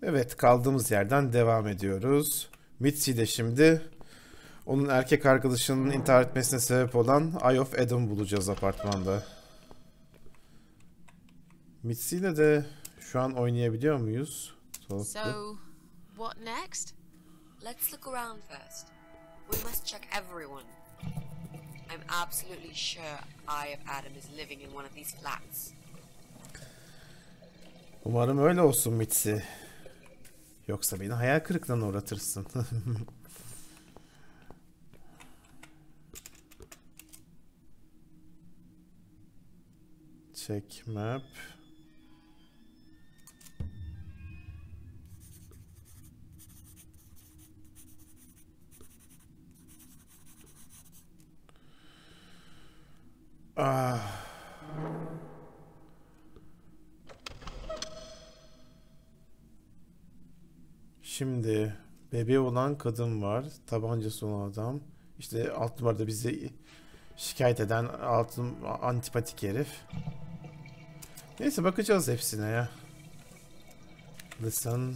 Evet, kaldığımız yerden devam ediyoruz. Mitzi de şimdi onun erkek arkadaşının intihar etmesine sebep olan Eye of Adam'ı bulacağız apartmanda. Mitzi ile de şu an oynayabiliyor muyuz? So, what next? Let's look around first. We must check everyone. I'm absolutely sure Eye of Adam is living in one of these flats. Umarım öyle olsun Mitzi. Yoksa beni hayal kırıklığına uğratırsın. Check map. Ah. Şimdi bebeği olan kadın var. Tabancası olan adam. İşte alt numarada bizi şikayet eden altın antipatik herif. Neyse bakacağız hepsine ya. Listen.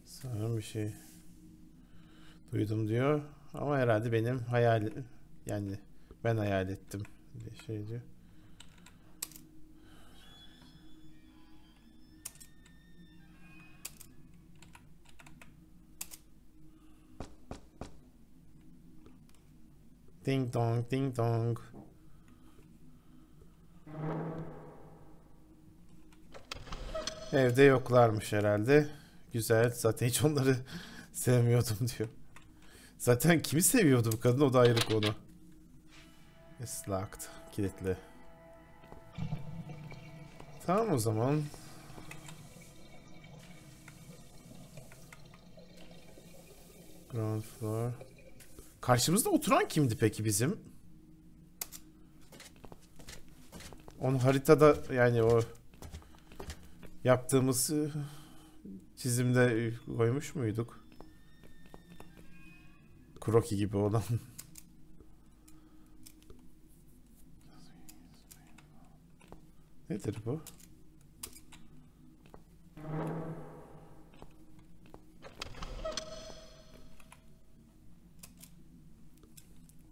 Sana bir şey duydum diyor. Ama herhalde benim hayal, yani ben hayal ettim diye şey diyor. Ding dong, ding dong. Evde yoklarmış herhalde. Güzel. Zaten hiç onları sevmiyordum diyor. Zaten kimi seviyordu bu kadın, o da ayrı konu. It's locked. Kilitli. Tamam o zaman. Ground floor. Karşımızda oturan kimdi peki bizim? Onu haritada, yani o yaptığımız çizimde koymuş muyduk? Kroki gibi olan. Nedir bu?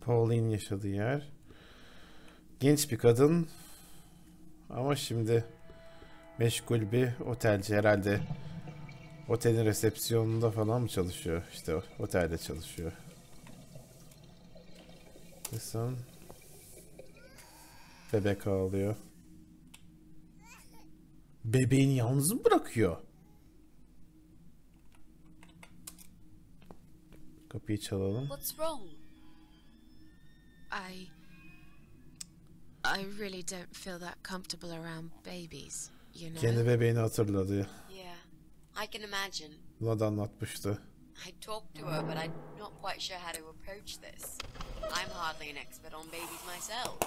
Pauline yaşadığı yer. Genç bir kadın. Ama şimdi meşgul bir otelci herhalde. Otelin resepsiyonunda falan mı çalışıyor? İşte otelde çalışıyor. İnsan bebek ağlıyor. Bebeğini yalnız mı bırakıyor? Kapıyı çalalım. What's wrong? I really don't feel that comfortable around babies, you know. Kendi bebeğini hatırladı. Yeah, I can imagine. Buna da anlatmıştı. I talked to her, but I'm not quite sure how to approach this. I'm hardly an expert on babies myself.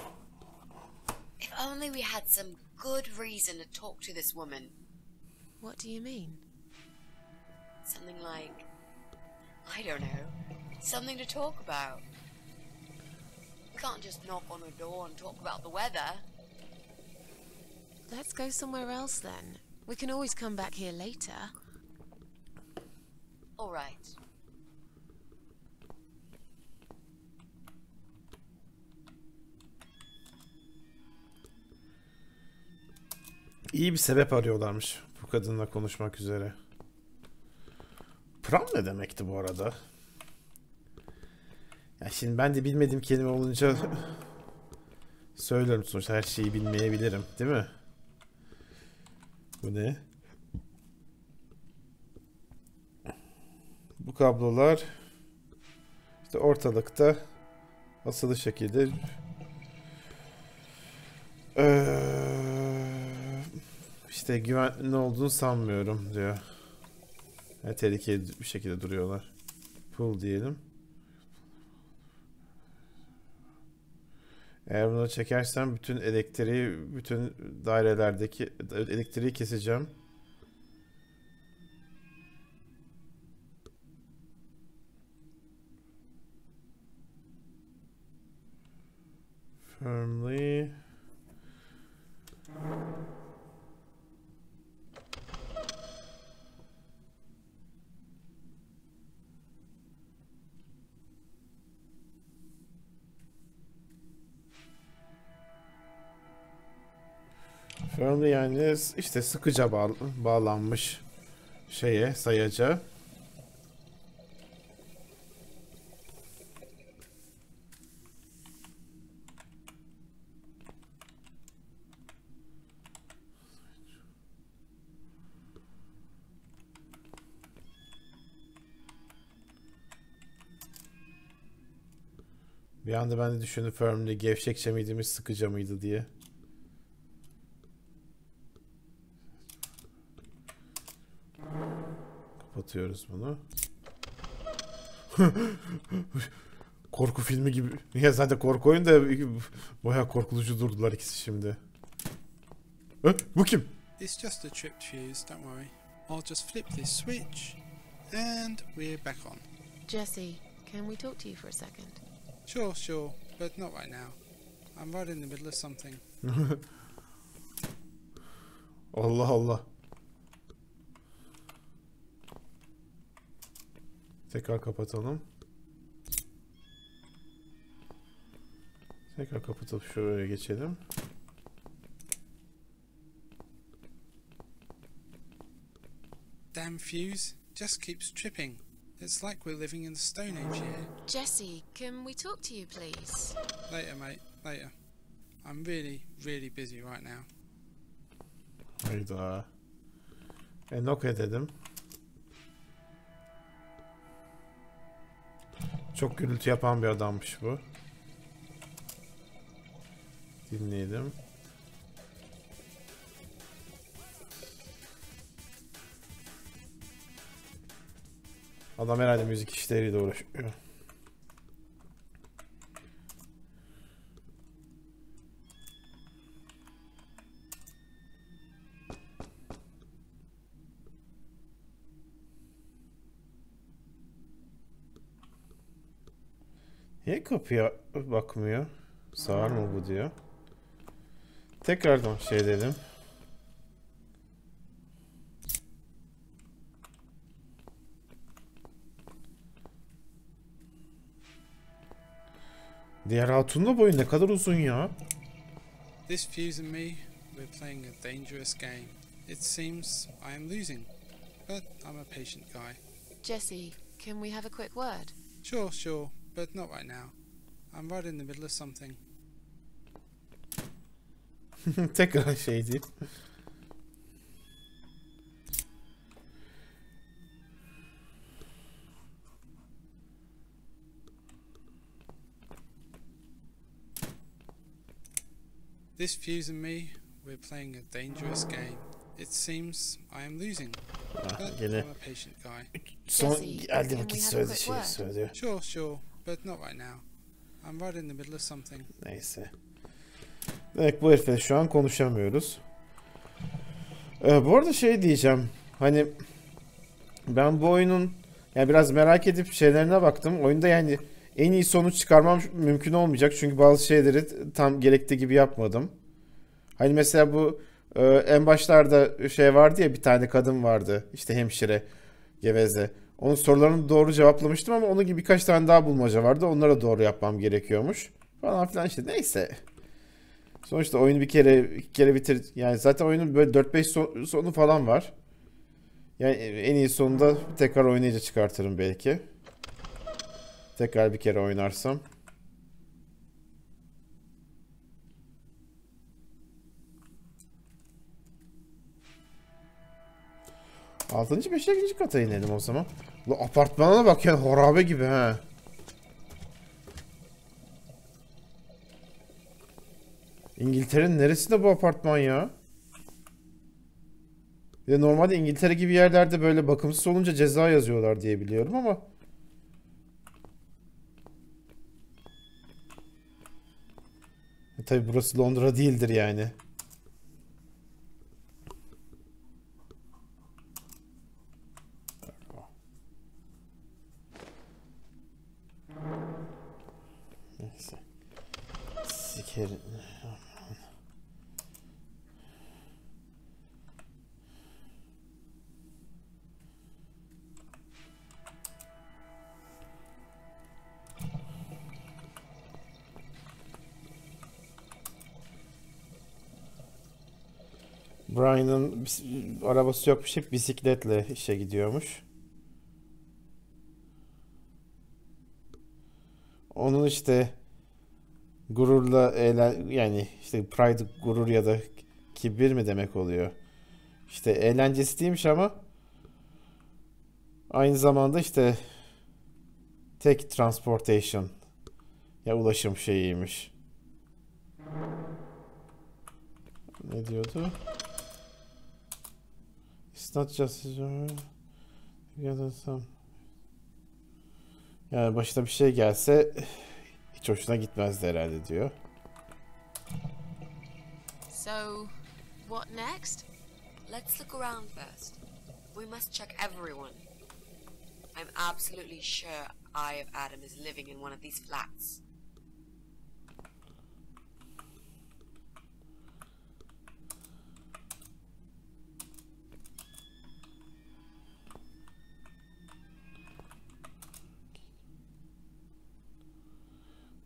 If only we had some good reason to talk to this woman. What do you mean? Something like, I don't know, something to talk about. We can't just knock on her door and talk about the weather. Let's go somewhere else then. We can always come back here later. All right. İyi bir sebep arıyorlarmış bu kadınla konuşmak üzere. Pram ne demekti bu arada? Ya şimdi ben de bilmediğim kelime olunca söylerim, sonuçta her şeyi bilmeyebilirim, değil mi? Bu ne? Bu kablolar işte ortalıkta asılı şekilde işte güvenli olduğunu sanmıyorum diyor. Yani tehlikeli bir şekilde duruyorlar. Pull diyelim. Eğer bunu çekersem bütün elektriği, bütün dairelerdeki elektriği keseceğim. Firmly. Firmly yani işte sıkıca bağlanmış şeye, sayaca. Bir anda ben de düşündüm firmly gevşekçe miydi, sıkıca mıydı diye. Kapatıyoruz bunu. Korku filmi gibi. Ya zaten korku oyunu da bayağı korkutucu durdular ikisi şimdi. Bu kim? It's just a tripped fuse, don't worry. I'll just flip this switch and we're back on. Jesse, can we talk to you for a second? Sure, but not right now. I'm right in the middle of something. Allah Allah. Tekrar kapatalım. Tekrar kapatıp şuraya geçelim. Damn fuse, just keeps tripping. It's like we're living in the Stone Age here. Jesse, can we talk to you, please? Later, mate, later. I'm really busy right now. Hayda. Nok edelim. Çok gürültü yapan bir adammış bu. Dinleyelim. Adam herhalde müzik işleriyle uğraşıyor. Niye kapıya bakmıyor? Sağır mı bu diyor. Tekrardan şey dedim. Diğer hatunla boyu ne kadar uzun ya. This fuse and me, we're playing a dangerous game. It seems I am losing, but I'm a patient guy. Jesse, can we have a quick word? Sure, but not right now. I'm right in the middle of something. Tekrar şey diyeyim. This fuse and me, we're playing a dangerous game. It seems I am losing, but Yine I'm a patient guy. son Jesse, geldi can vakit we have a söyledi quick şey word? söylüyor. Sure, but not right now. I'm right in the middle of something. Neyse. Demek bu herifle şu an konuşamıyoruz. Bu arada şey diyeceğim. Hani ben bu oyunun yani biraz merak edip şeylerine baktım. Oyunda yani en iyi sonuç çıkarmam mümkün olmayacak. Çünkü bazı şeyleri tam gerektiği gibi yapmadım. Hani mesela bu en başlarda şey vardı ya, bir tane kadın vardı. İşte hemşire, geveze. Onun sorularını doğru cevaplamıştım ama onun gibi birkaç tane daha bulmaca vardı. Onlara doğru yapmam gerekiyormuş. Falan filan işte. Neyse. Sonuçta oyunu iki kere bitir. Yani zaten oyunun böyle 4-5 sonu falan var. Yani en iyi sonunda tekrar oynayınca çıkartırım belki. Tekrar bir kere oynarsam. Altıncı, beşinci kata inelim o zaman. Bu apartmana bak yani, harabe gibi ha. İngiltere'nin neresinde bu apartman ya? Bir de normalde İngiltere gibi yerlerde böyle bakımsız olunca ceza yazıyorlar diye biliyorum ama. Tabii burası Londra değildir yani. Neyse. Sikerim. Brian'ın arabası yokmuş, hep bisikletle işe gidiyormuş. Onun işte gururla yani işte pride, gurur ya da kibir mi demek oluyor? İşte eğlencesi değilmiş ama aynı zamanda işte tek transportation ya ulaşım şeyiymiş. Ne diyordu? It's not just yani başına bir şey gelse hiç hoşuna gitmezdi herhalde diyor. So, what next? Let's look around first. We must check everyone. I'm absolutely sure Eye of Adam is living in one of these flats.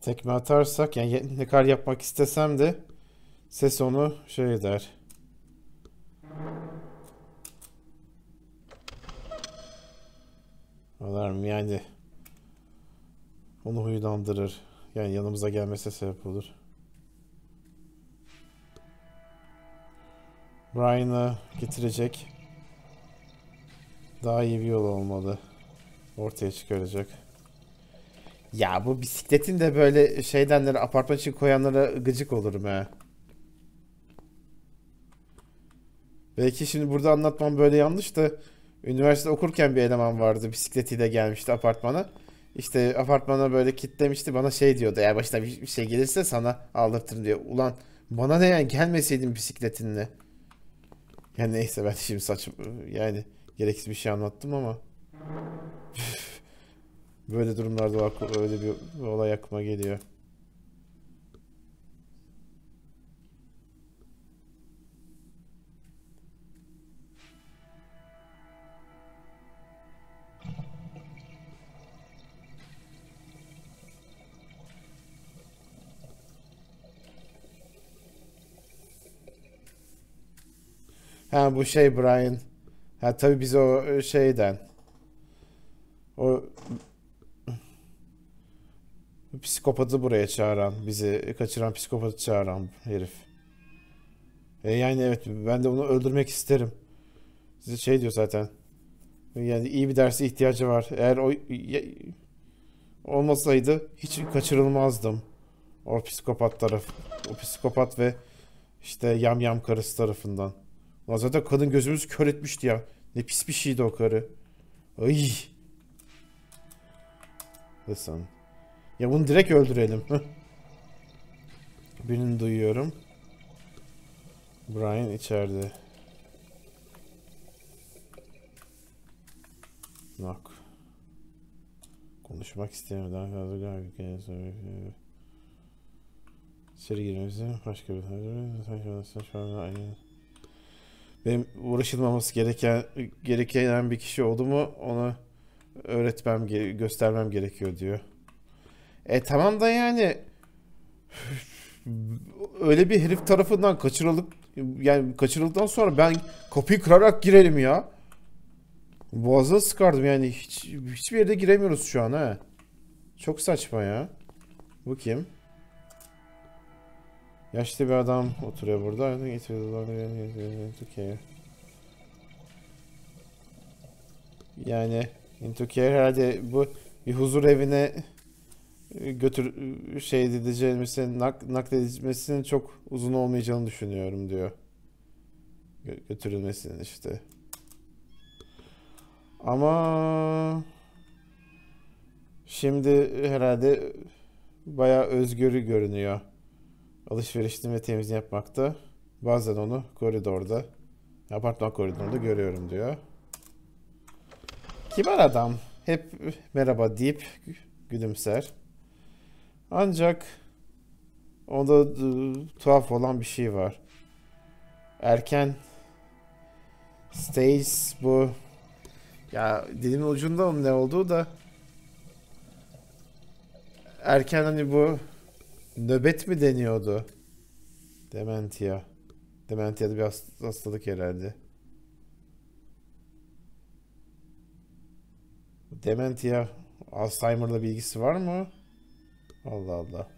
Tekme atarsak yani ne kadar yapmak istesem de ses onu şey eder. Alarm yani onu huylandırır. Yani yanımıza gelmese sebep olur. Brian'ı getirecek daha iyi bir yol olmalı. Ortaya çıkaracak. Ya bu bisikletin de böyle şeydenleri apartman için koyanlara gıcık olurum ha. Belki şimdi burada anlatmam böyle yanlış da üniversite okurken bir eleman vardı, bisikletiyle gelmişti apartmana. İşte apartmana böyle kitlemişti, bana şey diyordu, eğer başına bir şey gelirse sana aldırtırım diyor. Ulan bana ne yani, gelmeseydin bisikletinle. Yani neyse, ben şimdi saçım yani gereksiz bir şey anlattım ama böyle durumlarda öyle bir olay aklıma geliyor. Ha bu şey Brian. Ha tabii biz o şeyden. O psikopatı buraya çağıran, bizi kaçıran psikopatı çağıran herif. Yani evet, ben de onu öldürmek isterim. Size şey diyor zaten. Yani iyi bir derse ihtiyacı var. Eğer o olmasaydı hiç kaçırılmazdım. O psikopat taraf. O psikopat ve işte yamyam karısı tarafından. Ulan zaten kadın gözümüzü kör etmişti ya. Ne pis bir şeydi o karı. Ay. Listen. Ya bunu direkt öldürelim. Birini duyuyorum. Brian içeride. Knock. Konuşmak istemiyorum. Daha fazla içeri girmemizi başka bir benim uğraşılmaması gereken bir kişi oldu mu onu öğretmem, göstermem gerekiyor diyor. Tamam da yani öyle bir herif tarafından kaçırıldıktan sonra ben kapıyı kırarak girelim ya. Boğazına sıkardım yani, hiçbir yerde giremiyoruz şu an ha. Çok saçma ya. Bu kim? Yaşlı bir adam oturuyor burada. Yani into care herhalde bu bir huzur evine şey edilmesinin, nakledilmesinin çok uzun olmayacağını düşünüyorum diyor. Götürülmesinin işte. Ama şimdi herhalde bayağı özgür görünüyor. Alışverişini ve temizliğini yapmakta. Bazen onu koridorda, apartman koridorunda görüyorum diyor. Kibar adam. Hep merhaba deyip gülümser. Ancak onda tuhaf olan bir şey var. Erken stage bu. Ya dilimin ucunda onun ne olduğu da. Erken hani bu nöbet mi deniyordu? Dementia. Dementia bir hastalık herhalde. Dementia Alzheimer'la bir ilgisi var mı? Allah Allah.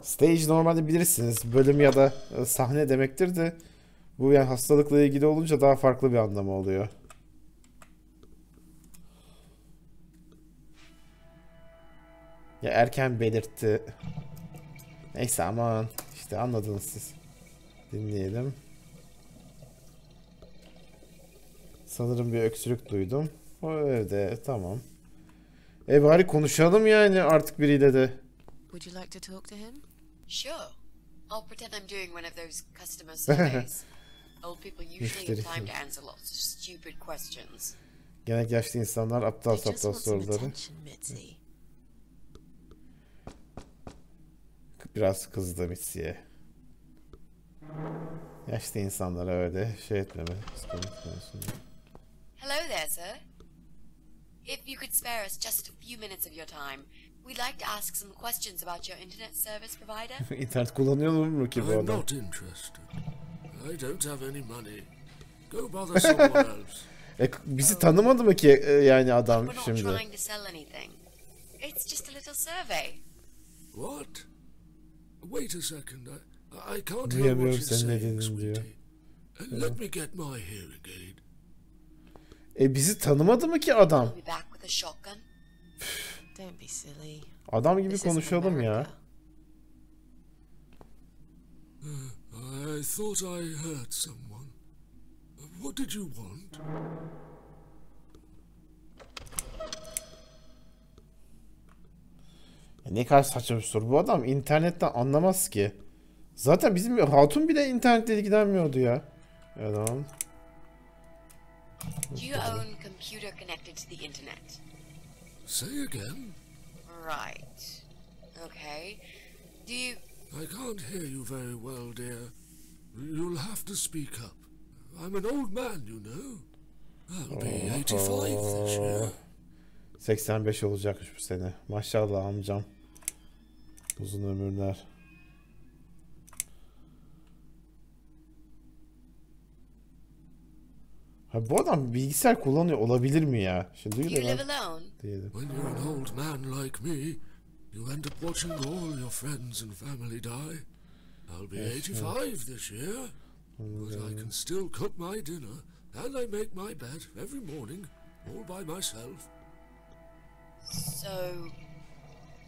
Stage normalde bilirsiniz bölüm ya da sahne demektir de bu yani hastalıkla ilgili olunca daha farklı bir anlamı oluyor. Ya erken belirtti. Neyse aman işte anladınız siz. Dinleyelim. Sanırım bir öksürük duydum. O evde tamam. Bari konuşalım yani artık biriyle de. Would you like to talk to him? Sure. I'll pretend I'm doing one of those customer surveys. Old people usually have time to answer lots of stupid questions. Genellikle yaşlı insanlar aptal They just saptal want some soruları. attention, Mitzi. Biraz kızdı Mitzi'ye. Yaşlı insanlara öyle şey etmeme. Hello there, sir. If you could spare us just a few minutes of your time, we'd like to ask some questions about your internet service provider. İnternet kullanıyor mu ki bu I'm adam? not interested. I don't have any money. Go bother someone else. Bizi tanımadı mı ki yani adam We're not şimdi? trying to sell anything. It's just a little survey. What? Wait a second. I can't hear what Duyamıyorum you're senin ne saying, dediğini diyor. sweetie. Let me get my hearing aid. Bizi tanımadı mı ki adam? We'll be back with a shotgun. Don't be silly. Adam gibi This isn't konuşalım ya. America. I thought I heard someone. What did you want? Ne kadar saçma bir soru. Bu adam internetten anlamaz ki. Zaten bizim hatun bile internetle ilgilenmiyordu ya. Adam. Do you own computer connected to the internet? Say again? Right. Okay. Do you... I can't hear you very well, dear. You'll have to speak up. I'm an old man, you know. I'll be 85 this year. 85 olacakmış bu sene. Maşallah amcam. Uzun ömürler. Ha, bu adam bilgisayar kullanıyor olabilir mi ya? Şimdi Do you duyuyor live lan. alone? Diyelim. When you're an old man like me, you end up watching all your friends and family die. I'll be 85 this year, but I can still cook my dinner, and I make my bed every morning, all by myself. So...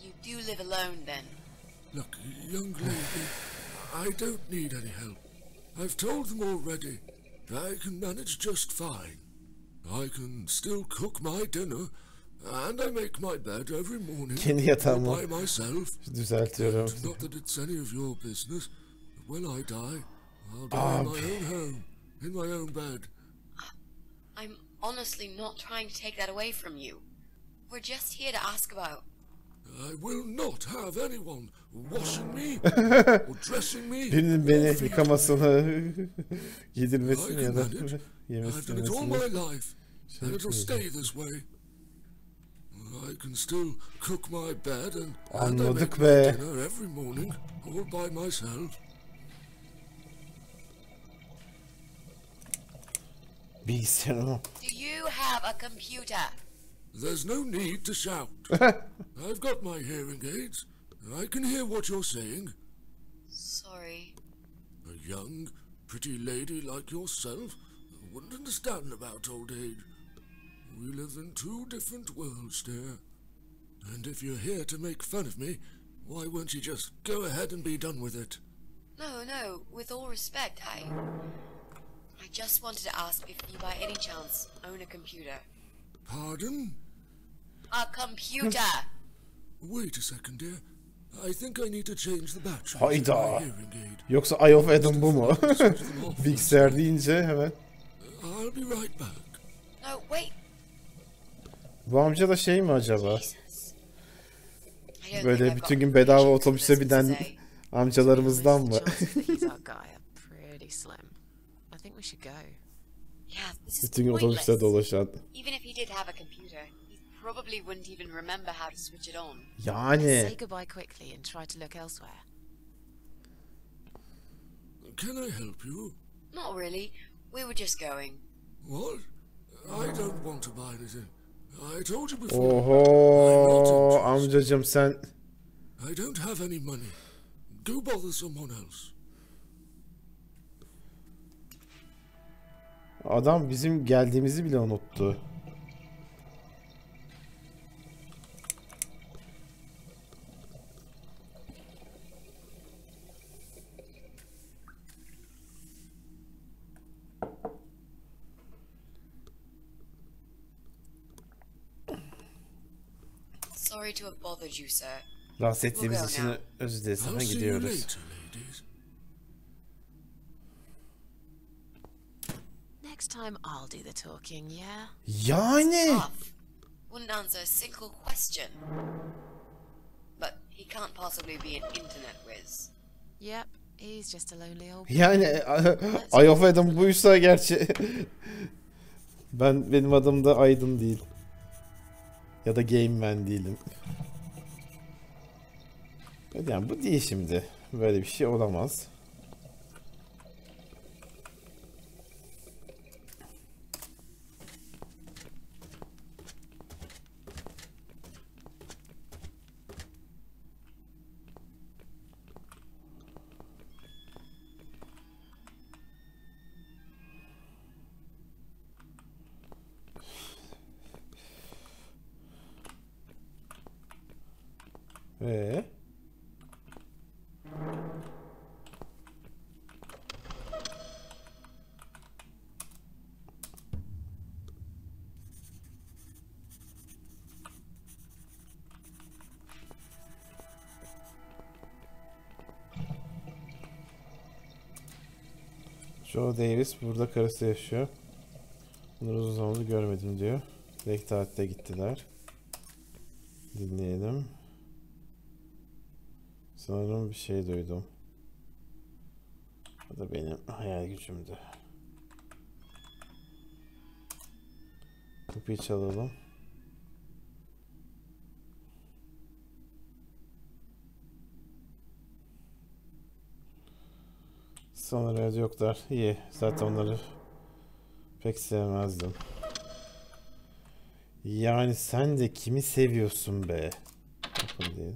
You do live alone then? Look, young lady, I don't need any help. I've told them already. I can manage just fine. I can still cook my dinner, and I make my bed every morning Kendi all yatağımı by myself. düzeltiyorum. And not that it's any of your business, but when I die, I'll die in my own home, in my own bed. I'm honestly not trying to take that away from you. We're just here to ask about... I will not have anyone washing me or dressing me. Birinin beni yıkamasını, yedirmesini I ya can da manage. I've done it all yemesini. my life, and it'll stay this way. I can still cook my bed and I Anladık make my be. dinner every morning, all by myself. Bilgisayarım. Do you have a computer? There's no need to shout. I've got my hearing aids. I can hear what you're saying. Sorry. A young, pretty lady like yourself wouldn't understand about old age. We live in two different worlds, dear. And if you're here to make fun of me, why won't you just go ahead and be done with it? No, with all respect, I just wanted to ask if you by any chance own a computer. Pardon? A computer! Wait a second, dear. I think I need to change the batteries Hayda. of my hearing aid. Yoksa Eye of Adam bu mu? Bilgisayar deyince hemen. I'll be right back. No, wait. Bu amca da şey mi acaba? Jesus. I don't Böyle think I've bütün got gün bedava patience for otobüse this to binen say. amcalarımızdan mı? Chances that he's our guy are pretty slim. I think we should go. Yeah, this is Bütün otobüste pointless. dolaşan. Even if he did have a computer, he probably wouldn't even remember how to switch it on. Let's Yani say goodbye quickly and try to look elsewhere. Can I help you? Not really. We were just going. What? I don't want to buy anything. I told you before. oho amcacım sen I don't have any money. Go bother someone else. adam bizim geldiğimizi bile unuttu. Sorry to have bothered you, sir. Rahatsız ettiğimiz için özür dileriz. I'll Hemen see you gidiyoruz. later, ladies. Next time I'll do the talking, yeah? Yani Off. Wouldn't answer a single question. But he can't possibly be an internet whiz. Yep, he's just a lonely old... yani Eye of Adam buysa gerçi benim adım da Aydın değil. Ya da Game Man değilim. Yani bu değil şimdi. Böyle bir şey olamaz. Ve Joe Davis burada karısı yaşıyor. Bunları uzun zamandır görmedim diyor. Direkt tatilde gittiler. Dinleyelim. Sanırım bir şey duydum. O da benim hayal gücümdü. Kapıyı çalalım. Sanırım yoklar. İyi. Zaten onları pek sevmezdim. Yani sen de kimi seviyorsun be? Bakın diye.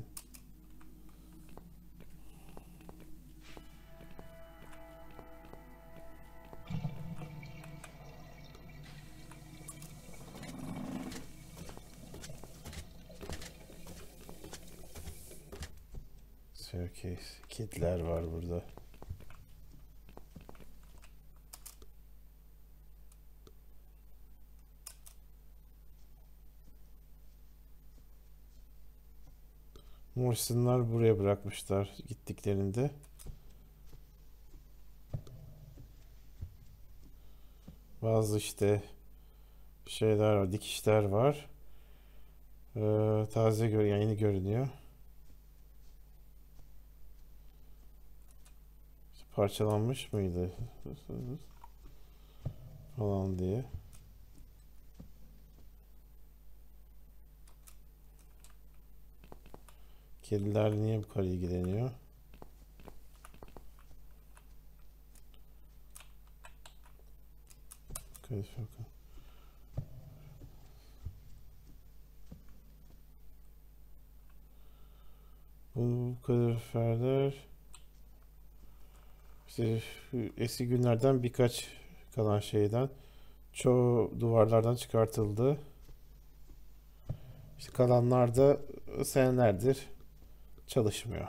Staircase. Kitler var burada. Morrison'lar buraya bırakmışlar gittiklerinde. Bazı işte şeyler var, dikişler var. Taze yani yeni görünüyor. Parçalanmış mıydı falan diye. Kediler niye bu kadar ilgileniyor? Bu kaloriferler işte eski günlerden birkaç kalan şeyden çoğu duvarlardan çıkartıldı. İşte kalanlar da senelerdir çalışmıyor.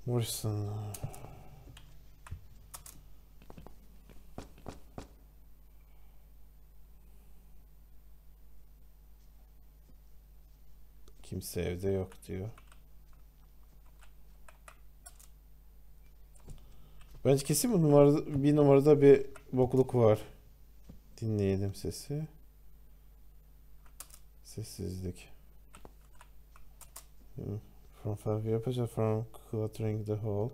Morrison. Kimse evde yok diyor. Bence kesin bu numarada, bir numarada bir bokluk var. Dinleyelim sesi. Sessizlik. From five yapacağız. From cluttering the hall.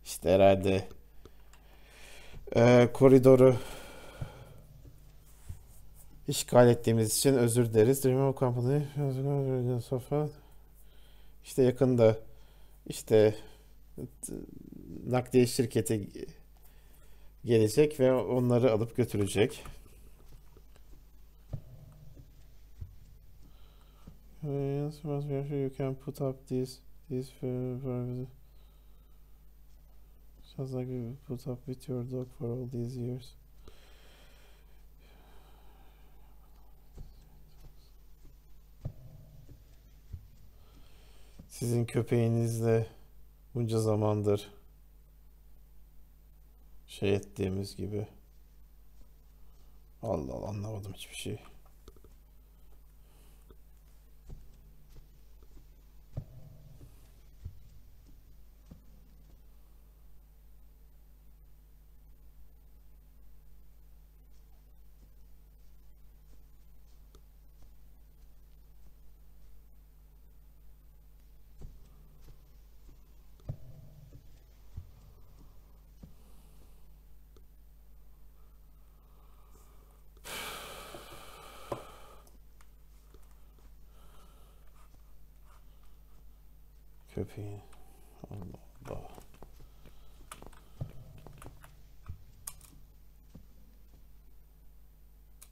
İşte herhalde koridoru işgal ettiğimiz için özür dileriz. Remote company sofa. İşte yakında işte nakliye şirketi gelecek ve onları alıp götürecek. You can put up these just like you put up with your dog for all these years. Sizin köpeğinizle bunca zamandır şey ettiğimiz gibi. Allah Allah, anlamadım hiçbir şey. Köpeği. Allah Allah.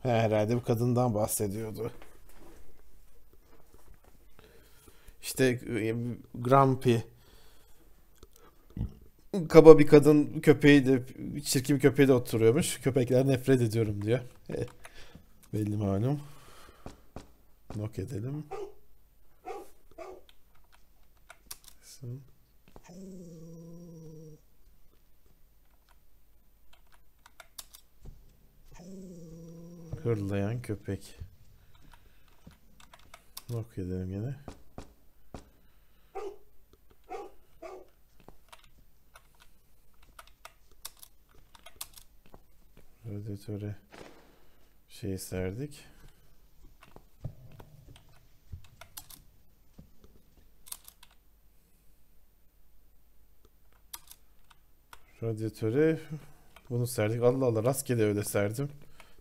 Herhalde bu kadından bahsediyordu. İşte Grumpy. Kaba bir kadın köpeği de, çirkin bir köpeği de oturuyormuş. Köpekler nefret ediyorum diyor. Belli malum. Nok edelim. Hırlayan köpek. Nok edelim yine. Radyatöre şey serdik. Radyatöre bunu serdik. Allah Allah, rastgele öyle serdim.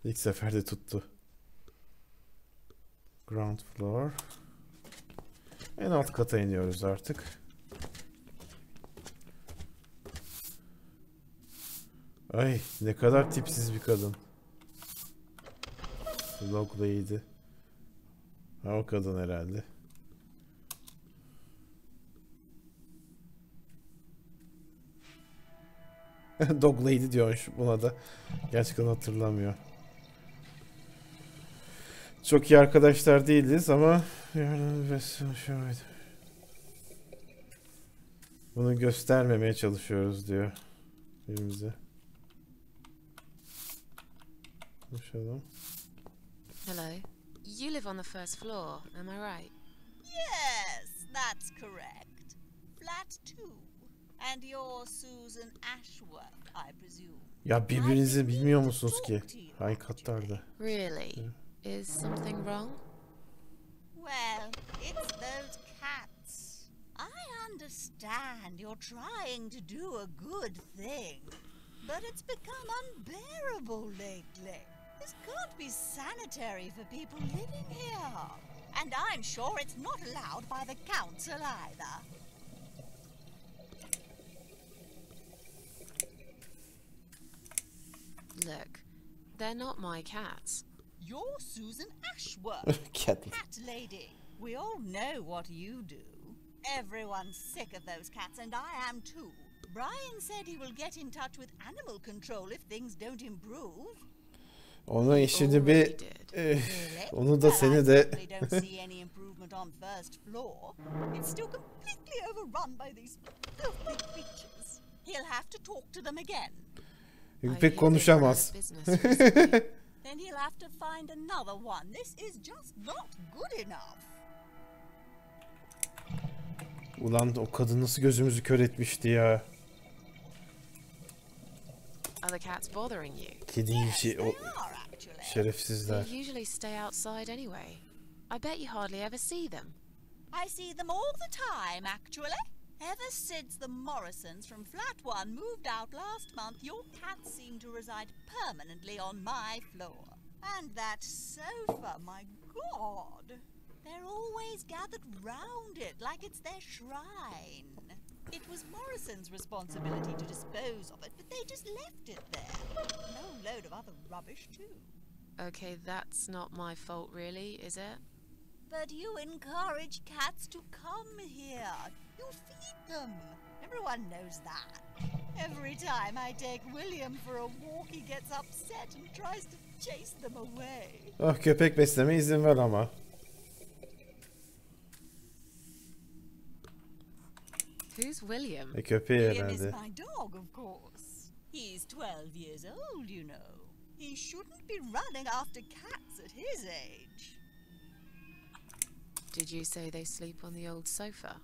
İlk seferde tuttu. Ground floor. En alt kata iniyoruz artık. Ay ne kadar tipsiz bir kadın. Dog Lady. Ha, o kadın herhalde. Dog Lady diyormuş buna da. Gerçekten hatırlamıyor. Çok iyi arkadaşlar değiliz ama bunu göstermemeye çalışıyoruz diyor birbirimize. Konuşalım. Hello. You live on the first floor, am I right? Yes, that's correct. Flat 2. And you're Susan Ashworth, I presume. Ya birbirinizi bilmiyor musunuz ki? Hangi katlarda? Really? Is something wrong? Well, it's those cats. I understand you're trying to do a good thing, but it's become unbearable lately. This can't be sanitary for people living here. And I'm sure it's not allowed by the council either. Look, they're not my cats. You're Susan Ashworth, Cat. cat lady. We all know what you do. Everyone's sick of those cats, and I am too. Brian said he will get in touch with animal control if things don't improve. Onu şimdi bir onu da seni de don't see any improvement on first floor. It's still completely overrun by these filthy creatures. He'll have to talk to them again. pek konuşamaz. Then he'll have to find another one. This is just not good enough. Ulan o kadın nasıl gözümüzü kör etmişti ya. Are the cats bothering you? Kedi işi o They are actually. şerefsizler. They usually stay outside anyway. I bet you hardly ever see them. I see them all the time, actually. Ever since the Morrisons from Flat 1 moved out last month, your cats seem to reside permanently on my floor. And that sofa, my God! They're always gathered round it like it's their shrine. It was Morrison's responsibility to dispose of it, but they just left it there. No load of other rubbish, too. Okay, that's not my fault really, is it? But you encourage cats to come here. You feed them. Everyone knows that. Every time I take William for a walk, he gets upset and tries to chase them away. Oh, köpek besleme izin ver ama. Who's William? Köpeği William is herhalde. my dog, of course. He's 12 years old, you know. He shouldn't be running after cats at his age. Did you say they sleep on the old sofa?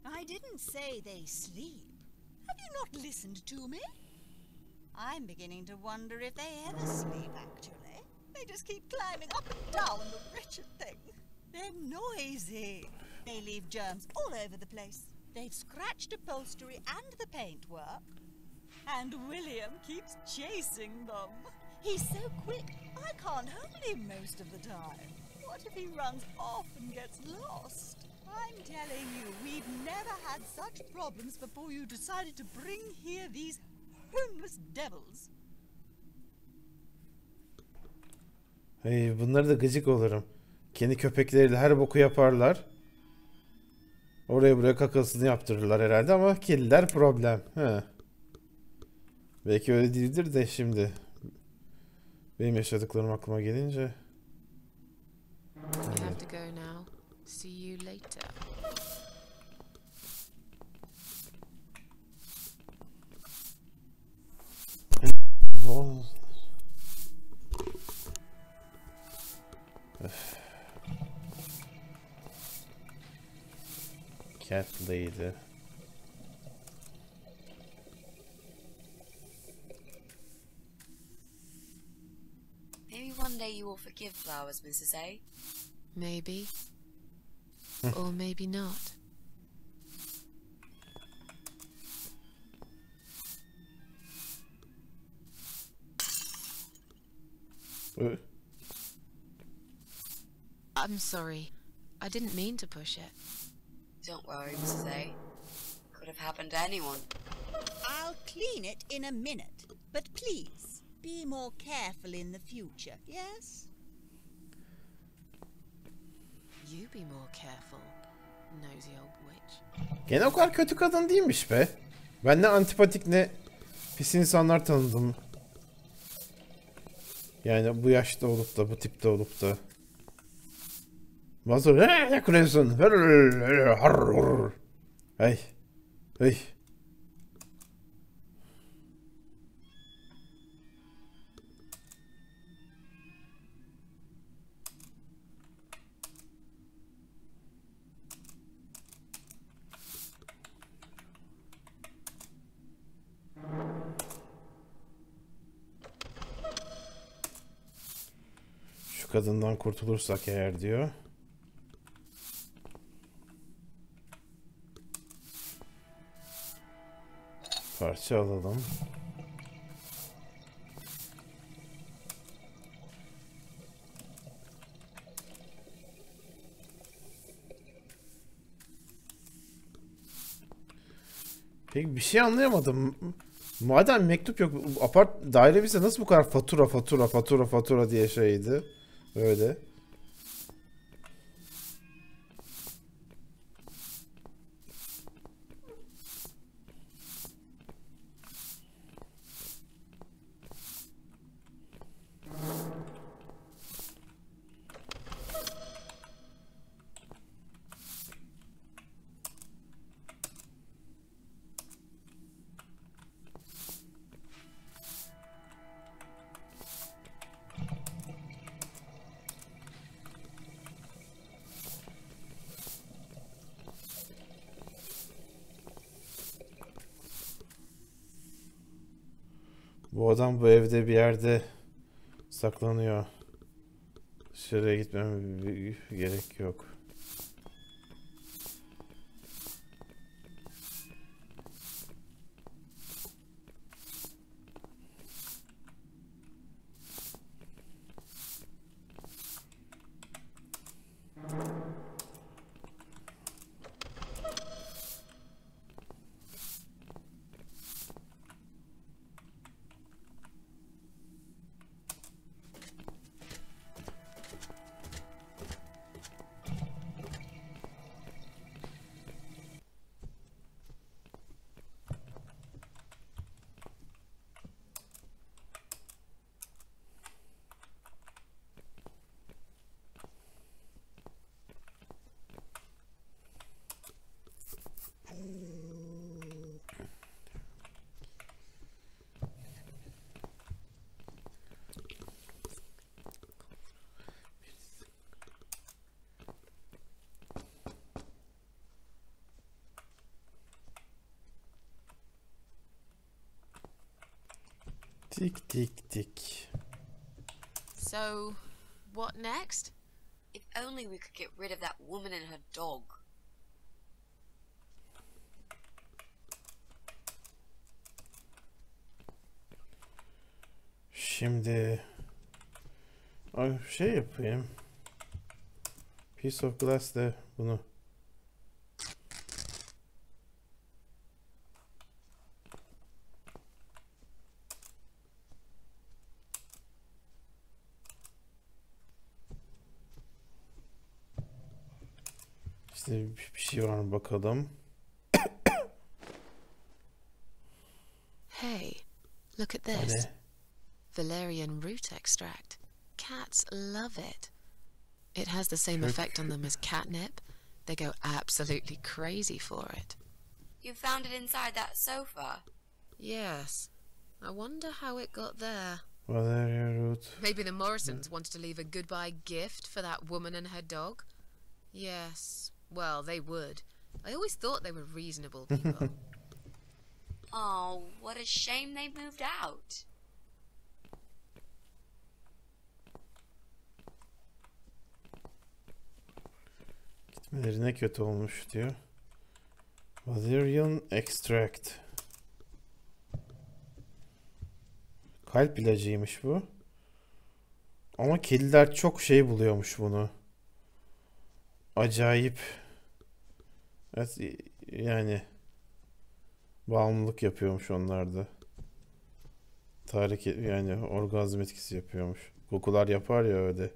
I didn't say they sleep. Have you not listened to me? I'm beginning to wonder if they ever sleep, actually. They just keep climbing up and down the wretched thing. They're noisy. They leave germs all over the place. They've scratched upholstery and the paintwork. And William keeps chasing them. He's so quick, I can't hold him most of the time. What if he runs off and gets lost? I'm telling you, we've never had such problems before you decided to bring here these homeless devils. Hey, bunları da gıcık olurum. Kendi köpekleriyle her boku yaparlar. Oraya buraya kakasını yaptırırlar herhalde ama kediler problem. He. Belki öyle değildir de şimdi. Benim yaşadıklarım aklıma gelince. I have to go now. See you later. Oh. Cat lady. Maybe one day you will forgive flowers, Mrs. A. Maybe. Or maybe not. I'm sorry. I didn't mean to push it. Don't worry, Mrs. A. Could have happened to anyone. I'll clean it in a minute, but please, be more careful in the future, yes? You be more careful, nosy old witch. Gene o kadar kötü kadın değilmiş be. Ben ne antipatik ne pis insanlar tanıdım. Yani bu yaşta olup da bu tipte olup da. Mazur ne kuruyorsun? Hey. Hey. Şu kadından kurtulursak eğer diyor. Parça alalım. Peki bir şey anlayamadım. Madem mektup yok, daire bize nasıl bu kadar fatura diye şeydi? Öyle. Bu adam bu evde bir yerde saklanıyor. Dışarıya gitmem gerek yok. Tik tik tik. So, what next? If only we could get rid of that woman and her dog. Şimdi şey yapayım. Piece of glass de bunu. İşte bir şey var mı bakalım. Hey, look at this. Hani? Valerian root extract. Cats love it. It has the same effect on them as catnip. They go absolutely crazy for it. You found it inside that sofa? Yes. I wonder how it got there. Valerian root. Maybe the Morrisons wanted to leave a goodbye gift for that woman and her dog? Yes. Well, they would. I always thought they were reasonable people. Oh, what a shame they moved out. Gitmeleri ne kötü olmuş diyor. Valerian extract. Kalp ilacıymış bu. Ama kediler çok şey buluyormuş bunu. Acayip. Evet, yani bağımlılık yapıyormuş onlarda. Tahrik yani orgazm etkisi yapıyormuş. Kokular yapar ya öyle.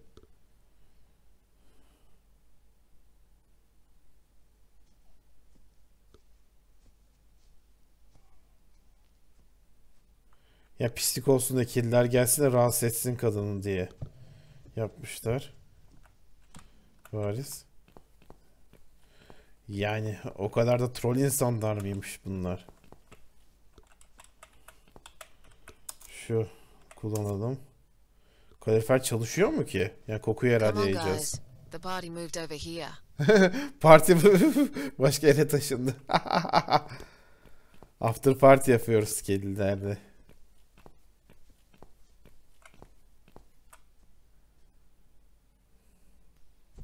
Ya pislik olsun da kediler gelsin de rahatsız etsin kadını diye yapmışlar. Varis. Yani o kadar da troll insanlar mıymış bunlar? Şu kullanalım. Kalorifer çalışıyor mu ki? Yani kokuyu herhalde Come on, yiyeceğiz. guys. The party moved over here. Parti başka yere taşındı. After party yapıyoruz kedilerle.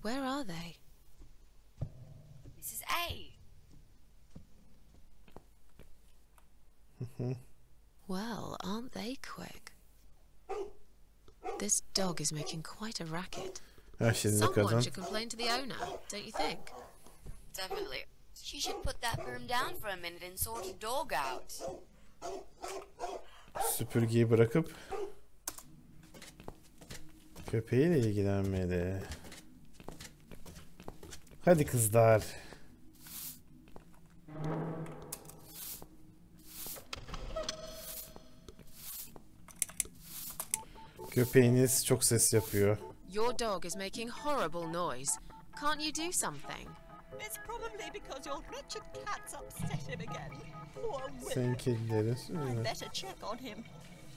Where are they? This is A. Well, aren't they quick? This dog is making quite a racket. Ha şimdi Someone kadın. should complain to the owner, don't you think? Definitely. She should put that broom down for a minute and sort a dog out. Süpürgeyi bırakıp köpeğiyle ilgilenmeli. Hadi kızlar. Köpeğiniz çok ses yapıyor. Your dog is making horrible noise. Can't you do something? It's probably because your wretched cat's upset him again. Poor Sen Will. kedileri I better check on him.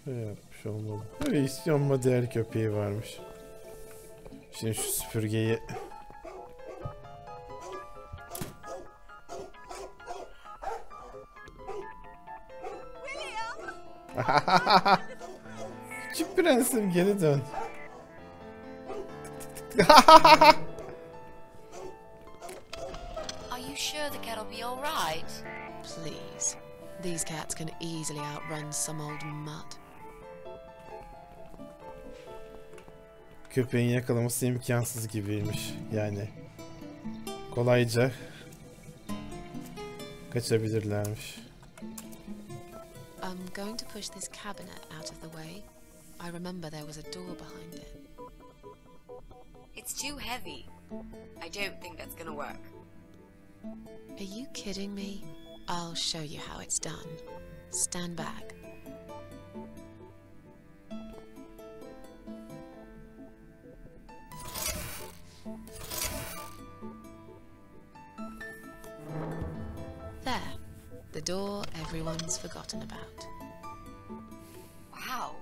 şey yapmış olmalı. Öyle istiyorma değer köpeği varmış. Şimdi şu süpürgeyi Küçük prensim geri dön. Are you sure the cat'll be alright? Please. These cats can easily outrun some old mutt. Köpeğin yakalaması imkansız gibiymiş. Yani kolayca kaçabilirlermiş. I'm going to push this cabinet out of the way. I remember there was a door behind it. It's too heavy. I don't think that's gonna work. Are you kidding me? I'll show you how it's done. Stand back. There. The door everyone's forgotten about. Wow.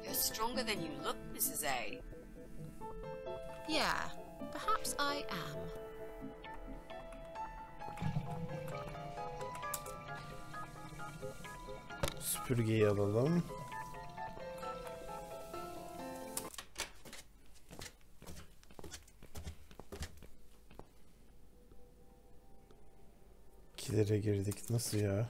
You're stronger than you look, Mrs. A. Yeah, perhaps I am. Süpürgeyi alalım. İkilere girdik. Nasıl ya?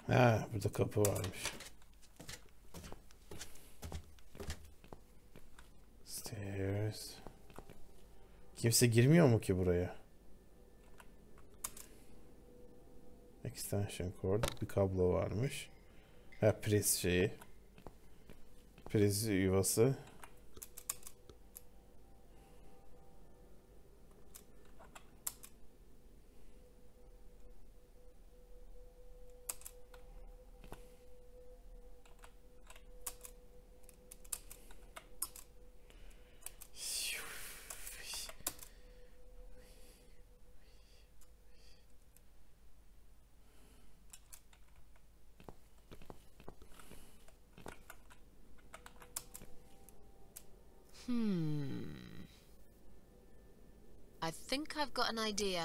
Ha, burada kapı varmış. Stairs. Kimse girmiyor mu ki buraya? Extension cord. Bir kablo varmış. Ha, priz şeyi. Priz yuvası. I think I've got an idea.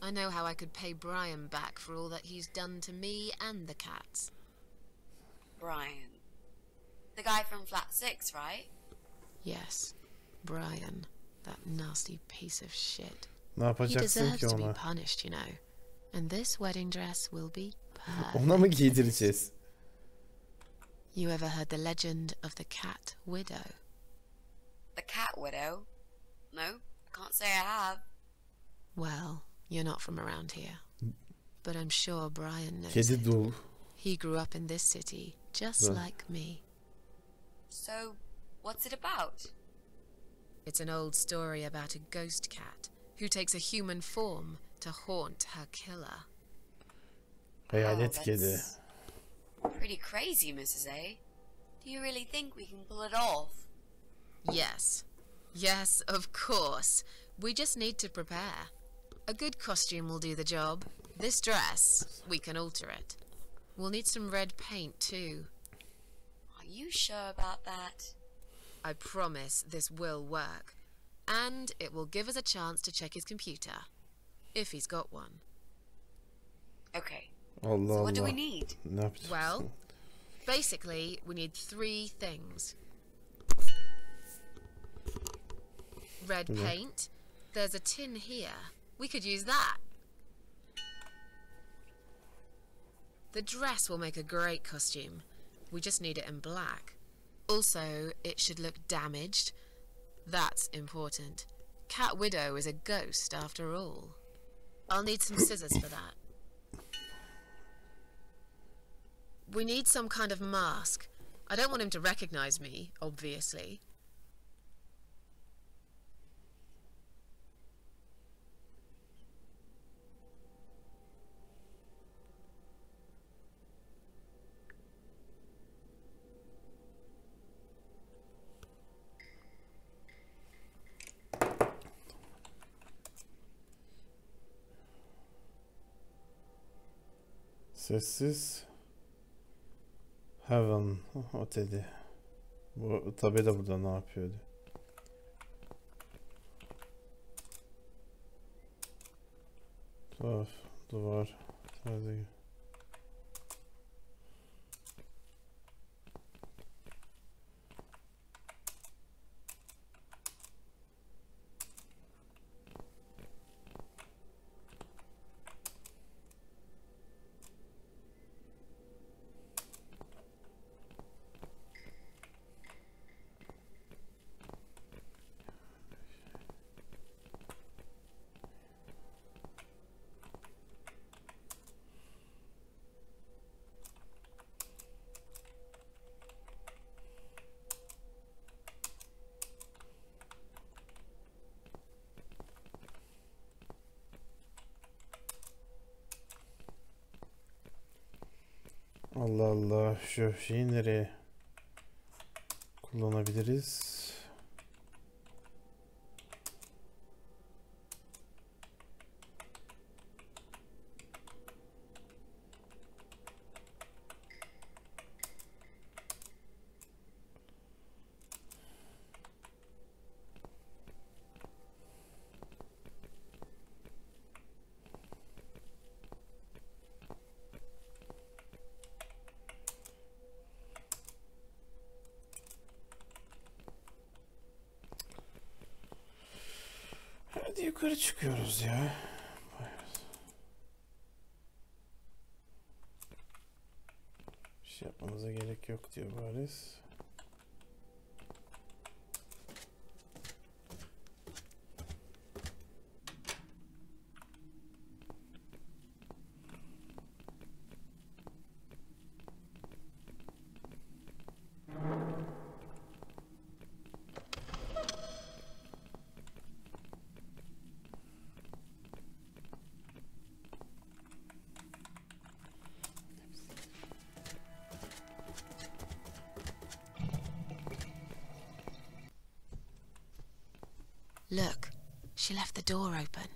I know how I could pay Brian back for all that he's done to me and the cats. Brian. The guy from Flat 6, right? Yes, Brian. That nasty piece of shit. Ne He yapacaksın deserves ki to be ona? punished, you know. And this wedding dress will be perfect. Ona mı giydireceğiz? You ever heard the legend of the cat widow? The cat widow? No, can't say I have. Well, you're not from around here. But I'm sure Brian knows Kedi it. dul. He grew up in this city, just Right. like me. So, what's it about? It's an old story about a ghost cat who takes a human form to haunt her killer. Hayalet Wow, kedi. that's pretty crazy, Mrs. A. Do you really think we can pull it off? Yes. Yes, of course. We just need to prepare. A good costume will do the job. This dress, we can alter it. We'll need some red paint too. Are you sure about that? I promise this will work. And it will give us a chance to check his computer. If he's got one. Okay, Allah so Allah. what do we need? Ne yapacaksın? Well, basically, we need 3 things. Red paint. There's a tin here. We could use that. The dress will make a great costume. We just need it in black. Also, it should look damaged. That's important. Cat Widow is a ghost after all. I'll need some scissors for that. We need some kind of mask. I don't want him to recognize me, obviously. Sessiz. Heaven. O dedi. Bu tabela burada ne yapıyordu? Tuhaf. Duvar. Sadece. Allah Allah, şu şeyi nereye kullanabiliriz? Hadi yukarı çıkıyoruz ya. Bir şey yapmamıza gerek yok diyor bariz. Look, she left the door open.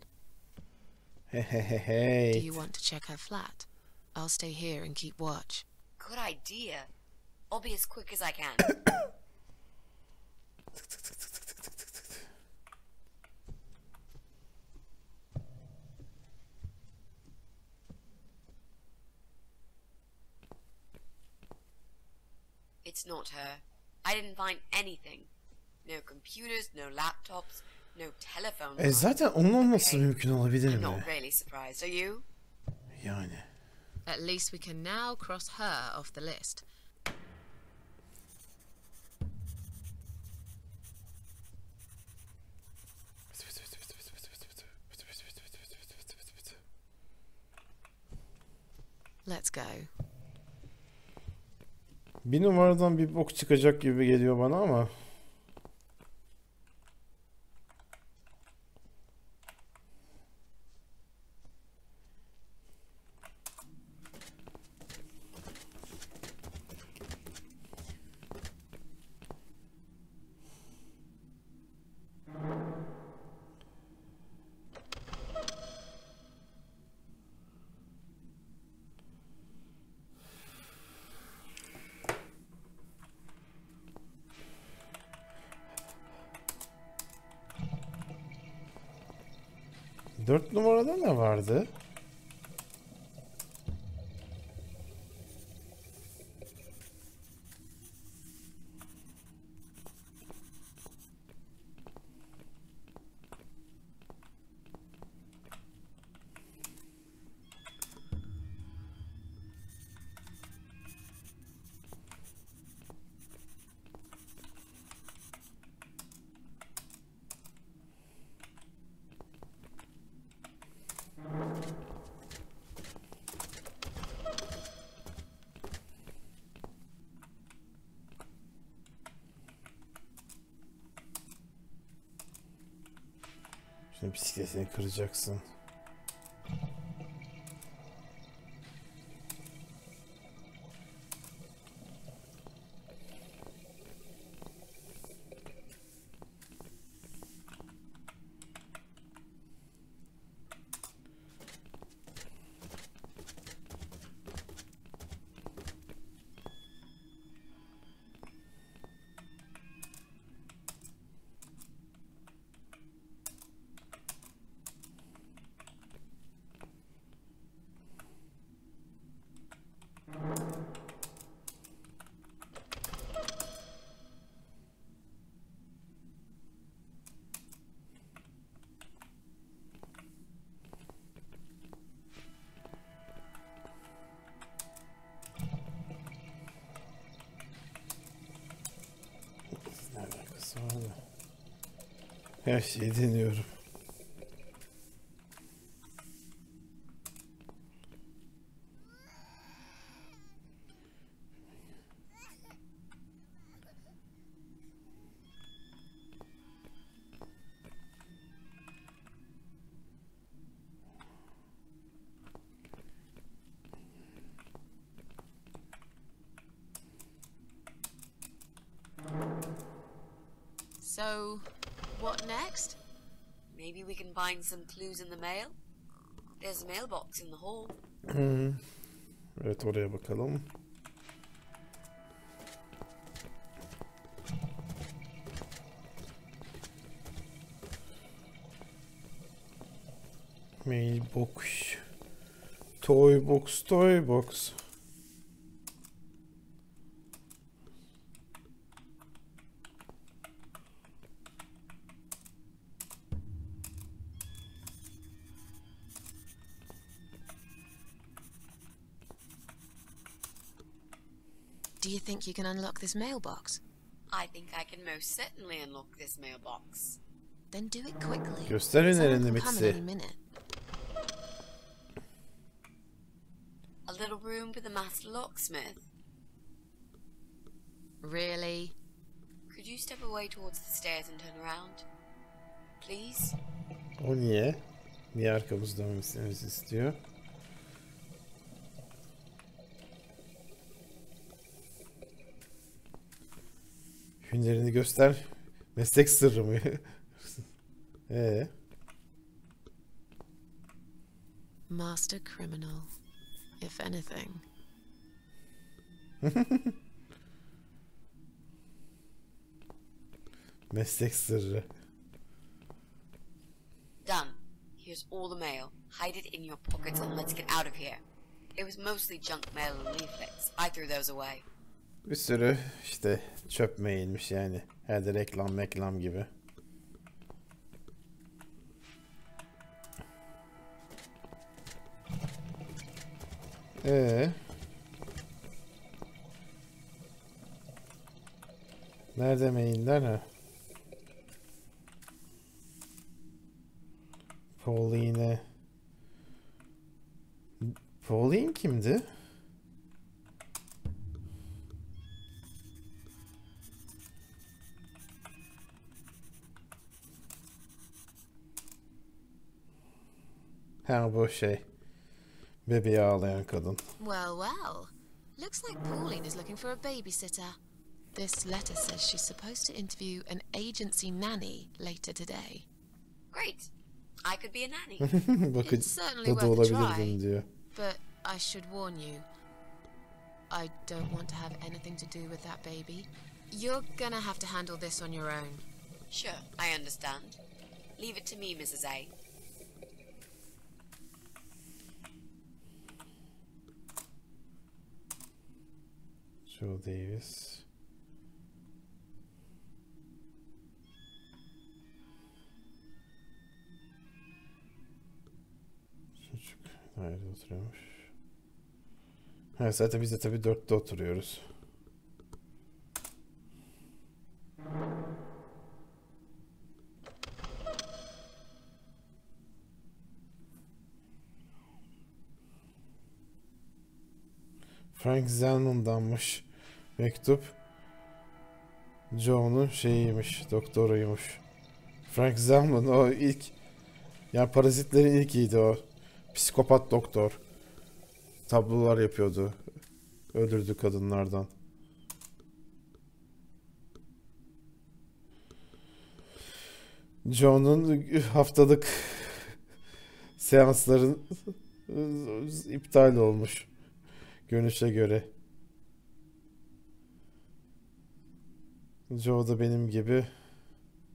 Hey. Do you want to check her flat? I'll stay here and keep watch. Good idea. I'll be as quick as I can. It's not her. I didn't find anything. No computers, no laptops, no telephone lines. Zaten onun olması Okay. mümkün olabilir I'm mi? not really surprised, are you? Yani. At least we can now cross her off the list. Let's go. Bir numaradan bir bok çıkacak gibi geliyor bana ama. Dört numarada ne vardı? Şimdi bisikletini kıracaksın. Ne alakası var da? Her şeyi deniyorum. So, what next? Maybe we can find some clues in the mail. There's a mailbox in the hall. Evet, oraya bakalım. Mailbox. Toy box, toy box. Do you think you can unlock this mailbox? I think I can most certainly unlock this mailbox. Then do it quickly. Göster önerini Someone can come in any Mitzi. minute. A little room with a master locksmith. Really? Could you step away towards the stairs and turn around? Please? O niye? Niye arkamızda dönmemizi istiyor? Hünerini göster. Meslek sırrı mı? Master criminal, if anything. Meslek sırrı. Done. Here's all the mail. Hide it in your pockets and let's get out of here. It was mostly junk mail and leaflets. I threw those away. Bir sürü işte çöp mailmiş yani. Herhalde reklam gibi. Nerede mailler ha? Pauline kimdi? Ha, bu şey. Bebeği ağlayan kadın. Well, well. Looks like Pauline is looking for a babysitter. This letter says she's supposed to interview an agency nanny later today. Great. I could be a nanny. Bakın, It's certainly o da worth a olabilirdim try. diyor. But I should warn you. I don't want to have anything to do with that baby. You're gonna have to handle this on your own. Sure, I understand. Leave it to me, Mrs. A. Joe Davis. Çocuk nerede oturuyormuş? Ha, zaten biz de tabii 4'te oturuyoruz. Frank Zellman'danmış mektup. Joe'nun şeyiymiş, doktoruymuş. Frank Zellman o ilk, yani Parazitlerin ilkiydi o. Psikopat doktor. Tablolar yapıyordu. Öldürdü kadınlardan. Joe'nun haftalık seansların iptal olmuş. Görünüşe göre. Joe da benim gibi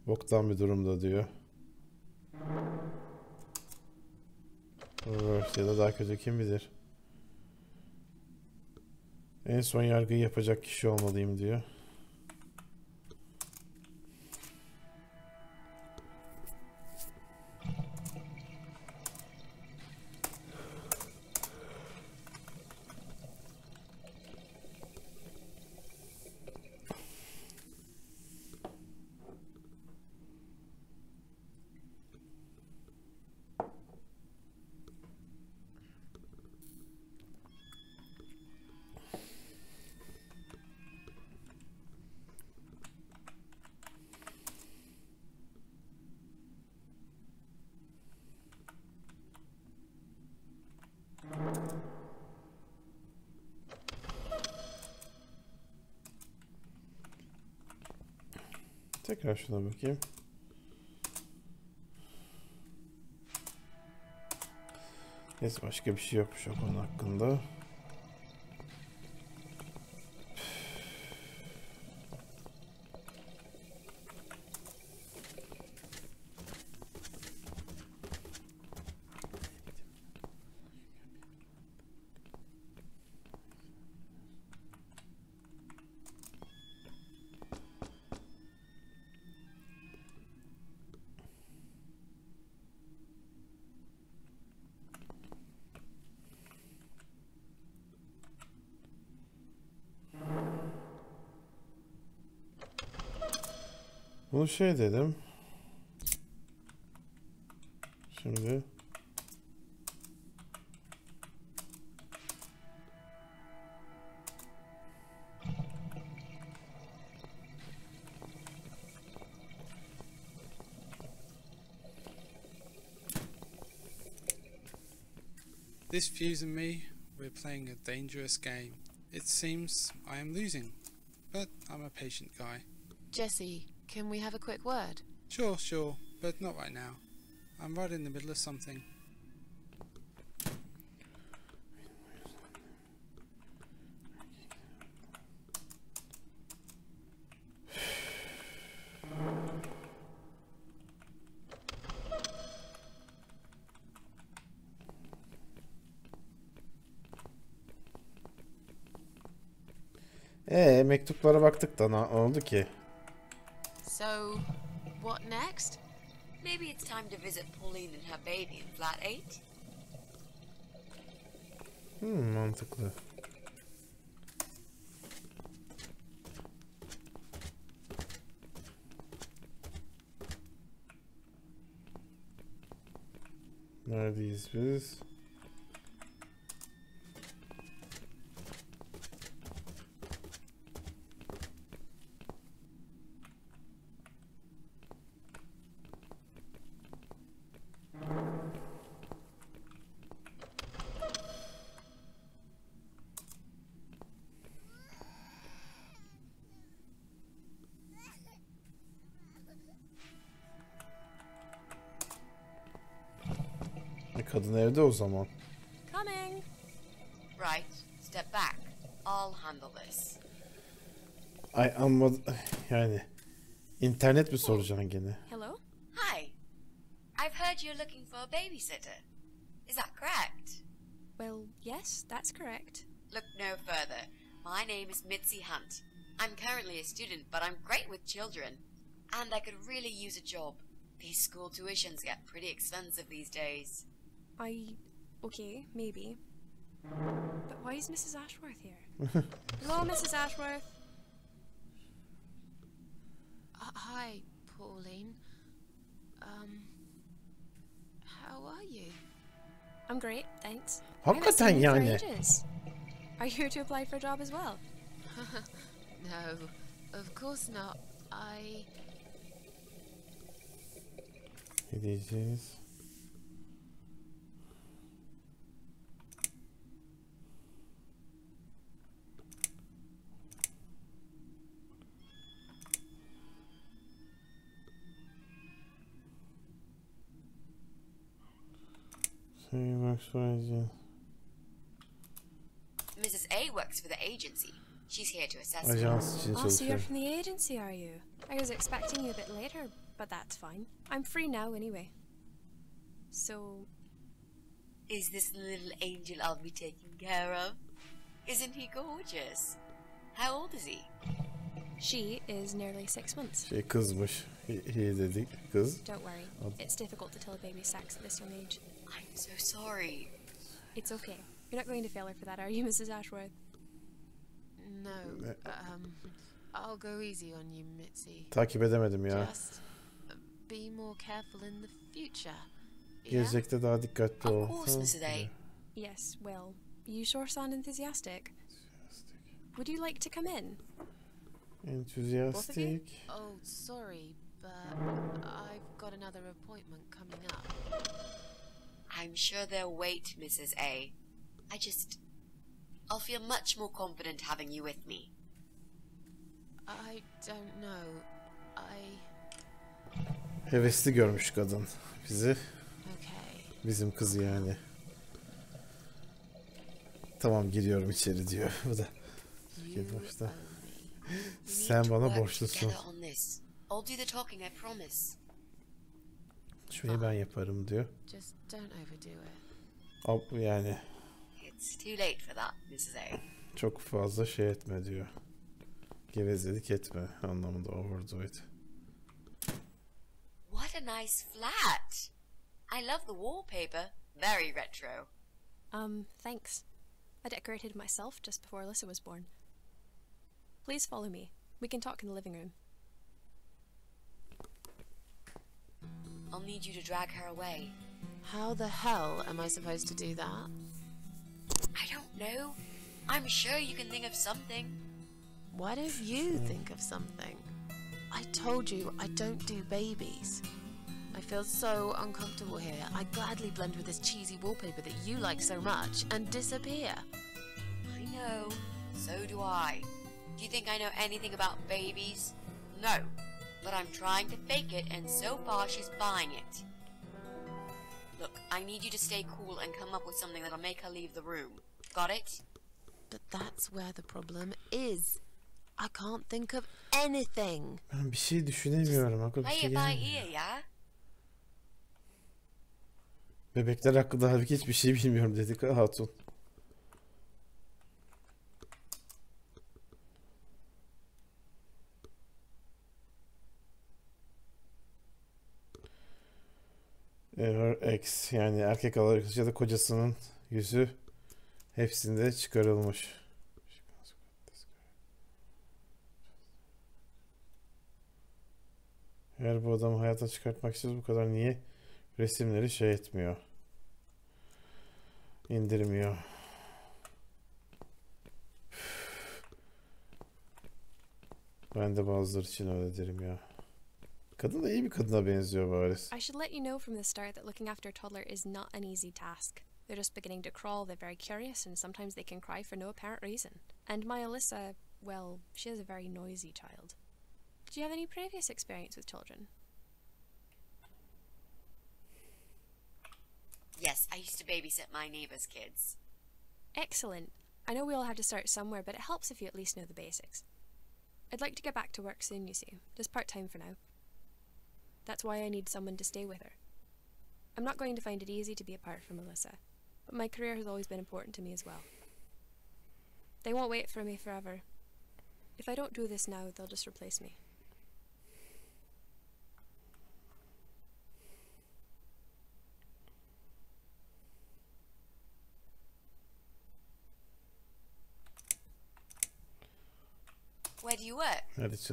boktan bir durumda diyor. Ya da daha kötü kim bilir. En son yargıyı yapacak kişi olmalıyım diyor. Tekrar şuna bakayım. Neyse başka bir şey yokmuş o konu hakkında. Bunu şey dedim. Şimdi This fuse and me, we're playing a dangerous game. It seems I am losing, but I'm a patient guy. Jesse, can we have a quick word? Sure, but not right now. I'm right in the middle of something. mektuplara baktık da ne oldu ki? So, what next? Maybe it's time to visit Pauline and her baby in flat 8? Mantıklı. Neredeyiz biz? Kadın evde o zaman. Coming. Right, step back. I'll handle this. Ay ama yani internet mi soracaksın gene? Hello? Hi. I've heard you're looking for a babysitter. Is that correct? Well, yes, that's correct. Look no further. My name is Mitzi Hunt. I'm currently a student, but I'm great with children. And I could really use a job. These school tuitions get pretty expensive these days. Okay, maybe. But why is Mrs. Ashworth here? Hello, Mrs. Ashworth. Hi, Pauline. How are you? I'm great, thanks. Hakikaten I haven't seen yani. you for ages. Are you here to apply for a job as well? No, of course not. Ne diyeceğiz? Mrs. A works for the agency. She's here to assess me. Ajans için Oh, so you're çalışıyor. from the agency, are you? I was expecting you a bit later, but that's fine. I'm free now anyway. So, Is this the little angel I'll be taking care of? Isn't he gorgeous? How old is he? she is nearly 6 months. Şey kızmış. He dedik kız. Don't worry, it's difficult to tell a baby's sex at this young age. I'm so sorry. It's okay. You're not going to fail her for that, are you, Mrs. Ashworth? No, I'll go easy on you, Mitzi. Takip edemedim ya. Just be more careful in the future. Yeah? Gelecekte daha dikkatli ol. Of course, Mrs. A. Yes, well, you sure sound enthusiastic. Would you like to come in? Enthusiastic. Oh, sorry, but I've got another appointment coming up. I'm sure they'll wait, Mrs. A. I'll feel much more confident having you with me. I don't know. Hevesli görmüş kadın bizi. Okay. Bizim kızı yani. Tamam giriyorum içeri diyor. Bu da. You Başta. owe me. Sen bana borçlusun. I'll do the talking, I promise. Şurayı ben yaparım diyor. Just don't overdo it. Yani It's too late for that, Mrs. A. çok fazla şey etme diyor. Gevezelik etme anlamında, overdo it. What a nice flat! I love the wallpaper. Very retro. Thanks. I decorated myself just before Alyssa was born. Please follow me. We can talk in the living room. I'll need you to drag her away. How the hell am I supposed to do that? I don't know. I'm sure you can think of something. Why don't you think of something? I told you I don't do babies. I feel so uncomfortable here. I gladly blend with this cheesy wallpaper that you like so much and disappear. I know. So do I. Do you think I know anything about babies? No. But I'm trying to fake it, and so far she's buying it. Look, I need you to stay cool and come up with something that'll make her leave the room. Got it? But that's where the problem is. I can't think of anything. Ben bir şey düşünemiyorum. Aklıma bir Play şey it by gelmiyor. ear, yeah? Bebekler hakkında halbuki hiçbir şey bilmiyorum dedik hatun. Her ex yani erkek arkadaşı ya da kocasının yüzü hepsinde çıkarılmış. Eğer bu adamı hayata çıkartmak istiyorsa bu kadar niye resimleri şey etmiyor? İndirmiyor. Ben de bazıları için öyle derim ya. Kadın da iyi bir kadına benziyor bari. I should let you know from the start that looking after a toddler is not an easy task. They're just beginning to crawl, they're very curious, and sometimes they can cry for no apparent reason. And my Alyssa, well, she is a very noisy child. Do you have any previous experience with children? Yes, I used to babysit my neighbor's kids. Excellent. I know we all have to start somewhere, but it helps if you at least know the basics. I'd like to get back to work soon, you see. Just part-time for now. That's why I need someone to stay with her. I'm not going to find it easy to be apart from Alyssa, but my career has always been important to me as well. They won't wait for me forever. If I don't do this now, they'll just replace me. Where do you work?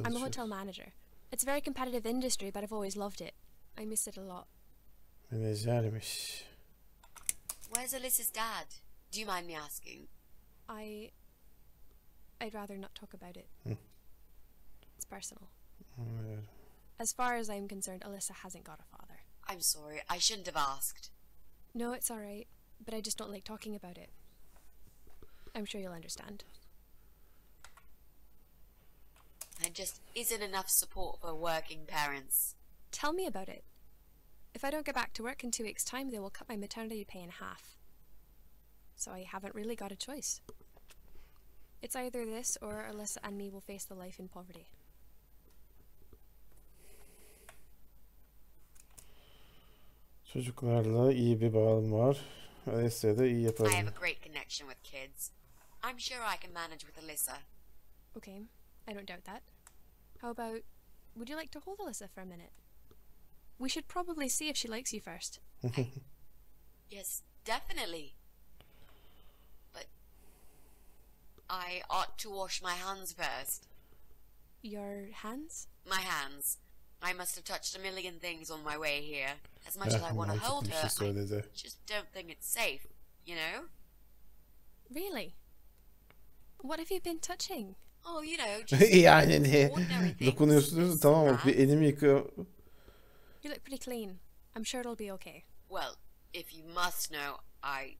I'm a hotel manager. It's a very competitive industry, but I've always loved it. I miss it a lot. Menajermiş. Where's Alyssa's dad? Do you mind me asking? I'd rather not talk about it. It's personal. Evet. As far as I'm concerned, Alyssa hasn't got a father. I'm sorry, I shouldn't have asked. No, it's alright, but I just don't like talking about it. I'm sure you'll understand. There just isn't enough support for working parents. Tell me about it. If I don't get back to work in 2 weeks' time, they will cut my maternity pay in half. So I haven't really got a choice. It's either this or Alyssa and me will face the life in poverty. Çocuklarla iyi bir bağım var. Alysa'ya da iyi I have yaparım. a great connection with kids. I'm sure I can manage with Alyssa. Okay, I don't doubt that. How about, would you like to hold Alyssa for a minute? We should probably see if she likes you first. Yes, definitely. But I ought to wash my hands first. Your hands? My hands. I must have touched a million things on my way here. As much as I want to Mantıklı hold bir şey her, I söyledi. just don't think it's safe, you know? Really? What have you been touching? Oh, you know, just Yani ne? ordinary things. Dokunuyorsunuz tamam mı? Bir elimi yıkıyor. You look pretty clean. I'm sure it'll be okay. Well, if you must know, I...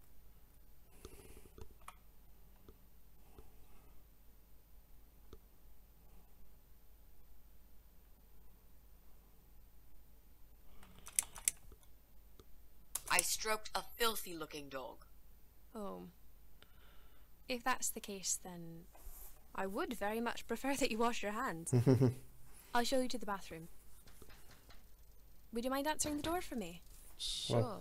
I stroked a filthy-looking dog. Oh. If that's the case, then I would very much prefer that you wash your hands. I'll show you to the bathroom. Would you mind answering the door for me? Sure,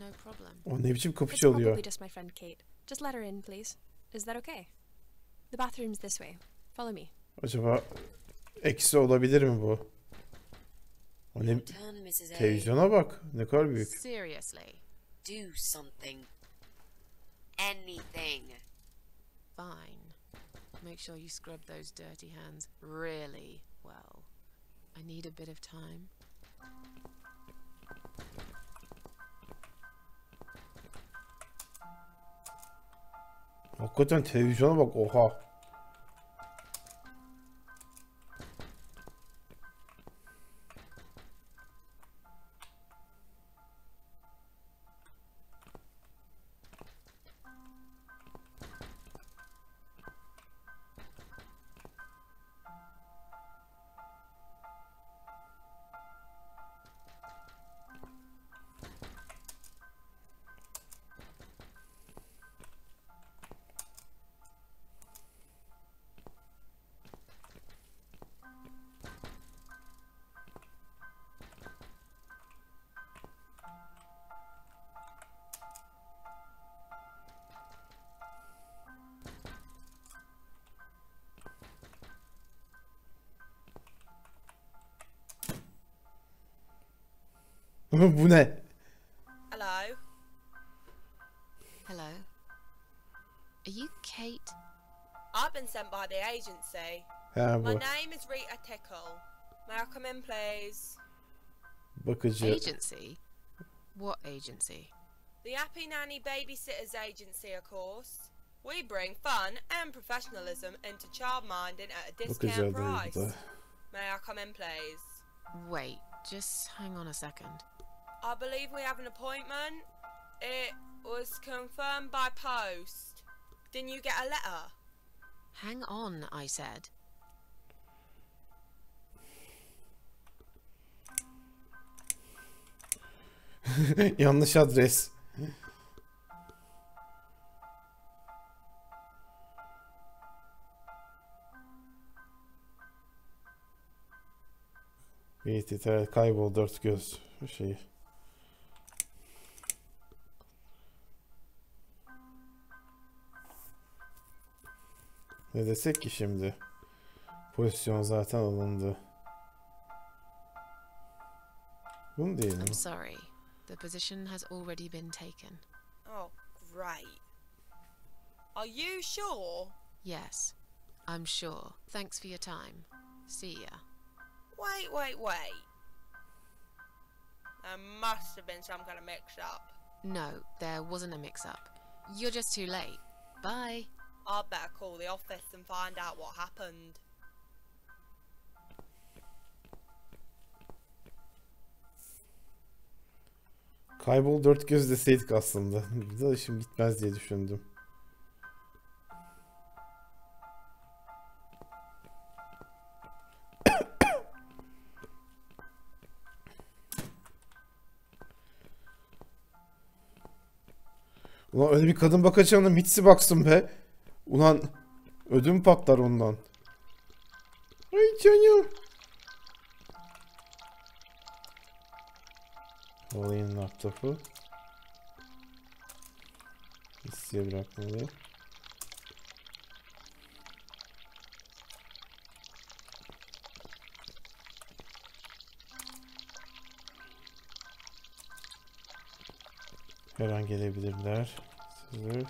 no problem. O ne biçim kapı It's çalıyor? probably just my friend Kate. Just let her in, please. Is that okay? The bathroom's this way. Follow me. Acaba eksi olabilir mi bu? O ne? Turn, Mrs. A. Televizyona bak. Ne kadar büyük. Seriously, Do something. Anything. fine. Make sure you scrub those dirty hands really well. I need a bit of time. Hakikaten televizyona bak. Oha. Bu ne? Hello. Hello? Are you Kate? I've been sent by the agency. Ha My bu. name is Rita Tickle. May I come in, please? Bakıcı. Agency? What agency? The Happy Nanny Babysitters Agency, of course. We bring fun and professionalism into childminding at a Bakıcı discount adayı price. bu da. May I come in, please? Wait, just hang on a second. I believe we have an appointment. It was confirmed by post. Didn't you get a letter? Hang on, I said. Yanlış adres. Evet, kaybol dört göz şeyi. Ne desek ki şimdi? Pozisyon zaten alındı. Bunu diyelim. I'm sorry. The position has already been taken. Oh, great. Are you sure? Yes, I'm sure. Thanks for your time. See ya. Wait. There must have been some kind of mix-up. No, there wasn't a mix-up. You're just too late. Bye. I'd better call the office and find out what happened. Kaybol dört göz deseydik aslında. Bir de işim gitmez diye düşündüm. Ulan öyle bir kadın bakacağına Mitzi baksın be. Ulan ödüm patlar ondan. Ay canım. Valerian laptopu. Mitzi'ye bırakmalıyım. Her an gelebilirler. Sizler.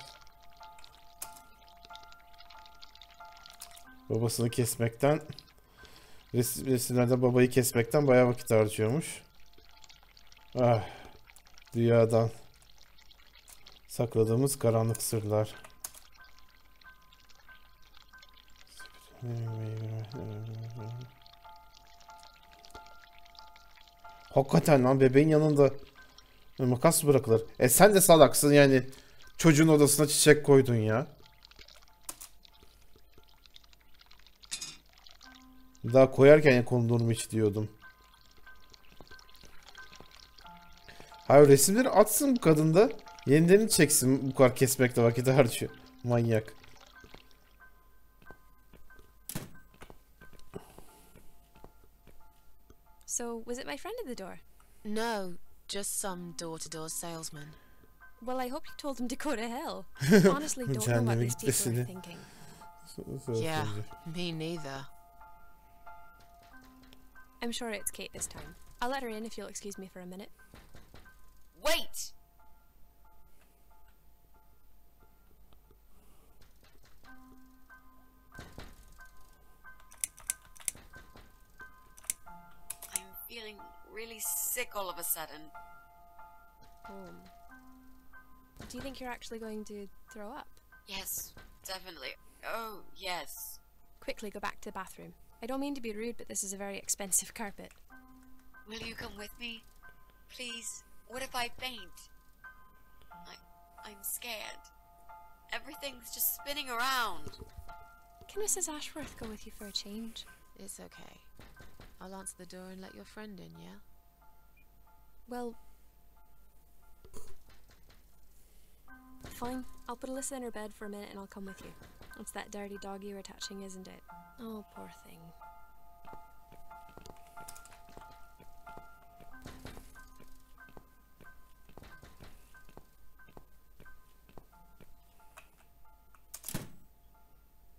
Babasını kesmekten, resimlerde babayı kesmekten bayağı vakit harcıyormuş. Ah, dünyadan sakladığımız karanlık sırlar. Hakikaten lan, bebeğin yanında makas bırakılır. Sen de salaksın yani. Çocuğun odasına çiçek koydun ya. Daha koyarken ya kondurma iç diyordum. Hayır, resimleri atsın bu kadın da. Yenilerini çeksin, bu kadar kesmekte vakit harcıyor. Manyak. So, was it my friend at the door? No, just some door-to-door salesman. Well, I hope you told him to go to hell. Honestly, don't know Cehenneme what these people gitmesini. are thinking. Yeah, me neither. I'm sure it's Kate this time. I'll let her in if you'll excuse me for a minute. Wait! I'm feeling really sick all of a sudden. Do you think you're actually going to throw up? Yes, definitely. Oh, yes. Quickly go back to the bathroom. I don't mean to be rude, but this is a very expensive carpet. Will you come with me? Please? What if I faint? I'm scared. Everything's just spinning around. Can Mrs. Ashworth go with you for a change? It's okay. I'll answer the door and let your friend in, yeah? Well... Fine. I'll put Alyssa in her bed for a minute and I'll come with you. It's that dirty dog you were touching, isn't it? Oh, poor thing.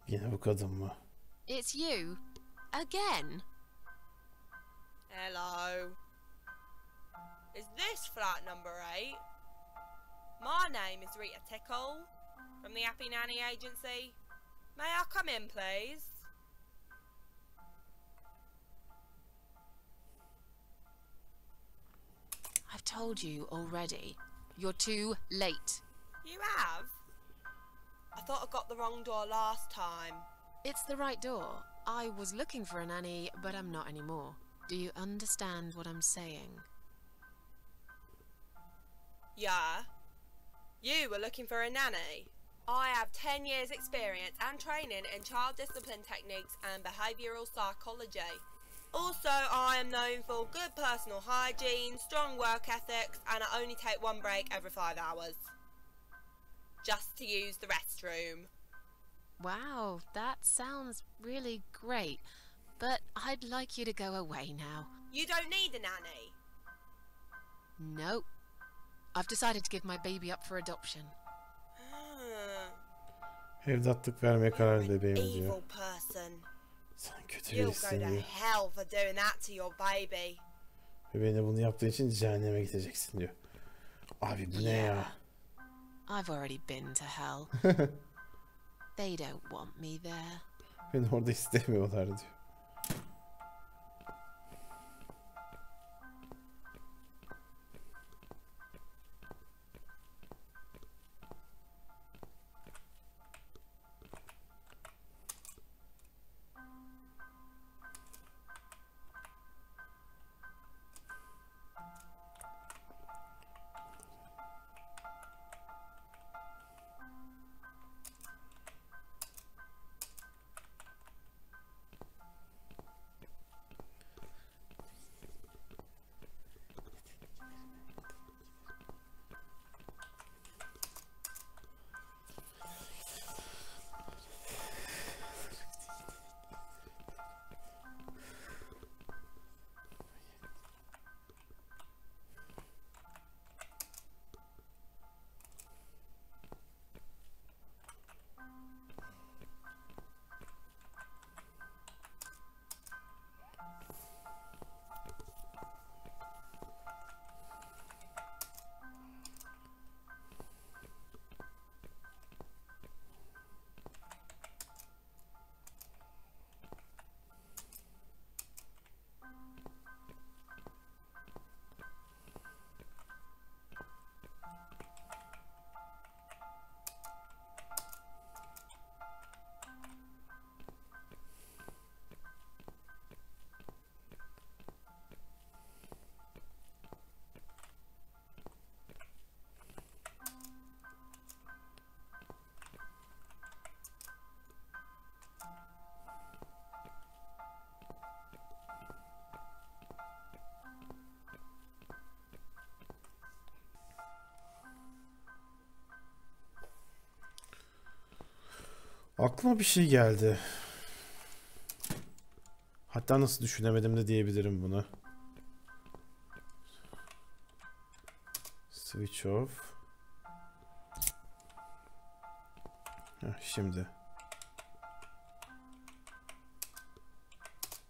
Yine bu kadın mı? It's you? Again? Hello. Is this flat number 8? My name is Rita Tickle, from the Happy Nanny Agency. May I come in, please? I've told you already. You're too late. You have? I thought I got the wrong door last time. It's the right door. I was looking for a nanny, but I'm not anymore. Do you understand what I'm saying? Yeah. You were looking for a nanny. I have 10 years experience and training in child discipline techniques and behavioural psychology. Also, I am known for good personal hygiene, strong work ethics, and I only take one break every 5 hours. Just to use the restroom. Wow, that sounds really great. But I'd like you to go away now. You don't need a nanny. Nope. I've decided to give my baby up for adoption. Evlatlık vermeye karar bebeğim diyor. Evil person. Sen kötü You'll go birisin to diyor. hell for doing that to your baby. Bebeğine bunu yaptığın için cehenneme gideceksin diyor. Abi bu ne ya? I've already been to hell. They don't want me there. Beni orada istemiyorlar diyor. Aklıma bir şey geldi. Hatta nasıl düşünemedim de diyebilirim bunu. Switch off. Heh, şimdi.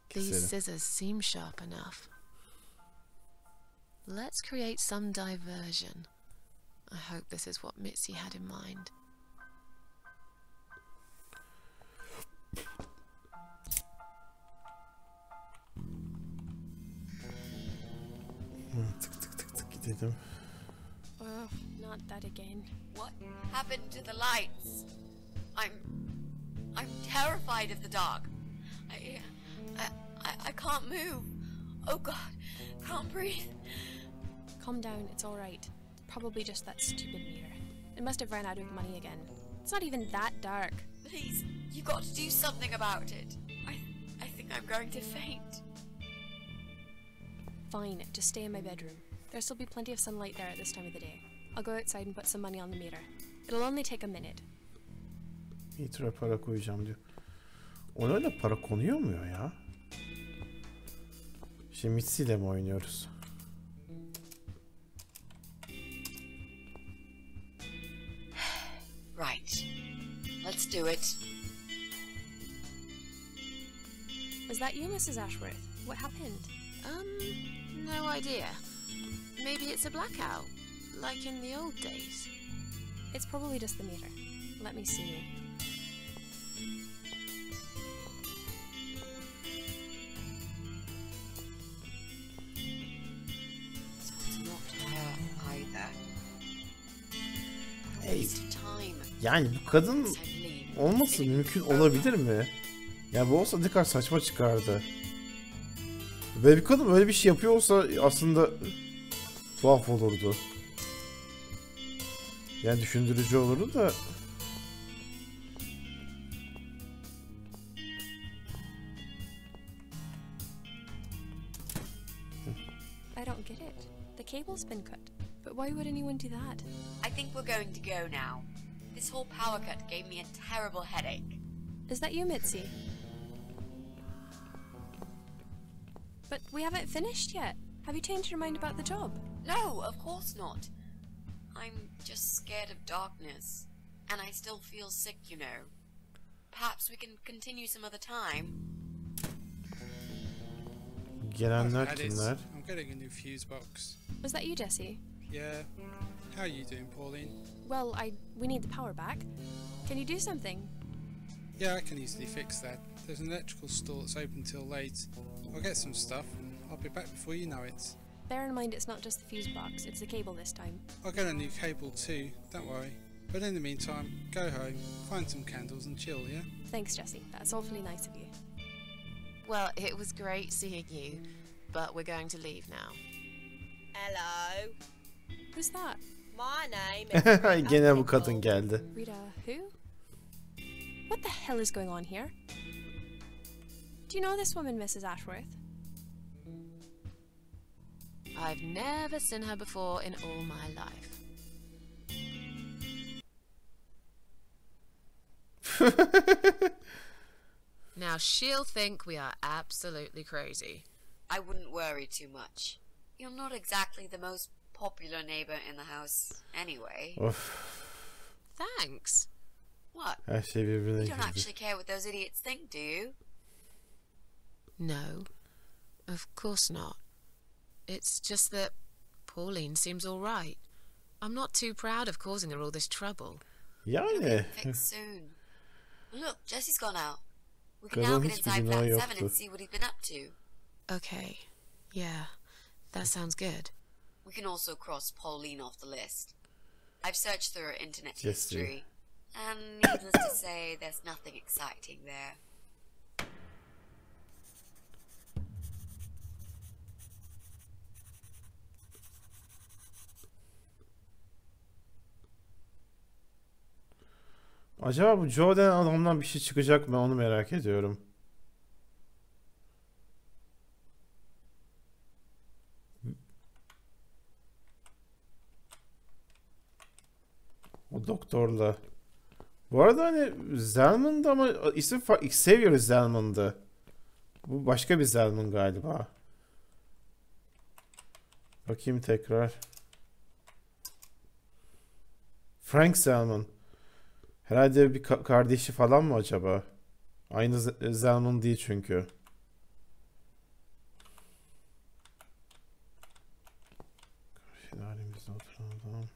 These Keselim. scissors seem sharp enough. Let's create some diversion. I hope this is what Mitzi had in mind. Tık tık tık tık gidelim. Oh, not that again. What happened to the lights? I'm terrified of the dark. I can't move. Oh God, can't breathe. Calm down, it's alright. Probably just that stupid mirror. It must have run out of money again. It's not even that dark. Please, you got to do something about it. I think I'm going to faint. Fine, just stay in my bedroom. There'll still be plenty of sunlight there at this time of the day. I'll go outside and put some money on the meter. It'll only take a minute. Meter'a para koyacağım diyor. Ona öyle para konuyor mu ya? Şimdi Mitzi ile mi oynuyoruz? Right. Let's do it. Was that you, Mrs. Ashworth? What happened? No idea. Maybe it's a blackout, like in the old days. It's probably just the meter. Let me see. So it's not her either. Hey, Waste of time. yani bu kadın Yes, I believe. olması mümkün olabilir mi? Ya bu olsa ne kadar saçma çıkardı. Böyle bir kadın öyle bir şey yapıyor olsa aslında tuhaf olurdu. Yani düşündürücü olurdu da. I don't get it. The cable's been cut. But why would anyone do that? I think we're going to go now. This whole power cut gave me a terrible headache. Is that you, Mitzi? But we haven't finished yet. Have you changed your mind about the job? No, of course not. I'm just scared of darkness. And I still feel sick, you know. Perhaps we can continue some other time. Gelenler I've had it. kimler? I'm getting a new fuse box. Was that you, Jesse? Yeah. How are you doing, Pauline? Well, we need the power back. Can you do something? Yeah, I can easily fix that. There's an electrical store that's open till late. I'll get some stuff and I'll be back before you know it. Bear in mind it's not just the fuse box, it's the cable this time. I'll get a new cable too, don't worry. But in the meantime, go home, find some candles and chill, yeah? Thanks, Jesse. That's awfully nice of you. Well, it was great seeing you, but we're going to leave now. Hello. Who's that? My name is Gene bu kadın geldi. Rita who? What the hell is going on here? Do you know this woman, Mrs. Ashworth? I've never seen her before in all my life. Now she'll think we are absolutely crazy. I wouldn't worry too much. You're not exactly the most popular neighbor in the house anyway. Of. Thanks. What? Her şey birbirine You don't girdi. actually care what those idiots think, do you? No, of course not. It's just that Pauline seems all right. I'm not too proud of causing her all this trouble. Yani. Fix soon. Look, Jesse's gone out. We can now Kadın get hiçbir inside günahı flat 7 yoktu. and see what he's been up to. Okay, yeah, that sounds good. We can also cross Pauline off the list. I've searched through her internet Jesse. history, and needless to say, there's nothing exciting there. Acaba bu Joe denen adamdan bir şey çıkacak mı onu merak ediyorum. O doktorla Bu arada hani Zelman'da ama isim farklı. Seviyoruz Zelman'da. Bu başka bir Zelman galiba. Bakayım tekrar. Frank Zelman. Herhalde bir kardeşi falan mı acaba? Aynı Zelman değil çünkü. Halimizde oturan adam.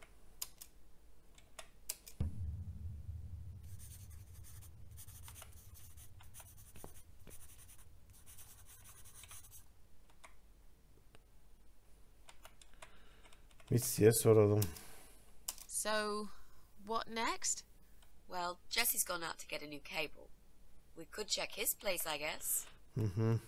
Mitzi'ye soralım. So, what next? Well, Jesse's gone out to get a new cable. We could check his place, I guess. Hı.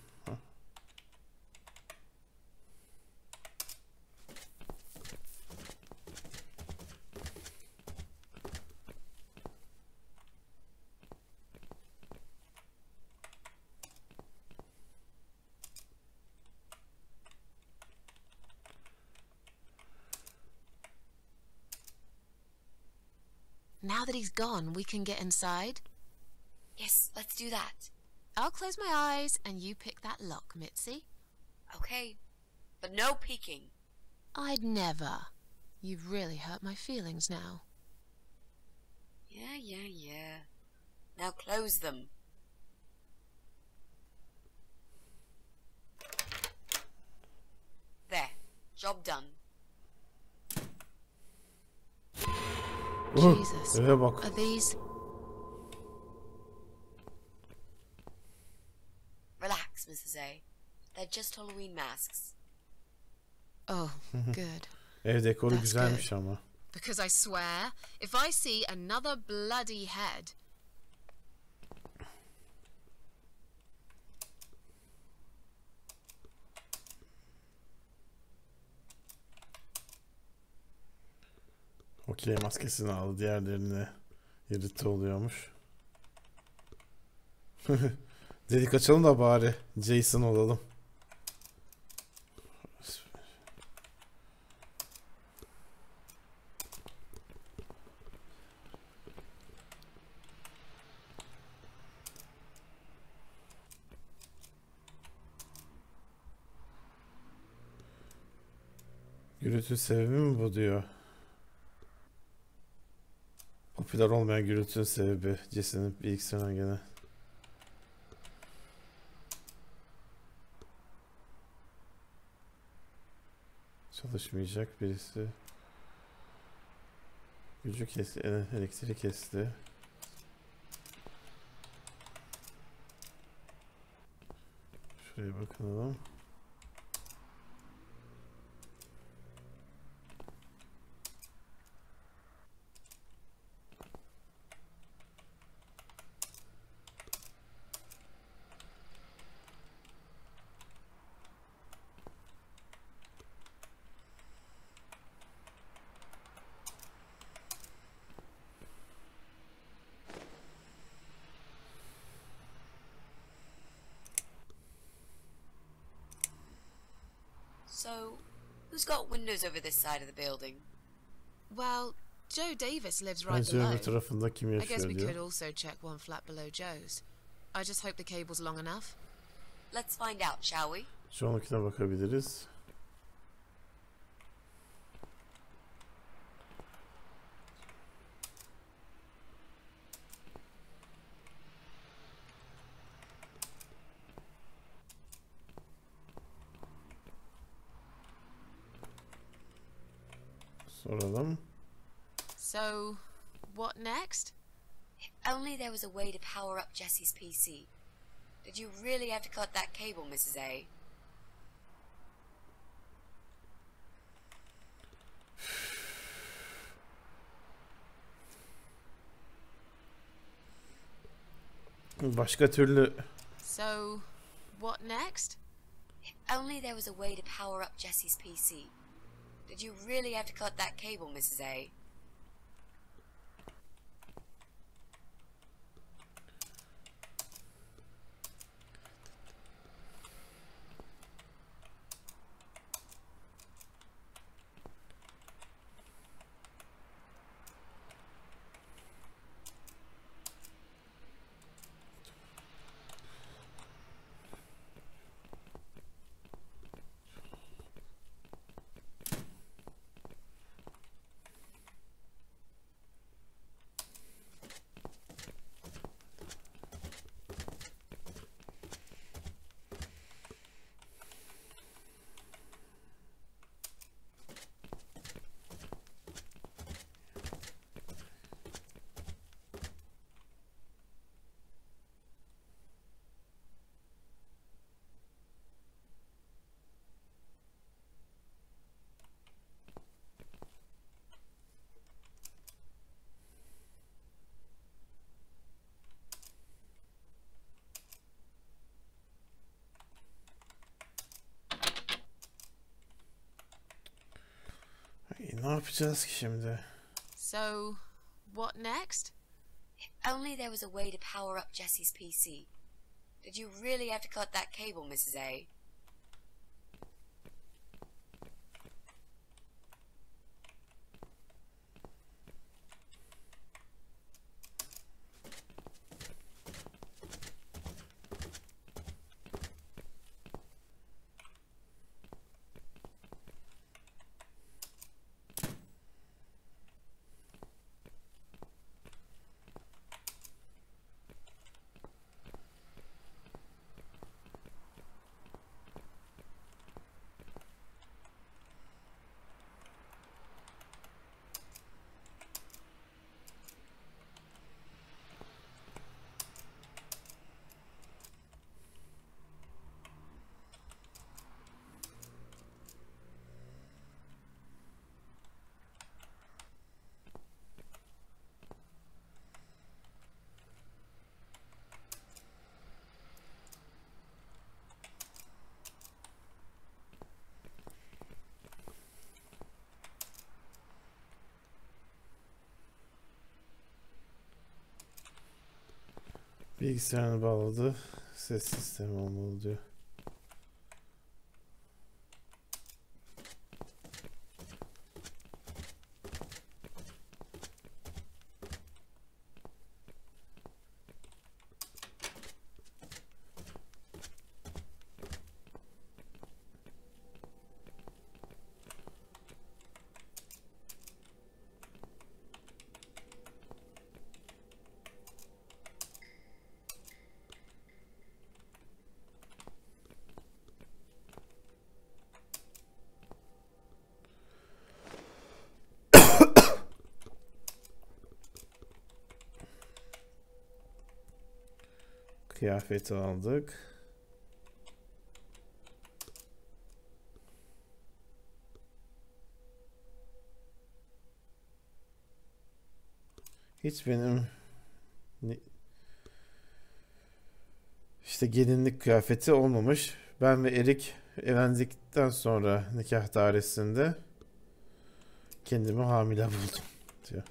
Now that he's gone, we can get inside. Yes, let's do that. I'll close my eyes and you pick that lock, Mitzi. Okay, but no peeking. I'd never. You've really hurt my feelings now. Yeah. Now close them. There, job done. Jesus. Öyle bak. Are these... Relax, Mrs. A. They're just Halloween masks. Oh, good. Ev dekoru That's güzelmiş good. ama. Because I swear, if I see another bloody head... Okey, maskesini aldı. Diğerlerine irite oluyormuş. Dedik açalım da bari Jason olalım. Gürültü sebebi mi bu diyor. Popüler olmayan gürültünün sebebi Jesse'nin bilgisayarına gene. Çalışmayacak birisi. Gücü kesti, elektriği kesti. Şuraya bakalım. So, who's got windows over this side of the building? Well, Joe Davis lives right Pencerenin below. öbür tarafında kim I guess yaşıyor we could diyor. also check one flat below Joe's. I just hope the cable's long enough. Let's find out, shall we? Sonrakine bakabiliriz. Soralım. So, what next? If only there was a way to power up Jesse's PC. Did you really have to cut that cable, Mrs. A? Başka türlü So, what next? If only there was a way to power up Jesse's PC. Did you really have to cut that cable, Mrs. A? Ne yapacağız ki şimdi? So, what next? If only there was a way to power up Jesse's PC. Did you really have to cut that cable, Mrs. A? Bilgisayarını bağladı. Ses sistemi olmalı diyor. Kıyafeti aldık. Hiç benim işte gelinlik kıyafeti olmamış. Ben ve Erik evlendikten sonra nikah dairesinde kendimi hamile buldum diyor.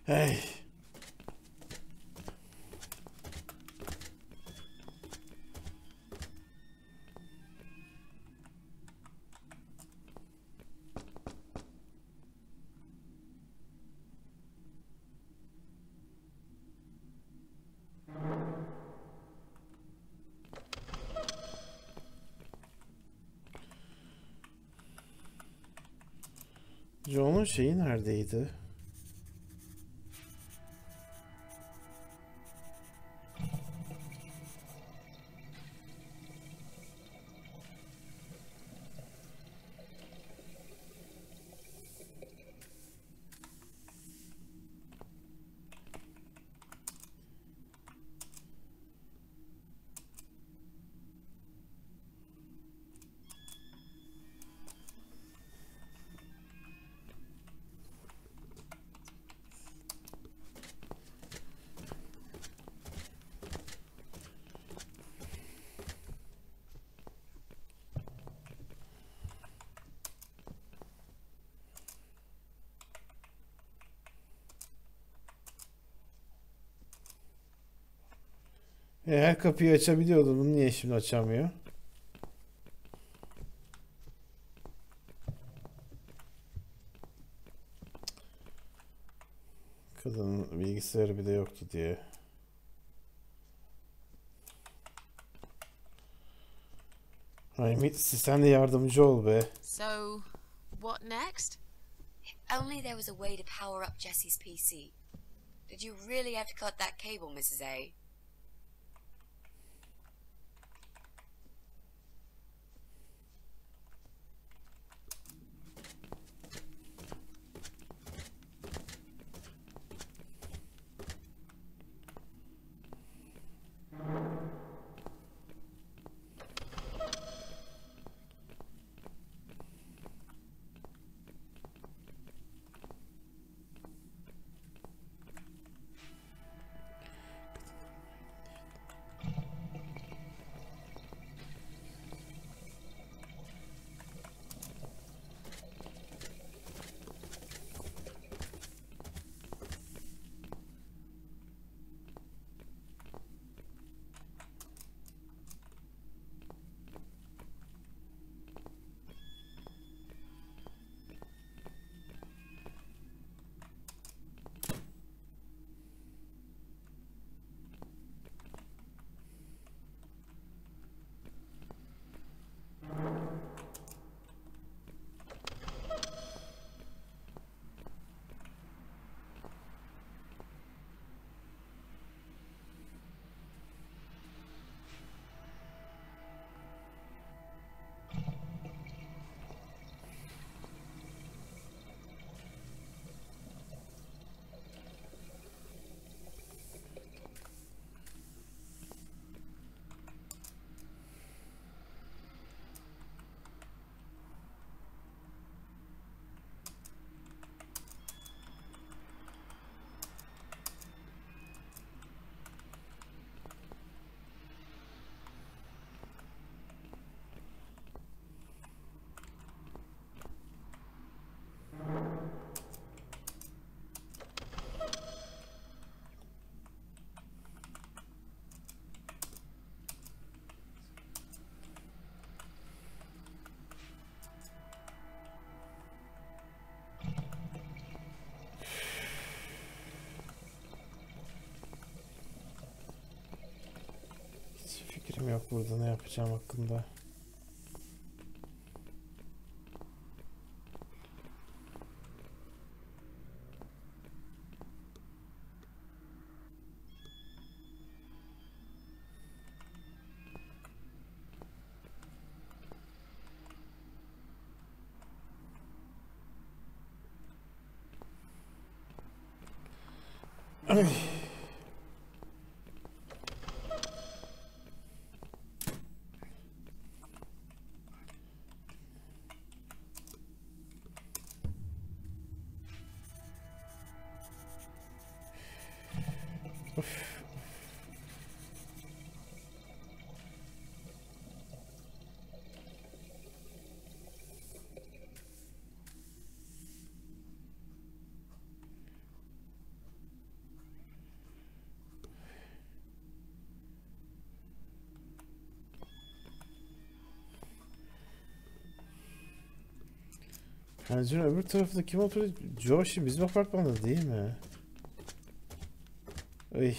Hey. John'un şeyi neredeydi? Her kapıyı açabiliyordu. Bunu niye şimdi açamıyor? Kadının bilgisayarı bile yoktu diye. Ay Mitzi, sen de yardımcı ol be. So, what next? If only there was a way to power up Jesse's PC. Did you really have to cut that cable, Mrs. A? Fikrim yok burada ne yapacağım hakkında. Ay. Pencerenin öbür tarafında kim oturuyor? Joshi bizim apartmanda değil mi? Ay.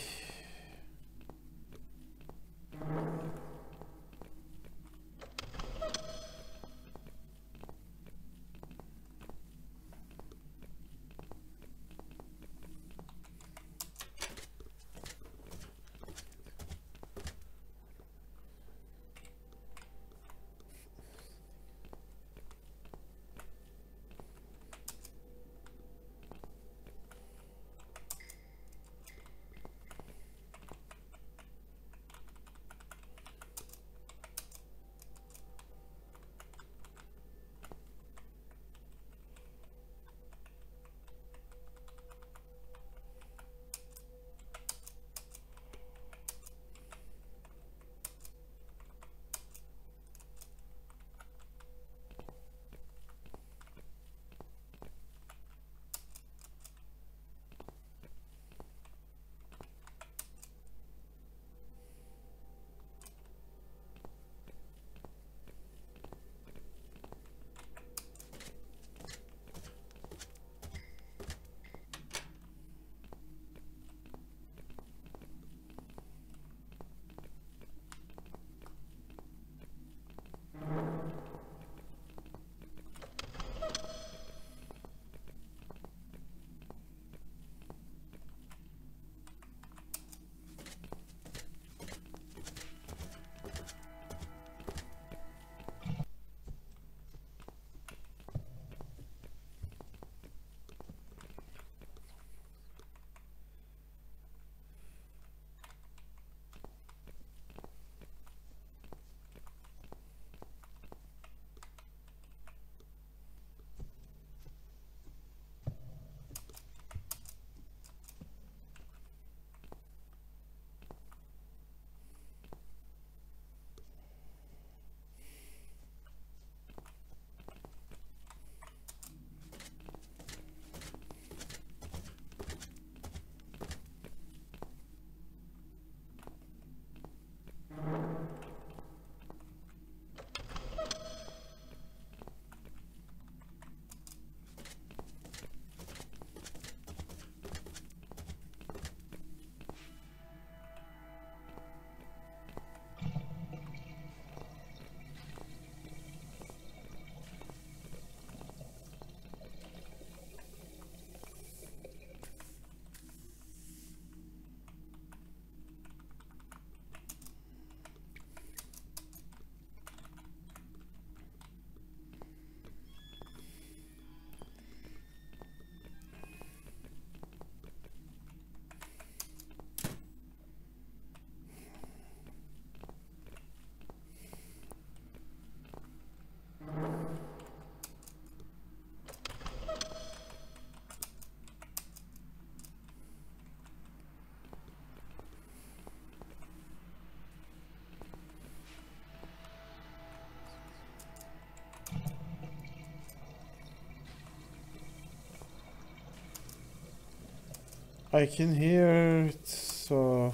I can hear it, so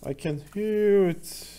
I can hear it.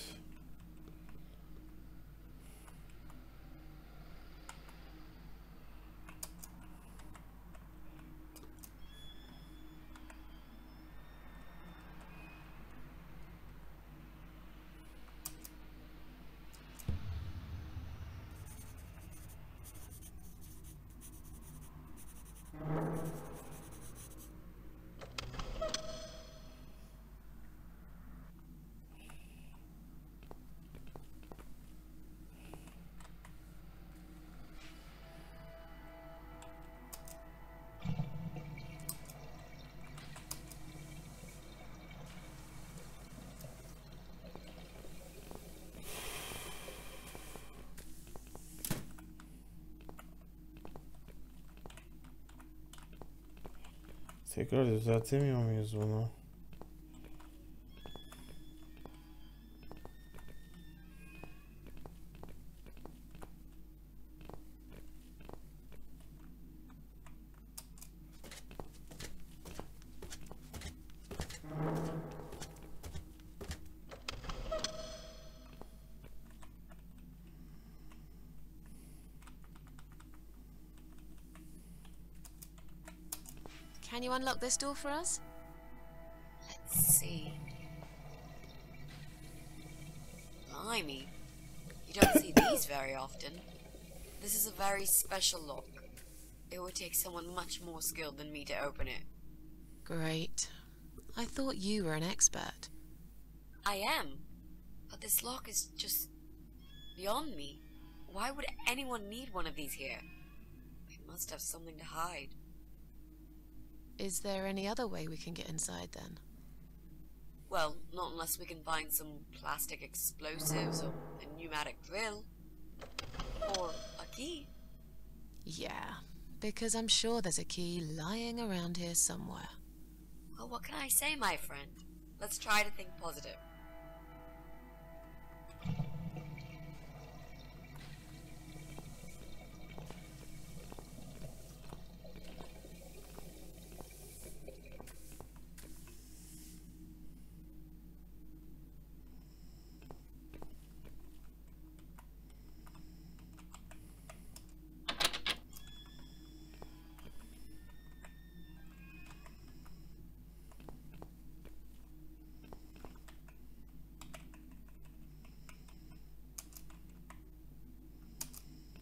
Tekrar düzeltemiyor muyuz bunu? Can you unlock this door for us? Let's see. Blimey. You don't see these very often. This is a very special lock. It would take someone much more skilled than me to open it. Great. I thought you were an expert. I am. But this lock is just beyond me. Why would anyone need one of these here? They must have something to hide. Is there any other way we can get inside then? Well, not unless we can find some plastic explosives or a pneumatic drill. Or a key. Yeah, because I'm sure there's a key lying around here somewhere. Well, what can I say, my friend? Let's try to think positive.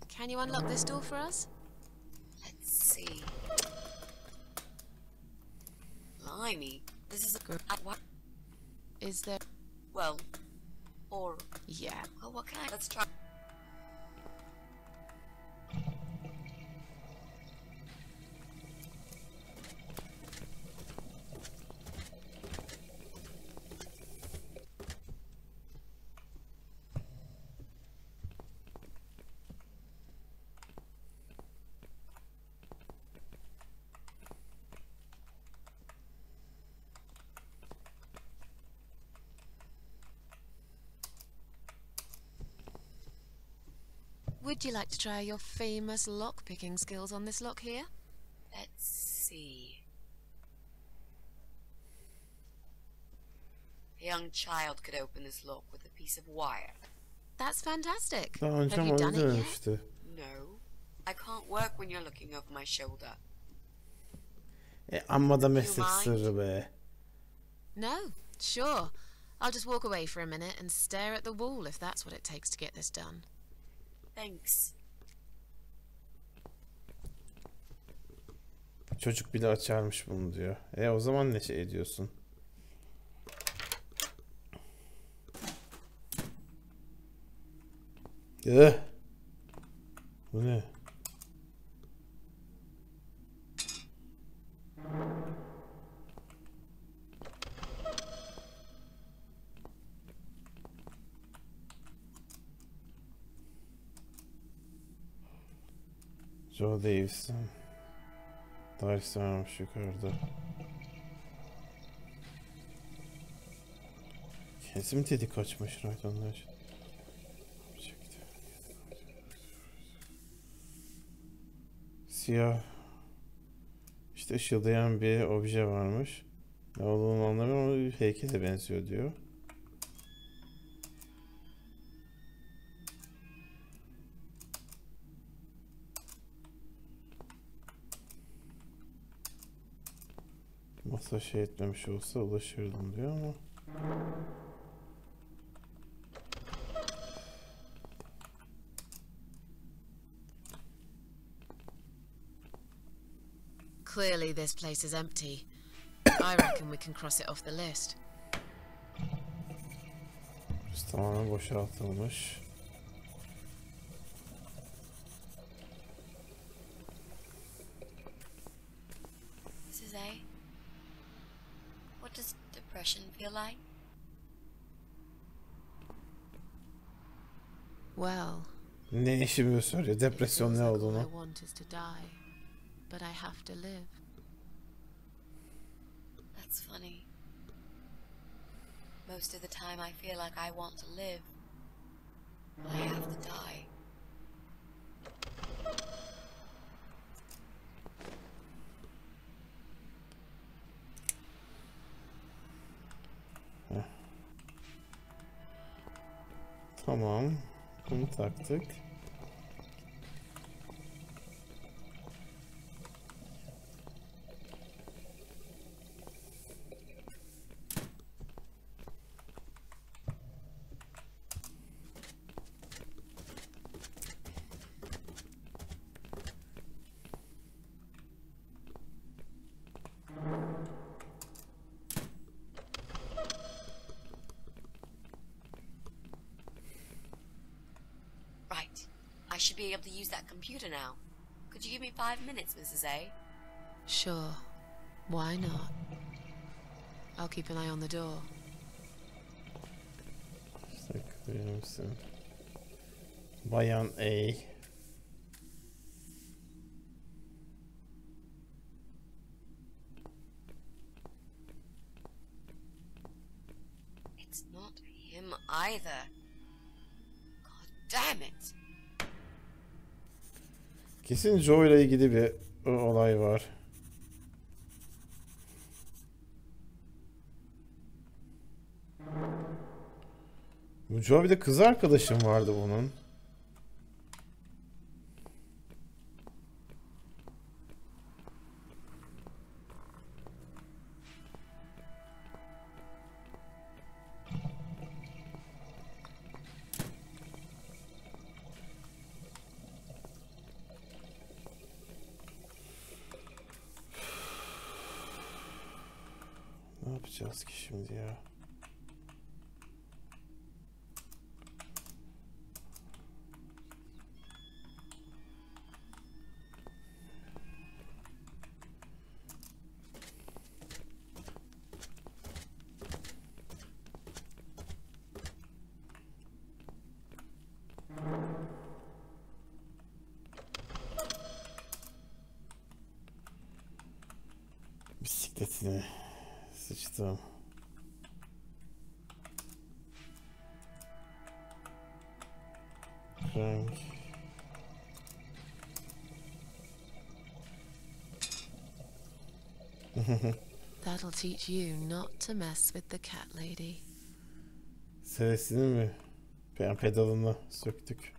Can you unlock this door for us? Let's see. Blimey, this is a good. What? Is there... Well, or Yeah. well, what can I? Let's try. Would you like to try your famous lock-picking skills on this lock here? Let's see. A young child could open this lock with a piece of wire. That's fantastic. Daha önce Have you ama done it yet? denemişti. No, I can't work when you're looking over my shoulder. Amma da meslek sırrı be. No, sure. I'll just walk away for a minute and stare at the wall if that's what it takes to get this done. Thanks. Çocuk bile açarmış bunu diyor. O zaman ne şey ediyorsun? Bu ne? Joe Davis'ten ders vermiş yukarıda. Kesim dedi kaçmış raytonlar. Siyah işte ışıldayan bir obje varmış. Ne olduğunu anlamıyorum ama heykele benziyor diyor. Masa şey etmemiş olsa ulaşırdım diyor ama. Clearly this place is empty. I reckon we can cross it off the list. Burası tamamen boşaltılmış. This is A. What does depression feel like? Well, Ne işimi soruyor depresyon ne all I olduğunu. want is to die, but I have to live. That's funny. Most of the time I feel like I want to live, but I have to die. Tamam. Bunu taktık. Right. I should be able to use that computer now. Could you give me 5 minutes, Mrs. A? Sure. Why not? I'll keep an eye on the door. Saklayır mısın? Bayan A. It's not him either. God damn it. Kesin Joe ile ilgili bir olay var. Bu Joe, bir de kız arkadaşım vardı bunun. Ne yapacağız ki şimdi ya? Bisikletine sıçtım. Frank. That'll teach you not to mess with the cat lady. Sesini mi? Pedalını söktük.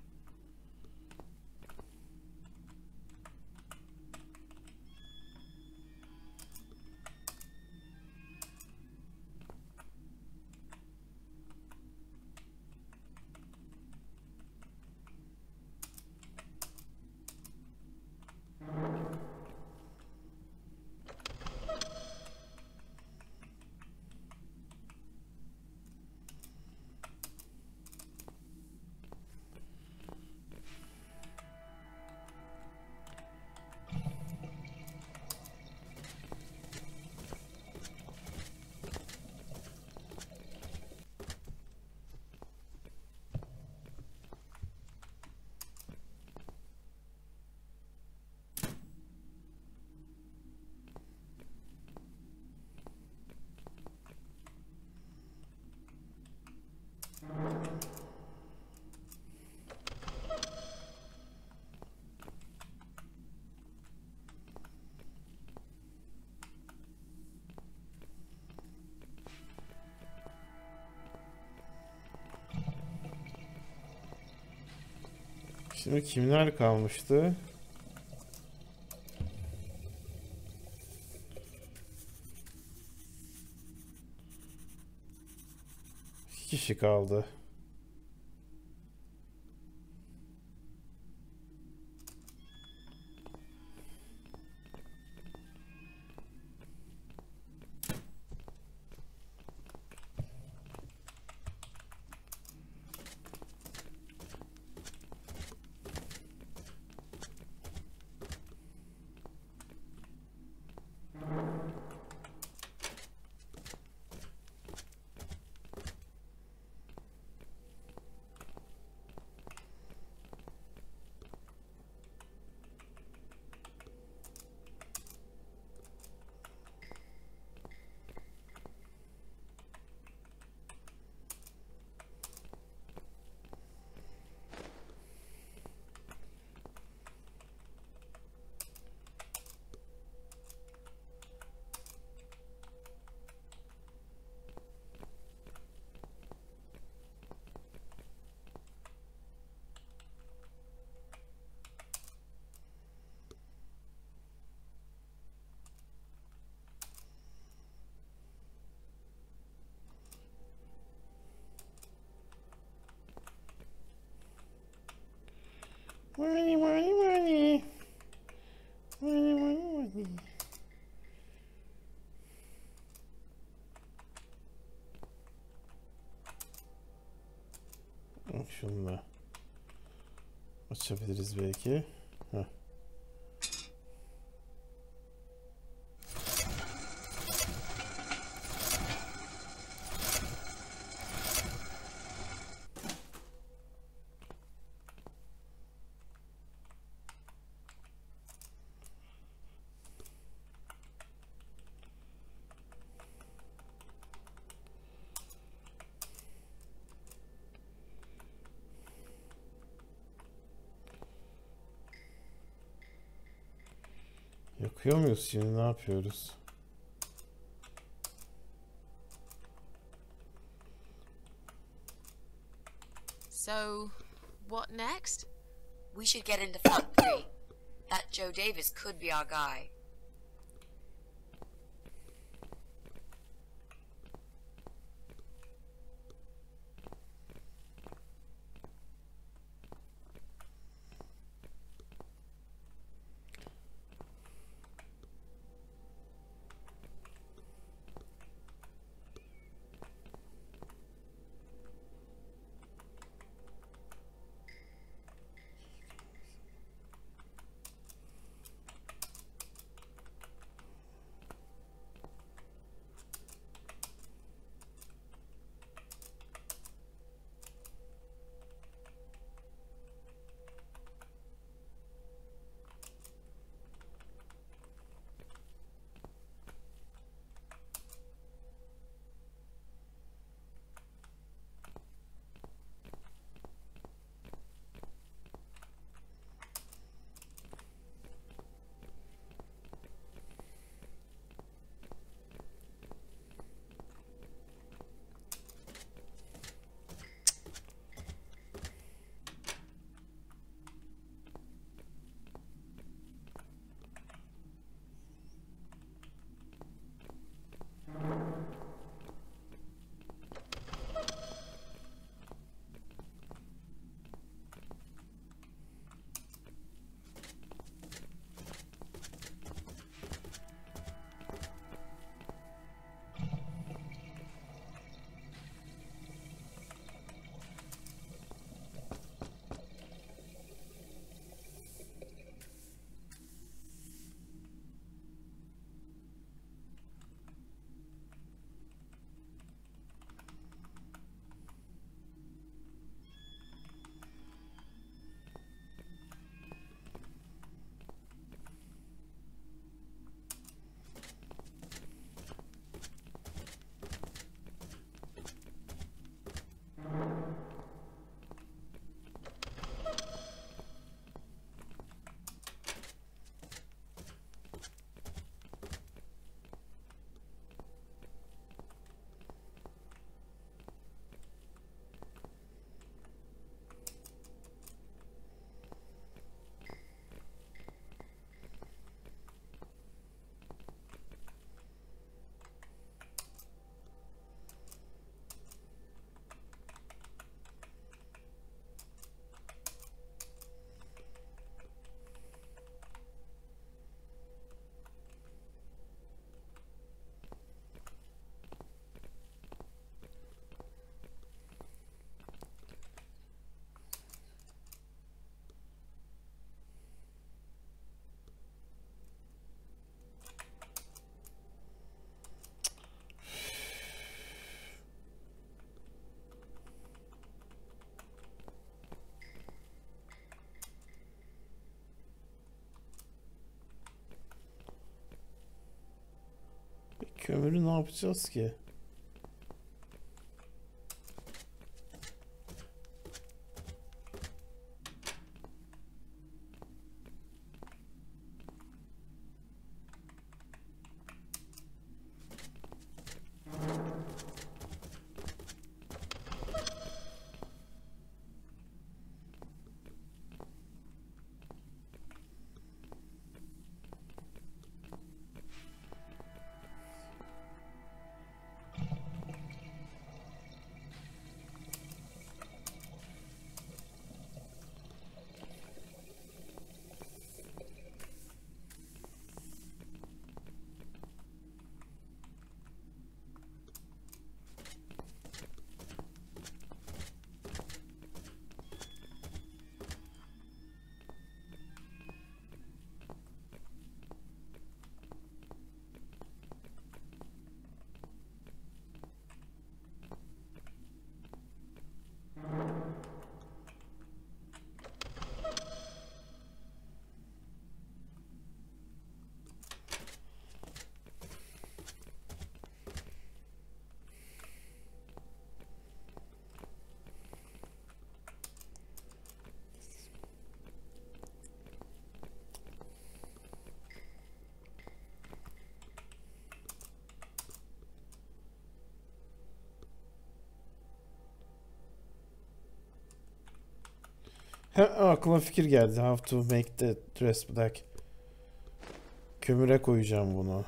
Şimdi kimler kalmıştı? İki kişi kaldı. Money, money, money. Money, money, money. Şunla. Açabiliriz belki. Heh. Yakıyor muyuz şimdi? Ne yapıyoruz? So, what next? We should get into flat 3. That Joe Davis could be our guy. Kömürü ne yapacağız ki? Aklıma fikir geldi. How to make the dress black. Kömüre koyacağım bunu.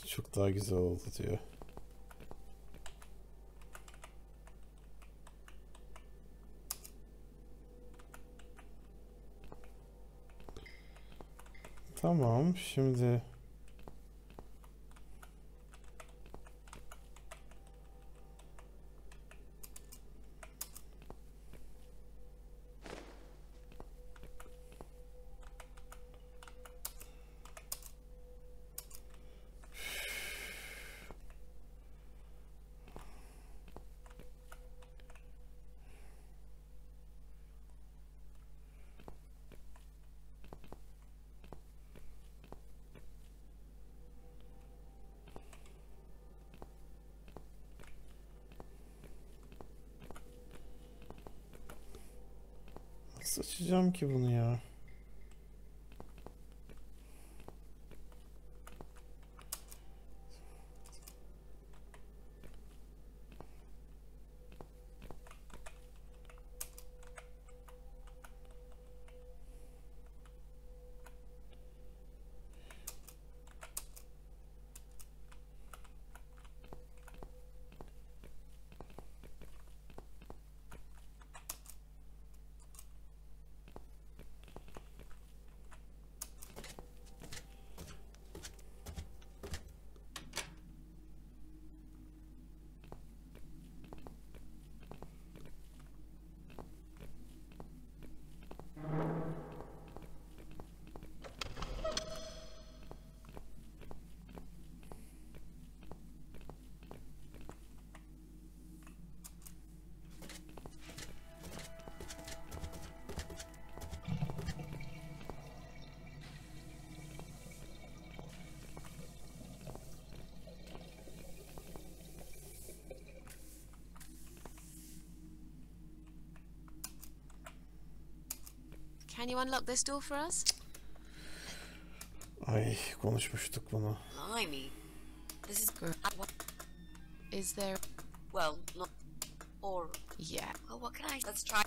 Çok daha güzel oldu diyor. Tamam, şimdi nasıl açacağım ki bunu ya? Can you unlock this door for us? Ay, konuşmuştuk bunu. Blimey. This is Is there... well, not or Yeah. well, what can I? Let's try.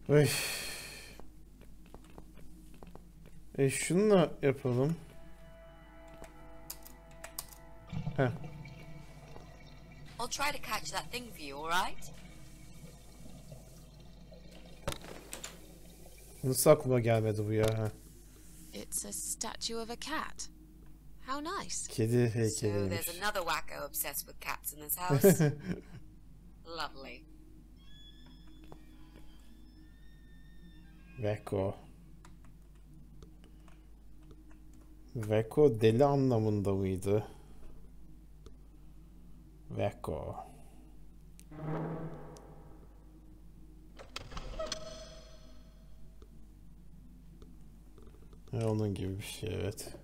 Oy. Şununla yapalım. Heh. I'll try to catch that thing for you, all right? Nasıl aklıma gelmedi bu ya? Heh. It's a statue of a cat. How nice. Kedi So heykeliymiş. there's another wacko obsessed with cats in this house. Lovely. Veko. Veko deli anlamında mıydı? Veko. Onun gibi bir şey, evet.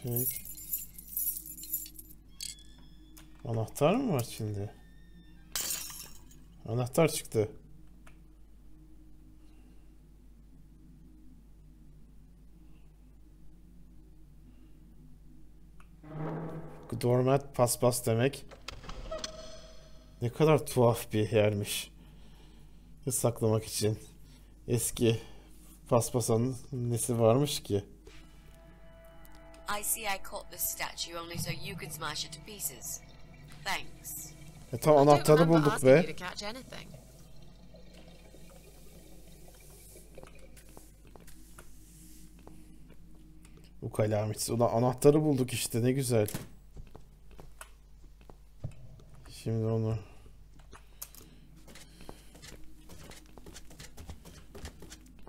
Şey. Anahtar mı var şimdi? Anahtar çıktı. Doormat paspas demek. Ne kadar tuhaf bir yermiş. Saklamak için. Eski paspasanın nesi varmış ki? I see I caught this statue only so you could smash it to pieces. Thanks. Tam I don't anahtarı remember bulduk asking you be. to catch anything. Bu kalamet. Ulan anahtarı bulduk işte, ne güzel. Şimdi onu...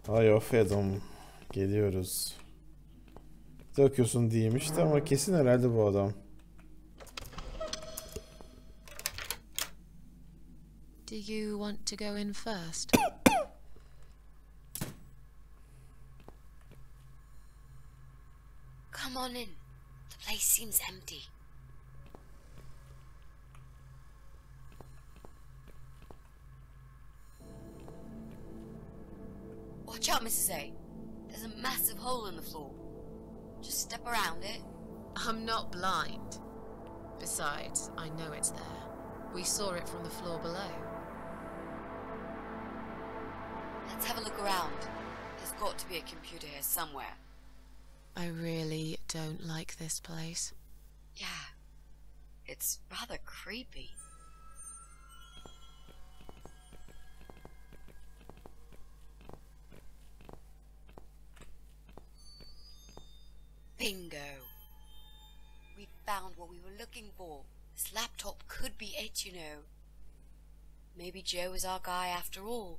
Hay of Adam. Geliyoruz. Döküyorsun değilmişti ama kesin herhalde bu adam. Do you want to go in first? Come on in. The place seems empty. Watch out, Mrs. A. There's a massive hole in the floor. Just step around it. I'm not blind. Besides, I know it's there. We saw it from the floor below. Let's have a look around. There's got to be a computer here somewhere. I really don't like this place. Yeah. It's rather creepy. Bingo. We found what we were looking for. This laptop could be it, you know. Maybe Joe is our guy after all.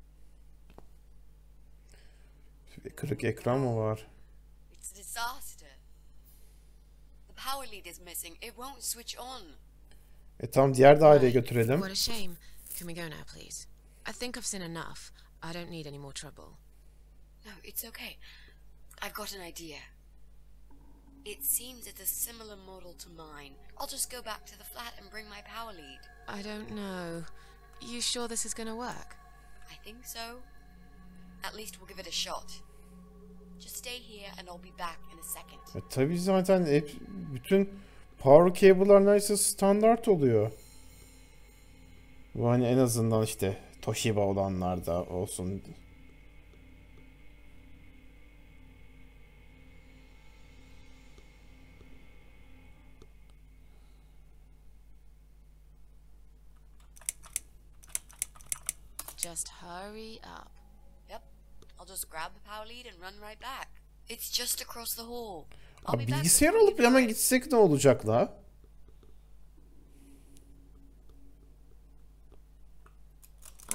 Kırık ekran mı var? It's a disaster. The power lead is missing. It won't switch on. Tam diğer daireye götürelim. What a shame. Can we go now, please? I think I've seen enough. I don't need any more trouble. No, it's okay. I've got an idea. It seems it's a similar model to mine. I'll just go back to the flat and bring my power lead. I don't know. You sure this is gonna work? I think so. At least we'll give it a shot. Just stay here and I'll be back in a second. Tabii zaten hep bütün power cable'lar neredeyse standart oluyor. Bu hani en azından işte Toshiba olanlarda olsun. Just hurry up. Yep. I'll just grab the power lead and run right back. It's just across the hall. Abi bilgisayar alıp hemen gitsek ne olacak la?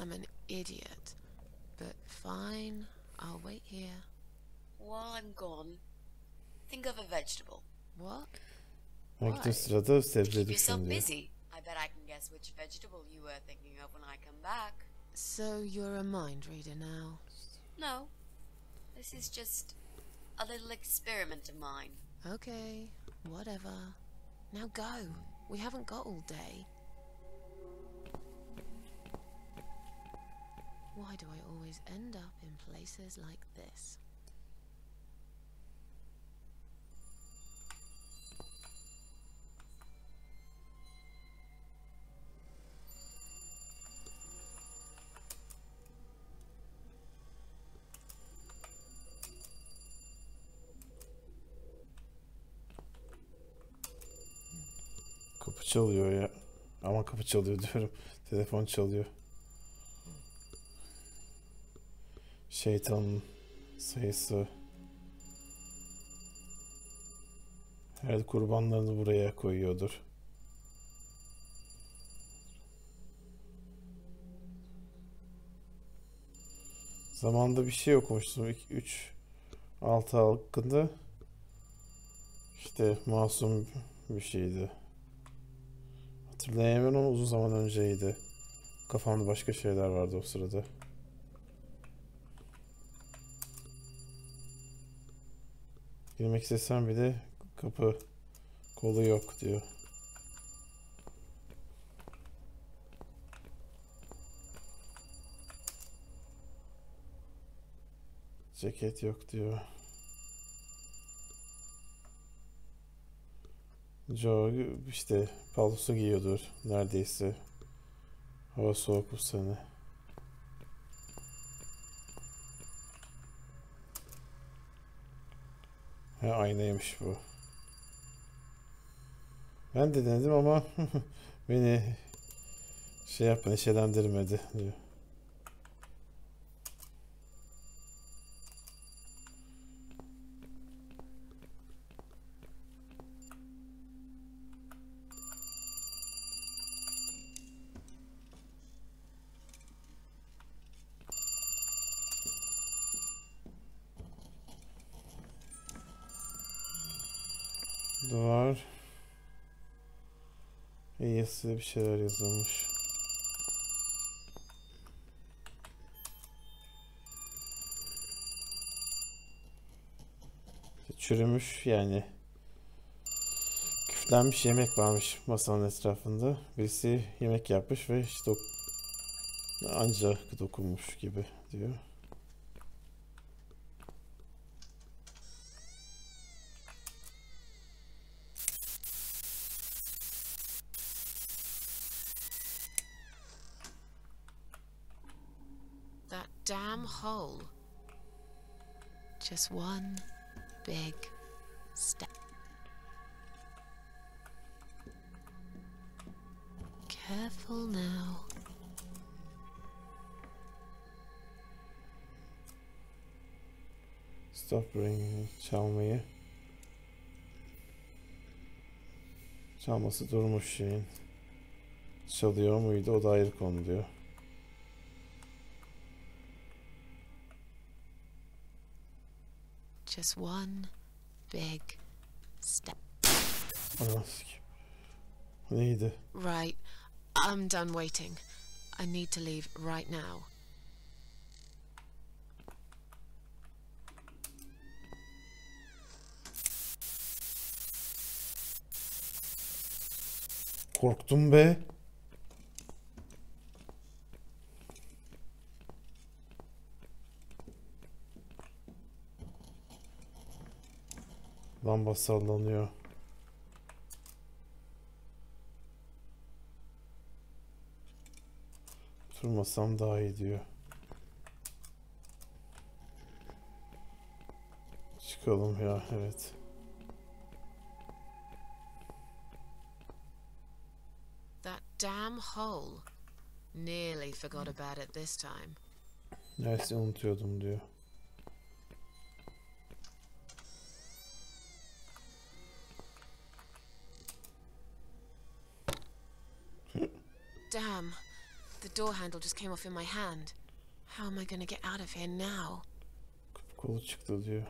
I'm an idiot. But fine, I'll wait here. While I'm gone, think of a vegetable. What? Ben gittiğim sırada sebze Keep yourself düşün diyor. busy. I bet I can guess which vegetable you were thinking of when I come back. So you're a mind reader now? No. This is just a little experiment of mine. Okay, whatever. Now go. We haven't got all day. Why do I always end up in places like this? Kapı çalıyor ya. Ama kapı çalıyor diyorum. Telefon çalıyor. Şeytanın sayısı. Her kurbanlarını buraya koyuyordur. Zamanında bir şey okumuştum. 3-6 hakkında. İşte masum bir şeydi. Hatırlayamıyorum ama uzun zaman önceydi. Kafamda başka şeyler vardı o sırada. Girmek istesem bile kapı kolu yok diyor. Ceket yok diyor. Joe işte paltosu giyiyordur neredeyse. Hava soğuk bu sene. Ha, aynaymış bu. Ben de denedim ama beni şey yapma, neşelendirmedi diyor. Duvar. İyisi bir şeyler yazılmış. Çürümüş yani. Küflenmiş yemek varmış masanın etrafında. Birisi yemek yapmış ve işte ancak dokunmuş gibi diyor. That damn hole. Just one big step. Careful now. Stop ringing. Çalmayı. Çalması durmuş şeyin. Çalıyor muydu? O da ayrı konu diyor. Just one big step. Neydi? Right. I'm done waiting. I need to leave right now. Korktum be. Lamba sallanıyor. Oturmasam daha iyi diyor. Çıkalım ya, evet. That damn hole. Nearly forgot about it this time. Neyse, unutuyordum diyor. Damn. The door handle just came off in my hand. How am I gonna get out of here now? Kolu çıktı diyor.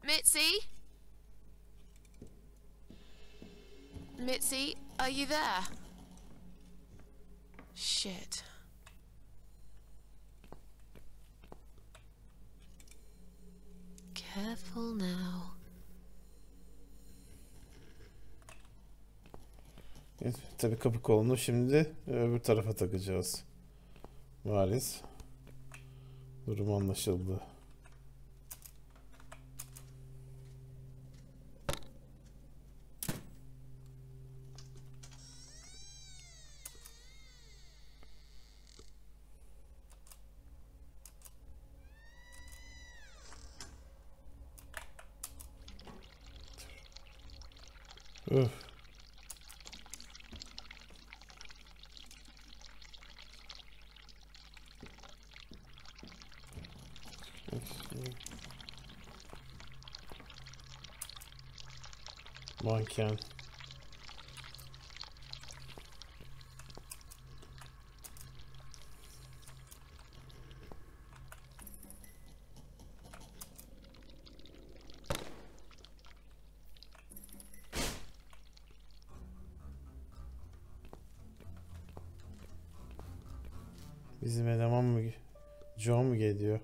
Mitzi? Mitzi, are you there? Shit. Careful now. Evet, tabii kapı kolunu şimdi öbür tarafa takacağız. Bariz. Durum anlaşıldı. Öf. Manken. Bizim eleman mı? Joe mu geliyor?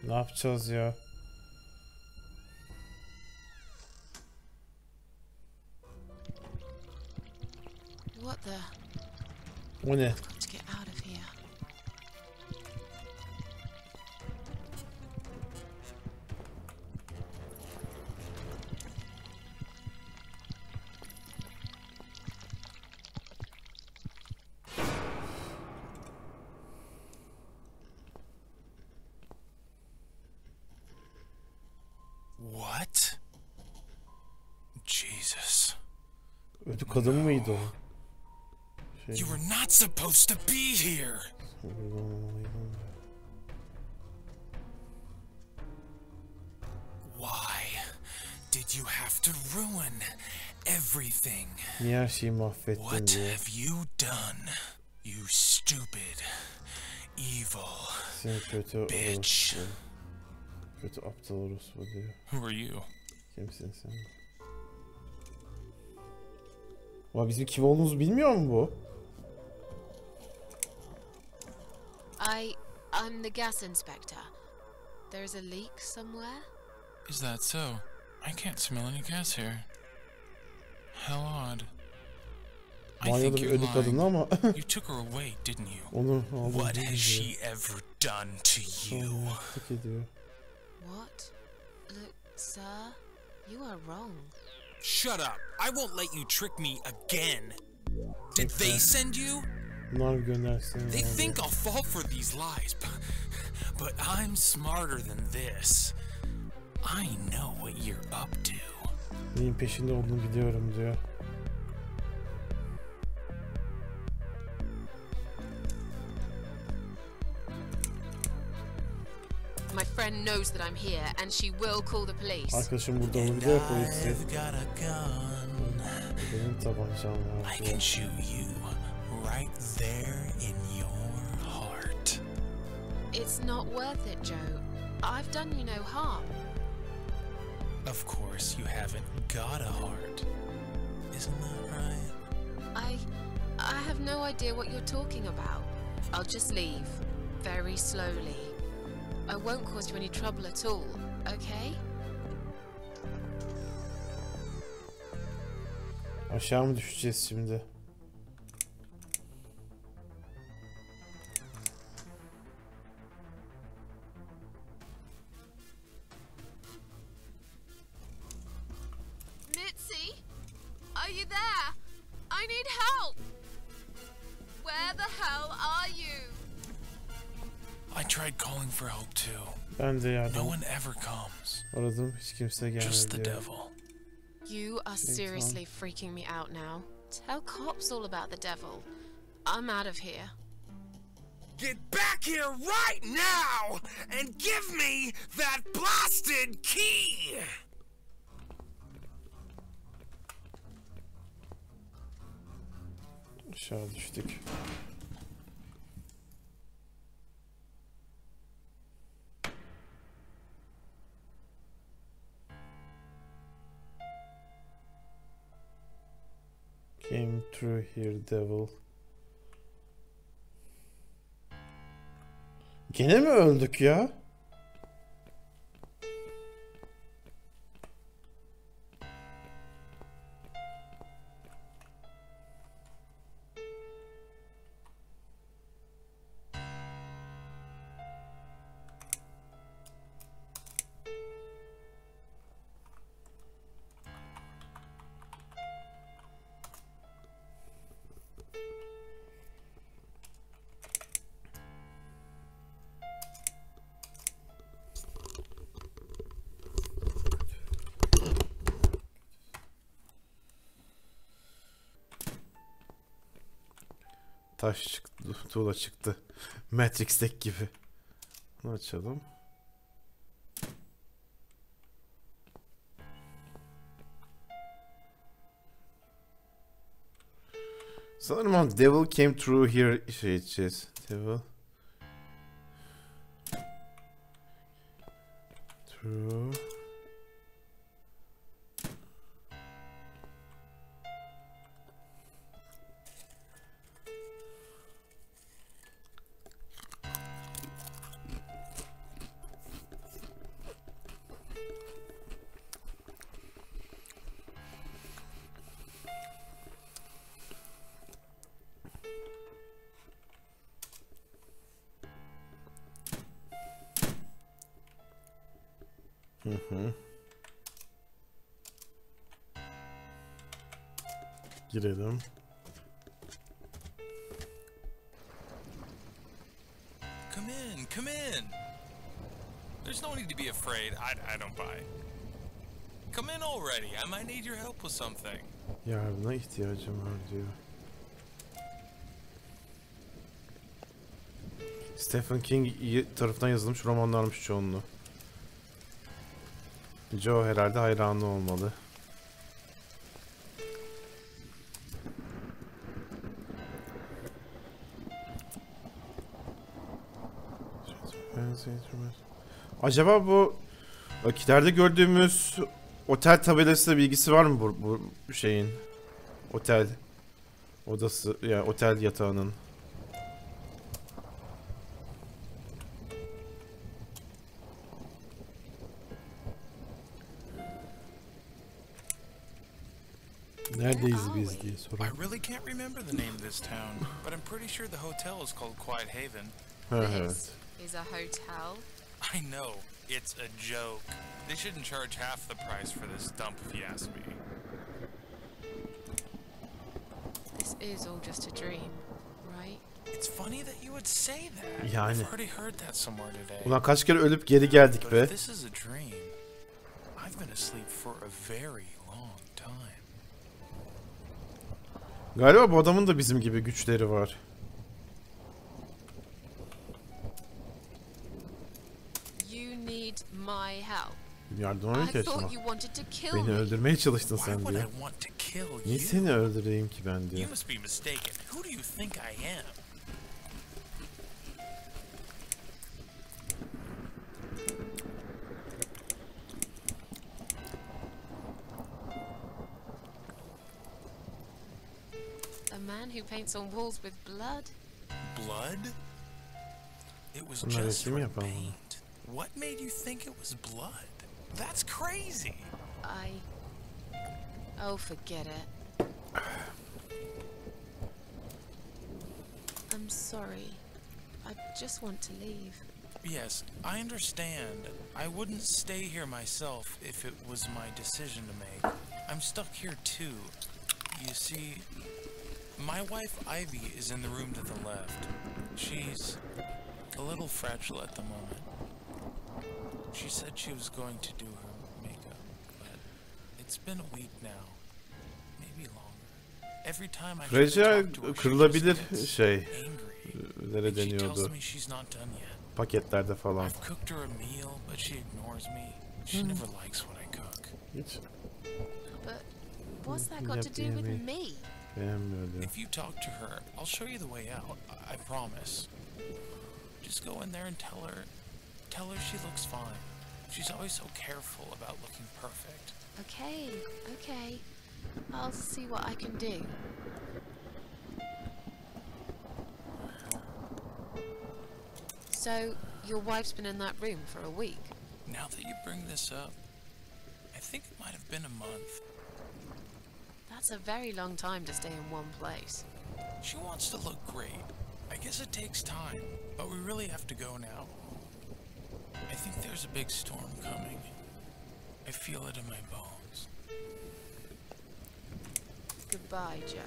Ne yapacağız ya? What the? O ne? I've got to get out of here. Ödü kadın mıydı o? You were not supposed to be here. Why did you have to ruin everything? Niye her şeyi mahvettin What diye. have you done? You stupid, evil Sen kötü bitch. orospu. Kötü aptal orospu diyor. Who are you? Kimsin sen? Ama bizim kim olduğumuzu bilmiyor mu bu? I'm the gas inspector. There's a leak somewhere? Is that so? I can't smell any gas here. How odd. I Banyoda think bir you're ödü kadın lying. ama. You took her away, didn't you? Onu aldım. What has she ever done to you? Tık ediyor. What? Look, sir, you are wrong. Shut up! I won't let you trick me again. Did they send you? Bunlar göndersin. They think I'll fall for these lies, but I'm smarter than this. I know what you're up to. Neyin peşinde olduğunu biliyorum diyor. My friend knows that I'm here, and she will call the police. Arkadaşım burada onu biliyor polisi. I've got a gun. Benim tabancam var I can diyor. shoot you right there in your heart. It's not worth it, Joe. I've done you no harm. Of course, you haven't got a heart. Isn't that right? I have no idea what you're talking about. I'll just leave, very slowly. I won't cause you any trouble at all, okay? Aşağı mı düşeceğiz şimdi? Mitzi? Are you there? I need help! Where the hell are you? I tried calling for help too. Ben de No yardım one ever comes. aradım. Hiç kimse Just the gelmedi diyor. devil. You are seriously freaking me out now. Tell cops all about the devil. I'm out of here. Get back here right now and give me that blasted key! Aşağı düştük. Came through here, devil. Gene mi öldük ya? Taş çıktı, tuğla çıktı. Matrix'teki gibi. Bunu açalım. Sanırım o devil came through here şey içeceğiz. Devil. Through. Girelim. Come in, come in. There's no need to be afraid. I don't buy it. Come in already. I might need your help with something. Yardımına ihtiyacım var diyor. Stephen King tarafından yazılmış romanlarmış çoğunluğu. Joe herhalde hayranı olmalı. Acaba bu kilerde gördüğümüz otel tabelasıyla bilgisi var mı bu şeyin? Otel odası, yani otel yatağının. Neredeyiz biz diye soruyorum. I really can't remember the name of this town, but I'm pretty sure the hotel is called Quiet Haven. This is a hotel. I know, it's a joke. They shouldn't charge half the price for this dump if you ask me. This is all just a dream, right? It's funny that you would say that. Yani. I've already heard that somewhere today. Ulan kaç kere ölüp geri geldik But be. if this is a dream, I've been asleep for a very long time. Galiba bu adamın da bizim gibi güçleri var. You need my help. Yardıma mı I ihtiyaçım thought var? you wanted to kill Beni me. öldürmeye çalıştın Why sen would diyor. I want to kill Niye you? seni öldüreyim ki ben diyor. You must be mistaken. Who do you think I am? A man who paints on walls with blood? Blood? It was Bunlar just resim for yapalım. paint. What made you think it was blood? That's crazy. Oh, forget it. I'm sorry. I just want to leave. Yes, I understand. I wouldn't stay here myself if it was my decision to make. I'm stuck here too. You see, my wife Ivy is in the room to the left. She's a little fragile at the moment. She said she was going to do her makeup, but it's been a week now. Maybe longer. Every time I try to Fragile talk to her, she kırılabilir just gets şey. angry. Nere And she tells deniyordu? me she's not done yet. Paketlerde falan. I've cooked her a meal, but she ignores me. She never likes what I cook. Hiç But what's that got to do with Yapmayayım. me? beğenmiyor diyor. If you talk to her, I'll show you the way out. I promise. Just go in there and tell her she looks fine. She's always so careful about looking perfect. Okay. I'll see what I can do. So, your wife's been in that room for a week? Now that you bring this up, I think it might have been a month. That's a very long time to stay in one place. She wants to look great. I guess it takes time, but we really have to go now. I think there's a big storm coming. I feel it in my bones. Goodbye, Joe.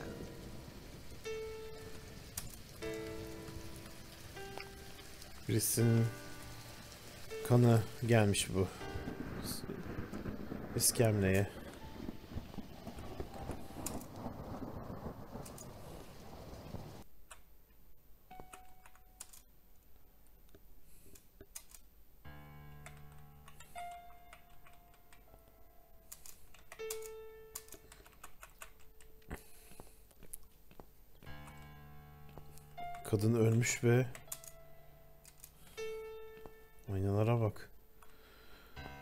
Birisinin kanı gelmiş bu iskemleye. Kadın ölmüş ve aynalara bak.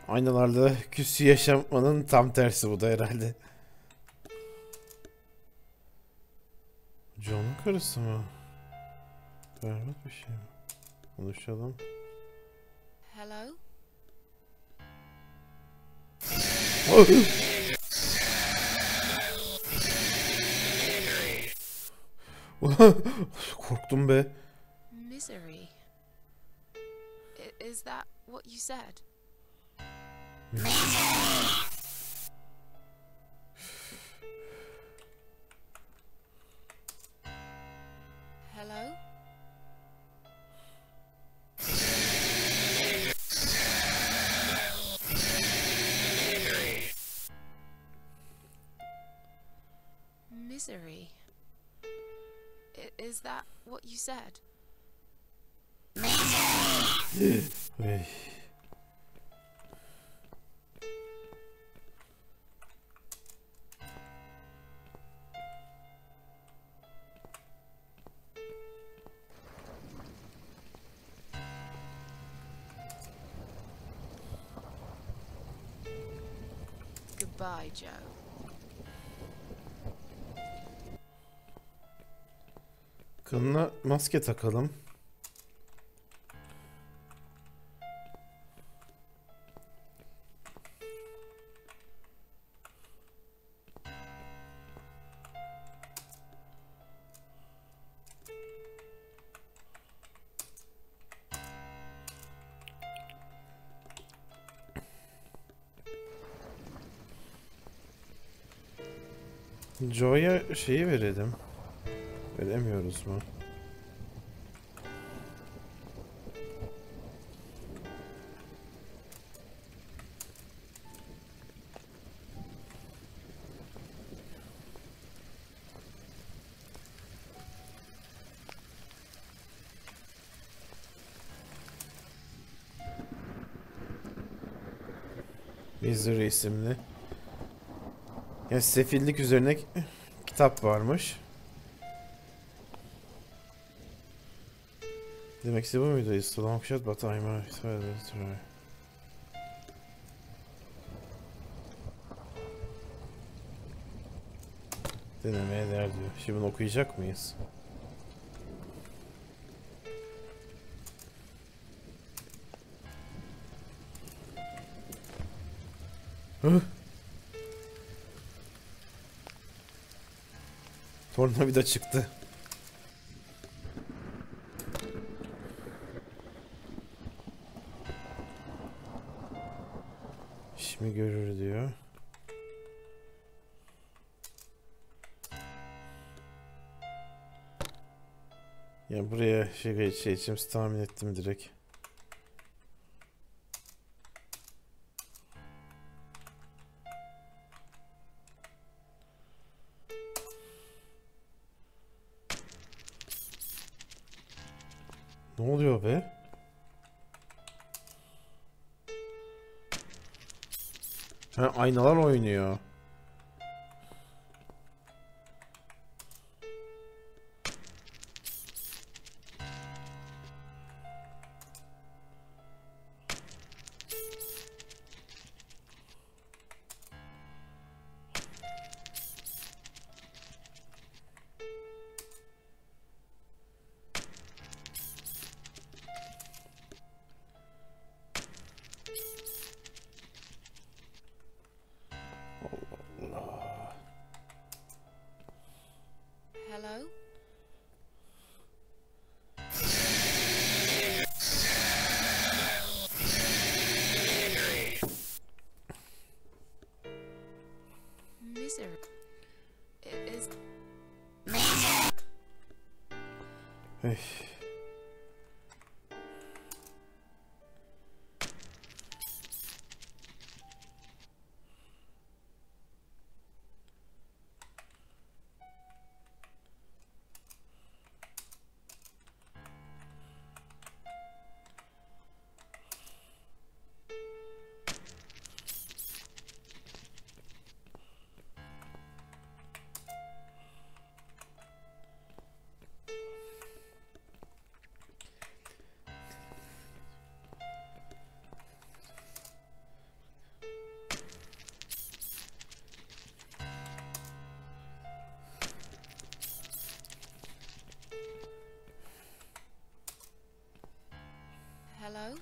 Aynalarla küsü yaşamanın tam tersi bu da herhalde. John'un karısı mı? Berbat bir şey mi? Konuşalım. Hello? Korktum be. Misery. Is that what you said? Hello? Misery. Is that what you said? Hey. Goodbye, Joe. Kılına maske takalım. Joe'ya şeyi verelim. Veremiyoruz mu? Misery isimli. Ya sefillik üzerine kitap varmış. Demek ki bu muydu? It's a long shot but I'm a try. Denemeye değer diyor. Şimdi bunu okuyacak mıyız? Hı? Tornavida çıktı. İşimi görür diyor. Ya buraya şey için tahmin ettim direkt. Ne oluyor be? Ha, aynalar oynuyor. Hello? Misery. It is... Hey. Hello?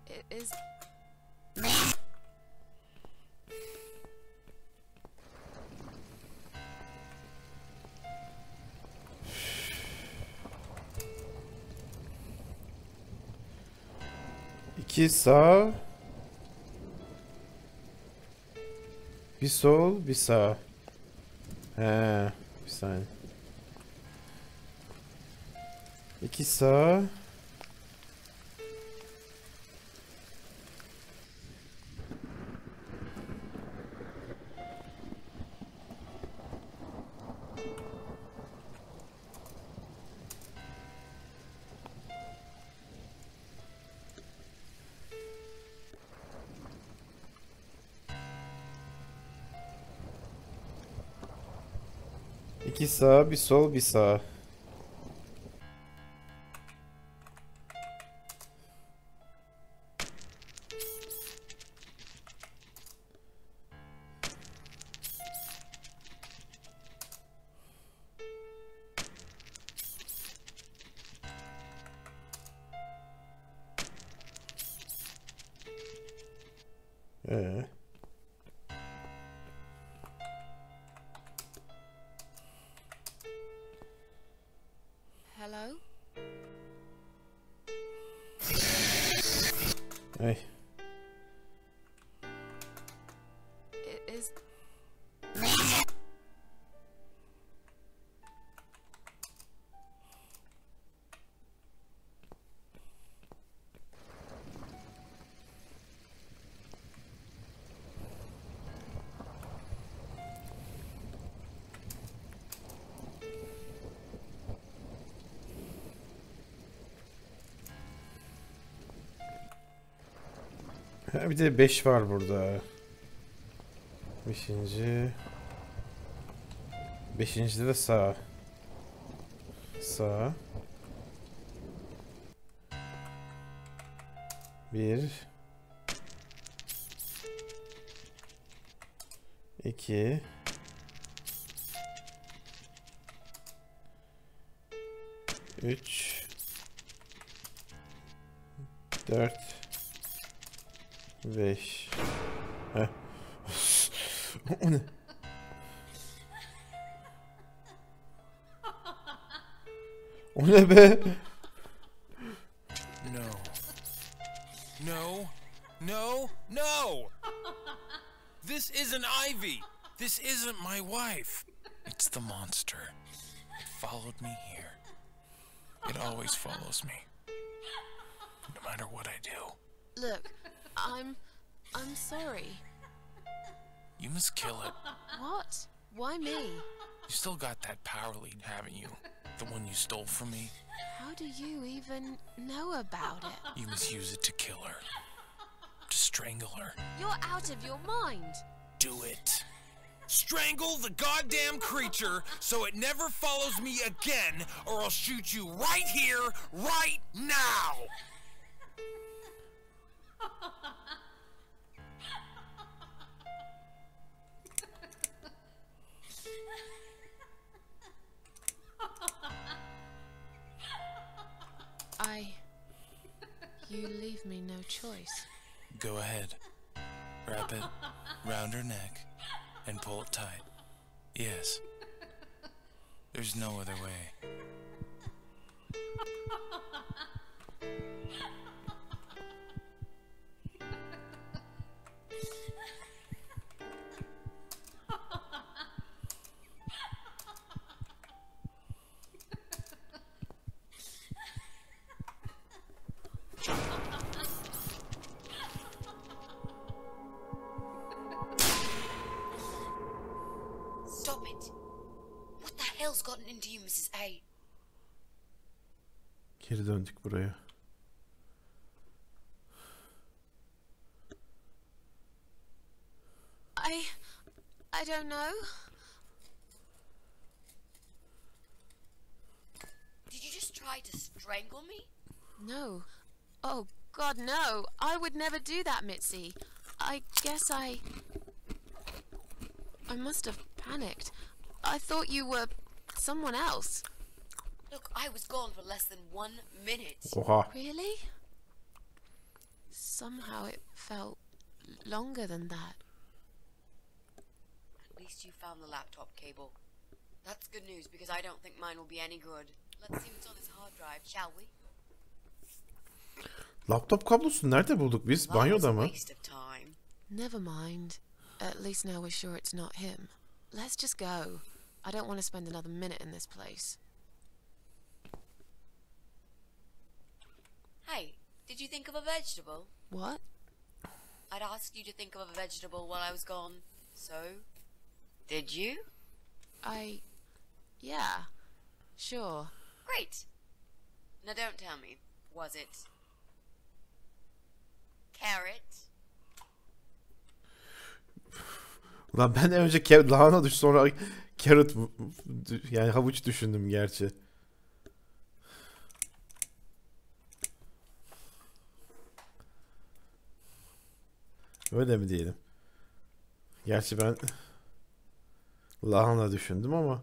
It is... İki sağ. Bir sol, bir sağ. He, bir saniye. İki sağ. İki sağ, bir sol, bir sağ. Hello? Hey. Is... Ha, bir de 5 var burada. 5. 5'de de sağ. Sağ. 1 2 3 4 5. Heh. O ne? O ne be? No. No. No. No! This isn't Ivy! This isn't my wife! It's the monster. It followed me here. It always follows me. No matter what I do. Look, I'm sorry. You must kill it. What? Why me? You still got that power lead, haven't you? The one you stole from me? How do you even know about it? You must use it to kill her. To strangle her. You're out of your mind. Do it. Strangle the goddamn creature so it never follows me again, or I'll shoot you right here, right now! You leave me no choice. Go ahead. Wrap it round her neck and pull it tight. Yes. There's no other way. Stop it! What the hell's gotten into you, Mrs. A? Geri döndük buraya. I don't know. Did you just try to strangle me? No. Oh, God, no. I would never do that, Mitzi. I guess I must have panicked. I thought you were someone else. Look, I was gone for less than 1 minute. Oha. Really? Somehow it felt longer than that. At least you found the laptop cable. That's good news because I don't think mine will be any good. Let's see what's on this hard drive, shall we? Laptop kablosu nerede bulduk biz? That was Banyoda a mı? waste of time. Never mind. At least now we're sure it's not him. Let's just go. I don't want to spend another minute in this place. Hey, did you think of a vegetable? What? I'd asked you to think of a vegetable while I was gone. So, did you? Yeah. Sure. Great. Now don't tell me. Was it carrot? Ulan ben de önce lahana düş sonra carrot yani havuç düşündüm gerçi. Öyle mi diyelim? Gerçi ben lahana düşündüm ama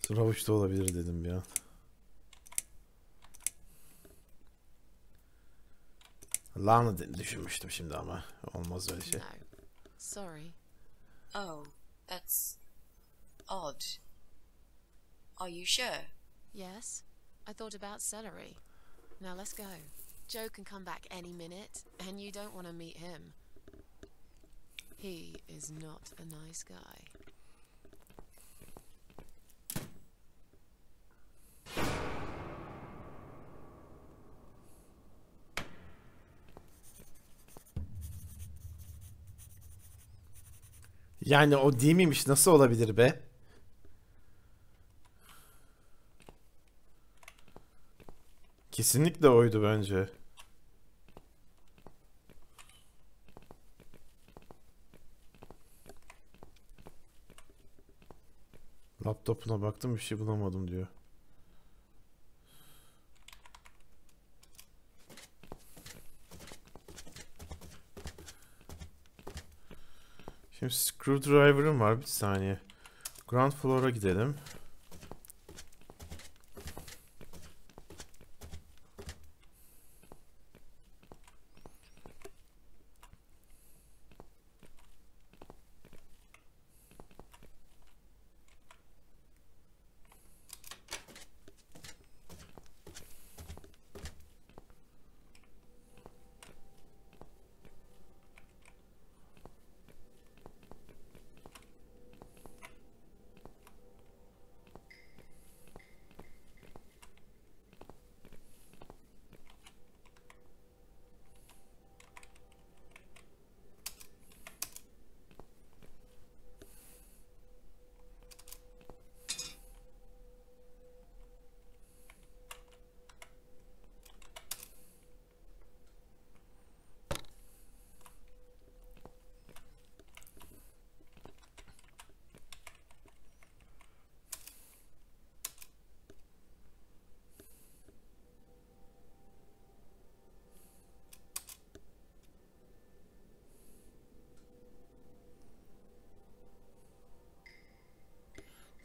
sonra havuç da olabilir dedim bir an. Lahana düşünmüştüm şimdi ama olmaz öyle şey. No. Sorry. Oh, that's odd. Are you sure? Yes, I thought about celery. Now let's go. Joe can come back any minute, and you don't want to meet him. He is not a nice guy. Yani o değil miymiş? Nasıl olabilir be? Kesinlikle oydu bence. Laptopuna baktım, bir şey bulamadım diyor. Şimdi screwdriver'ım var, bir saniye. Ground floor'a gidelim.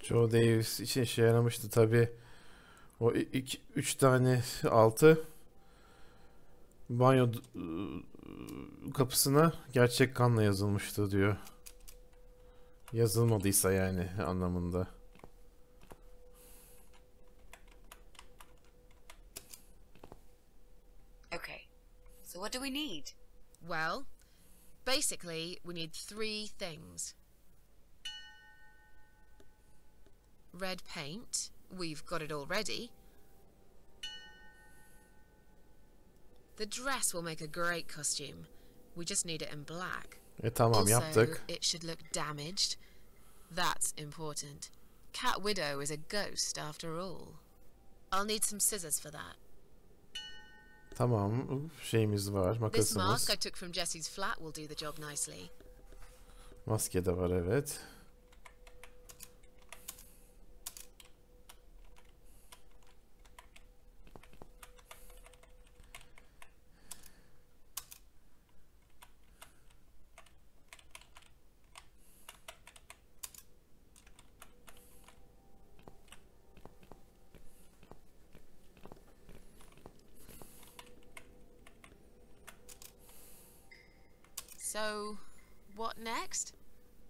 Joe Davis için işe yaramıştı tabi. O 3 tane altı banyo kapısına gerçek kanla yazılmıştı diyor. Yazılmadıysa yani anlamında. Okay, so what do we need? Well, basically, we need 3 things. Red paint. We've got it already. The dress will make a great costume. We just need it in black. Tamam, Also, yaptık. it should look damaged. That's important. Cat Widow is a ghost after all. I'll need some scissors for that. Tamam, şeyimiz var, This makasımız. mask I took from Jesse's flat will do the job nicely. Maske de var, evet. So, what next?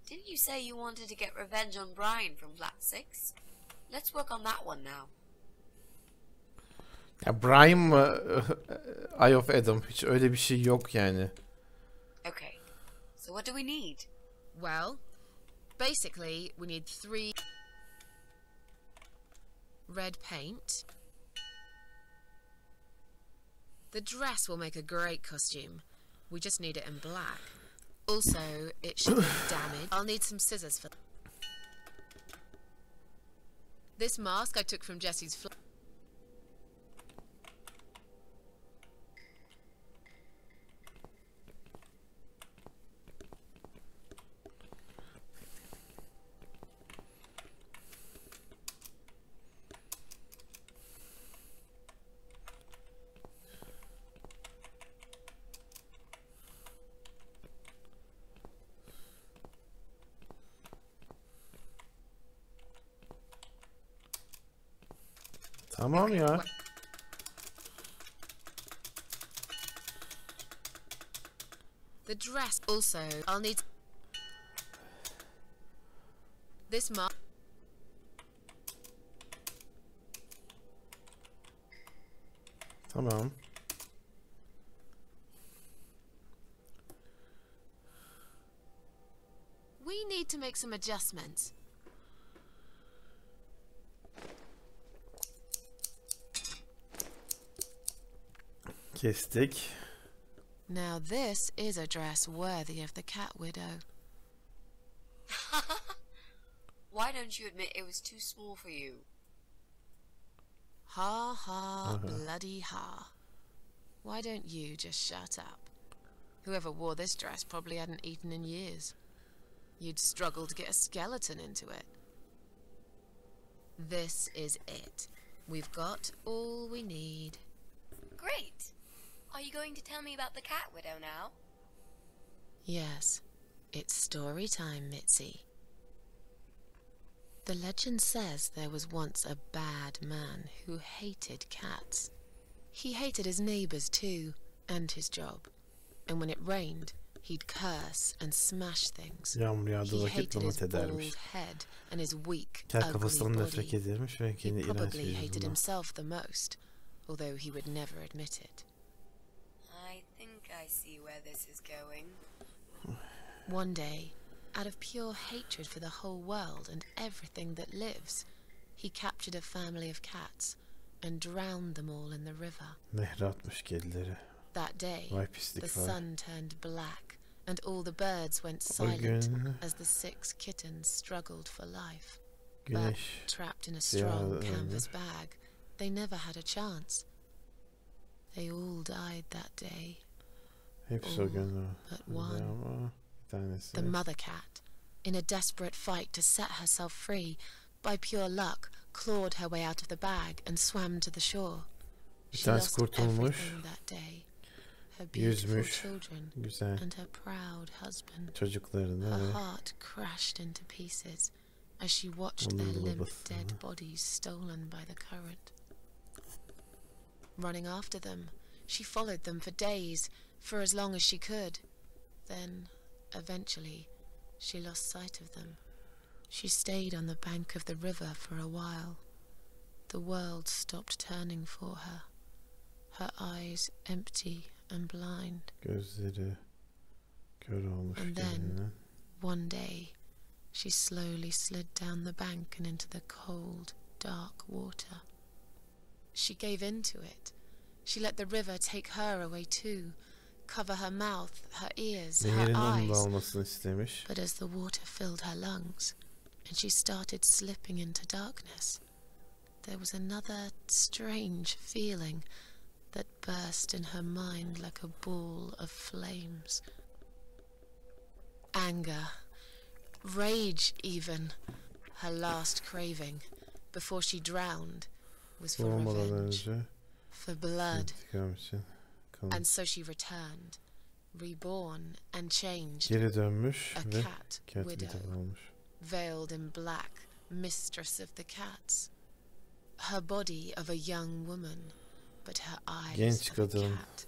Didn't you say you wanted to get revenge on Brian from Flat 6? Let's work on that one now. Ya Brian mı? Eye of Adam. Hiç öyle bir şey yok yani. Okay, so what do we need? Well, basically, we need 3 red paint. The dress will make a great costume. We just need it in black. Also, it should be damaged. I'll need some scissors for this mask I took from Jesse's flat. Tamam ya. The dress also. I'll need this mark. Tamam. We need to make some adjustments. Kestik. Now this is a dress worthy of the cat widow. Why don't you admit it was too small for you? Ha ha, bloody ha. Why don't you just shut up? Whoever wore this dress probably hadn't eaten in years. You'd struggle to get a skeleton into it. This is it. We've got all we need. Great! Are you going to tell me about the cat widow now? Yes, it's story time, Mitzi. The legend says there was once a bad man who hated cats. He hated his neighbours too, and his job. And when it rained, he'd curse and smash things. Yağmur yağdığı He vakit hated his donat edermiş. bald head and his weak, Kel ugly kafasından nefret body. edermiş ve He kendi iğrenç probably bir hated yüzünden. himself the most, although he would never admit it. I think I see where this is going. One day, out of pure hatred for the whole world and everything that lives, he captured a family of cats and drowned them all in the river. Nehre atmış kedileri. That day, Vay the pislik var. sun turned black and all the birds went O silent gün as the 6 kittens struggled for life. But güneş trapped in a siyah strong canvas ölmüş. bag, they never had a chance. They all died that day. Hepsi o gün but öldü one. ama bir tanesi. The mother cat, in a desperate fight to set herself free, by pure luck, clawed her way out of the bag and swam to the shore. Bir She tanesi lost kurtulmuş. everything that day. Her beautiful Yüzmüş. children Güzel. and her proud husband. Çocuklarını Her ve heart crashed into pieces as she watched Onun their da limp, babasını. dead bodies stolen by the current. Running after them, she followed them for days, for as long as she could. Then, eventually, she lost sight of them. She stayed on the bank of the river for a while. The world stopped turning for her, her eyes empty and blind. gözleri kör olmuş And then, kendine. one day, she slowly slid down the bank and into the cold, dark water. She gave in to it. She let the river take her away too, cover her mouth, her ears, her Nehirin onun da eyes. almasını istemiş. But as the water filled her lungs and she started slipping into darkness, there was another strange feeling that burst in her mind like a ball of flames. Anger, rage even, her last craving, before she drowned, was for Boğulmadan revenge, önce for blood. intikam için And kanıt. so she returned, reborn and changed, Geri dönmüş a ve cat cat widow, widow olmuş. veiled in black, mistress of the cats. Her body of a young woman, but her eyes Genç of a kadın. cat,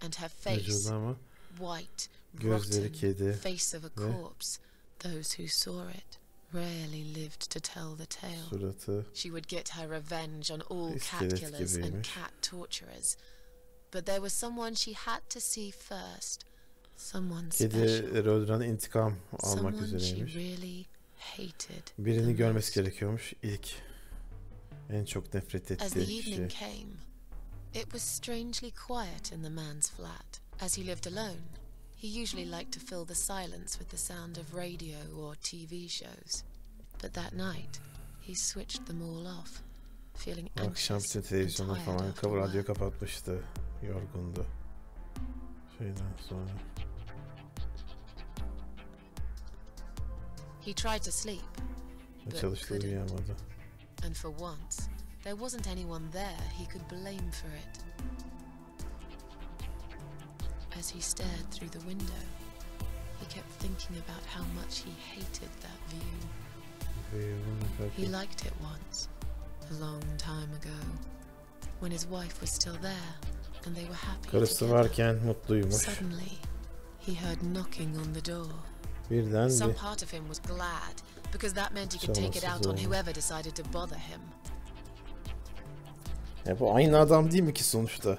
and her face Vücudu ama white, gözleri rotten, kedi face of a ve corpse. Those who saw it rarely lived to tell the tale. suratı She would get her revenge on all cat iskelet killers and gibiymiş. cat torturers. But there was someone she had to see first. Someone special. Kedileri öldüren intikam almak Someone she üzereymiş. really hated Birini the görmesi most. gerekiyormuş ilk. En çok nefret As the ettiği evening kişi. came, it was strangely quiet in the man's flat. As he lived alone, he usually liked to fill the silence with the sound of radio or TV shows. But that night, he switched them all off, feeling Akşam anxious bütün and televizyonu tired falan after radyo work. kapatmıştı. Yorgundu. Şeyden sonra. He tried to sleep, but Çalıştı couldn't. uyuyamadı. And for once, there wasn't anyone there he could blame for it. As he stared through the window, he kept thinking about how much he hated that view. He liked it once, A long time ago, when his wife was still there and they were happy Karısı together. varken mutluymuş. Suddenly, he heard knocking on the door. Birden Some bir part of him was glad, because that meant he could take it out on whoever decided to bother him. ya bu aynı adam değil mi ki sonuçta?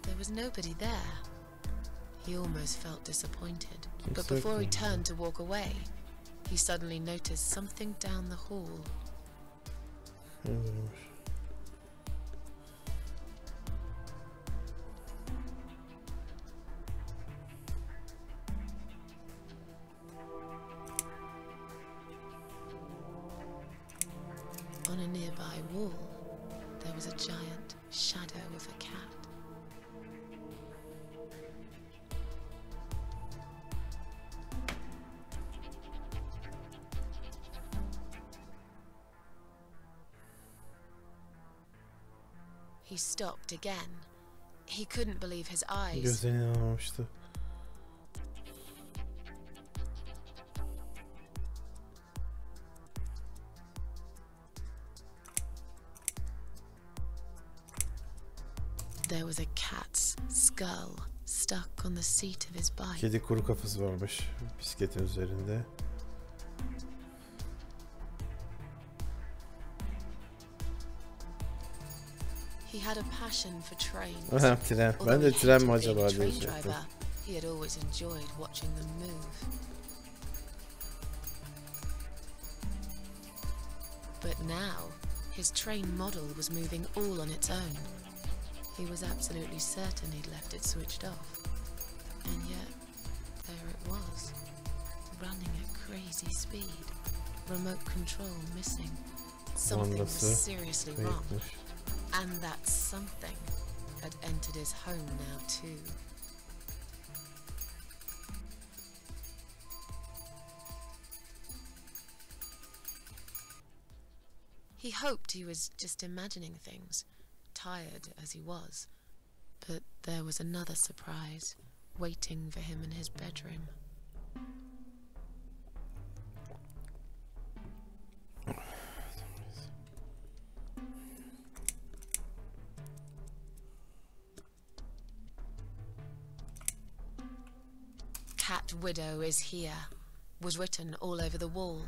There was nobody there. He almost felt disappointed, but before he turned to walk away, he suddenly noticed something down the hall. On a nearby wall, there was a giant shadow of a cat. He stopped again. He couldn't believe his eyes. Gözlerine inanamamıştı. There was a cat's skull stuck on the seat of his bike. Kedi kuru kafası varmış bisikletin üzerinde. He had a passion for trains. Aha, tren. Ben de tren mi acaba diyecektim. He had always enjoyed watching them move. But now, his train model was moving all on its own. He was absolutely certain he'd left it switched off. And yet, there it was, running at crazy speed. Remote control missing. Something was seriously wrong. And that something had entered his home now too. He hoped he was just imagining things, tired as he was. But there was another surprise waiting for him in his bedroom. Cat Widow is here, was written all over the wall.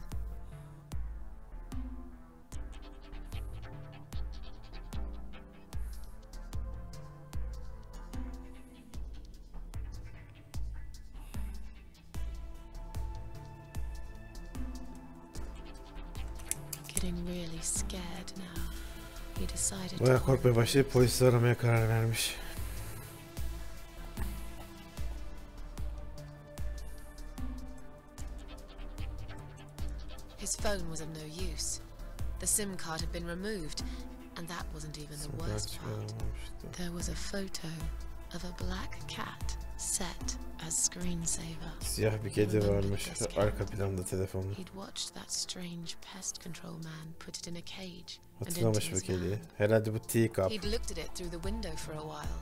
Getting really scared now. He decided Bayağı korkmaya başlayıp polisi aramaya karar vermiş. His phone was of no use. The SIM card had been removed, and that wasn't even the worst part. There was a photo of a black cat set as screensaver. Siyah bir kedi varmış arka planda telefonun. He'd watched that strange pest control man put it in a cage and into Hatırlamış bu his kediyi. van. Herhalde bu teacup. He'd looked at it through the window for a while,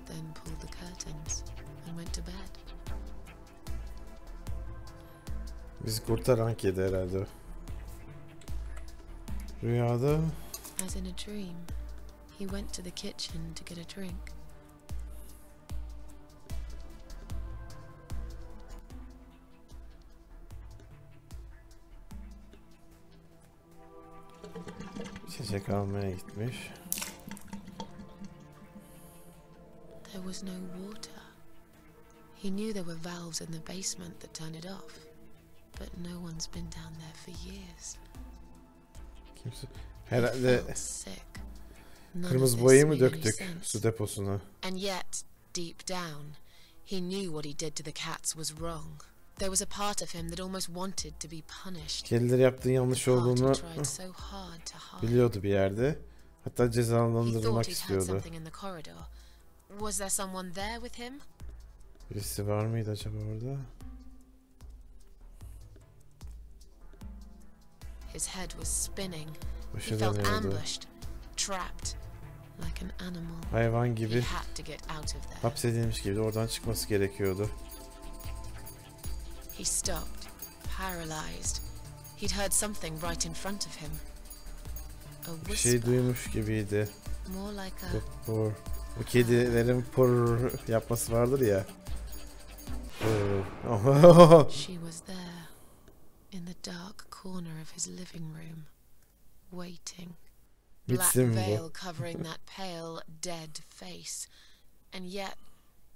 then pulled the curtains and went to bed. Bizi kurtaran kedi herhalde o. Rüyada As in a dream, he went to the kitchen to get a drink. içecek almaya gitmiş. There was no water. He knew there were valves in the basement that turned it off, but no one's been down there for years. Kimse... He Herhalde felt sick. None of kırmızı this boyayı mı made any döktük sense. su deposuna? And yet, deep down, he knew what he did to the cats was wrong. There was a part of him that almost wanted to be punished. Kedileri yaptığın yanlış The part he olduğunu tried so hard to hide. biliyordu bir yerde. Hatta He cezalandırılmak thought he'd heard istiyordu. something in the corridor. Was there someone there with him? Birisi var mıydı acaba orada? His head was spinning. He Başı felt dönüyordu. ambushed, trapped, like an animal. Hayvan He gibi had to get out of there. hapsedilmiş gibi oradan çıkması gerekiyordu. He stopped, paralyzed. He'd heard something right in front of him. A Bir şey whisper, duymuş gibiydi. more like a Pur. Bu kedilerin pur yapması vardır ya. Pur. She was there, in the dark corner of his living room, waiting. Black Mitzi'nin veil bu. covering that pale, dead face. And yet,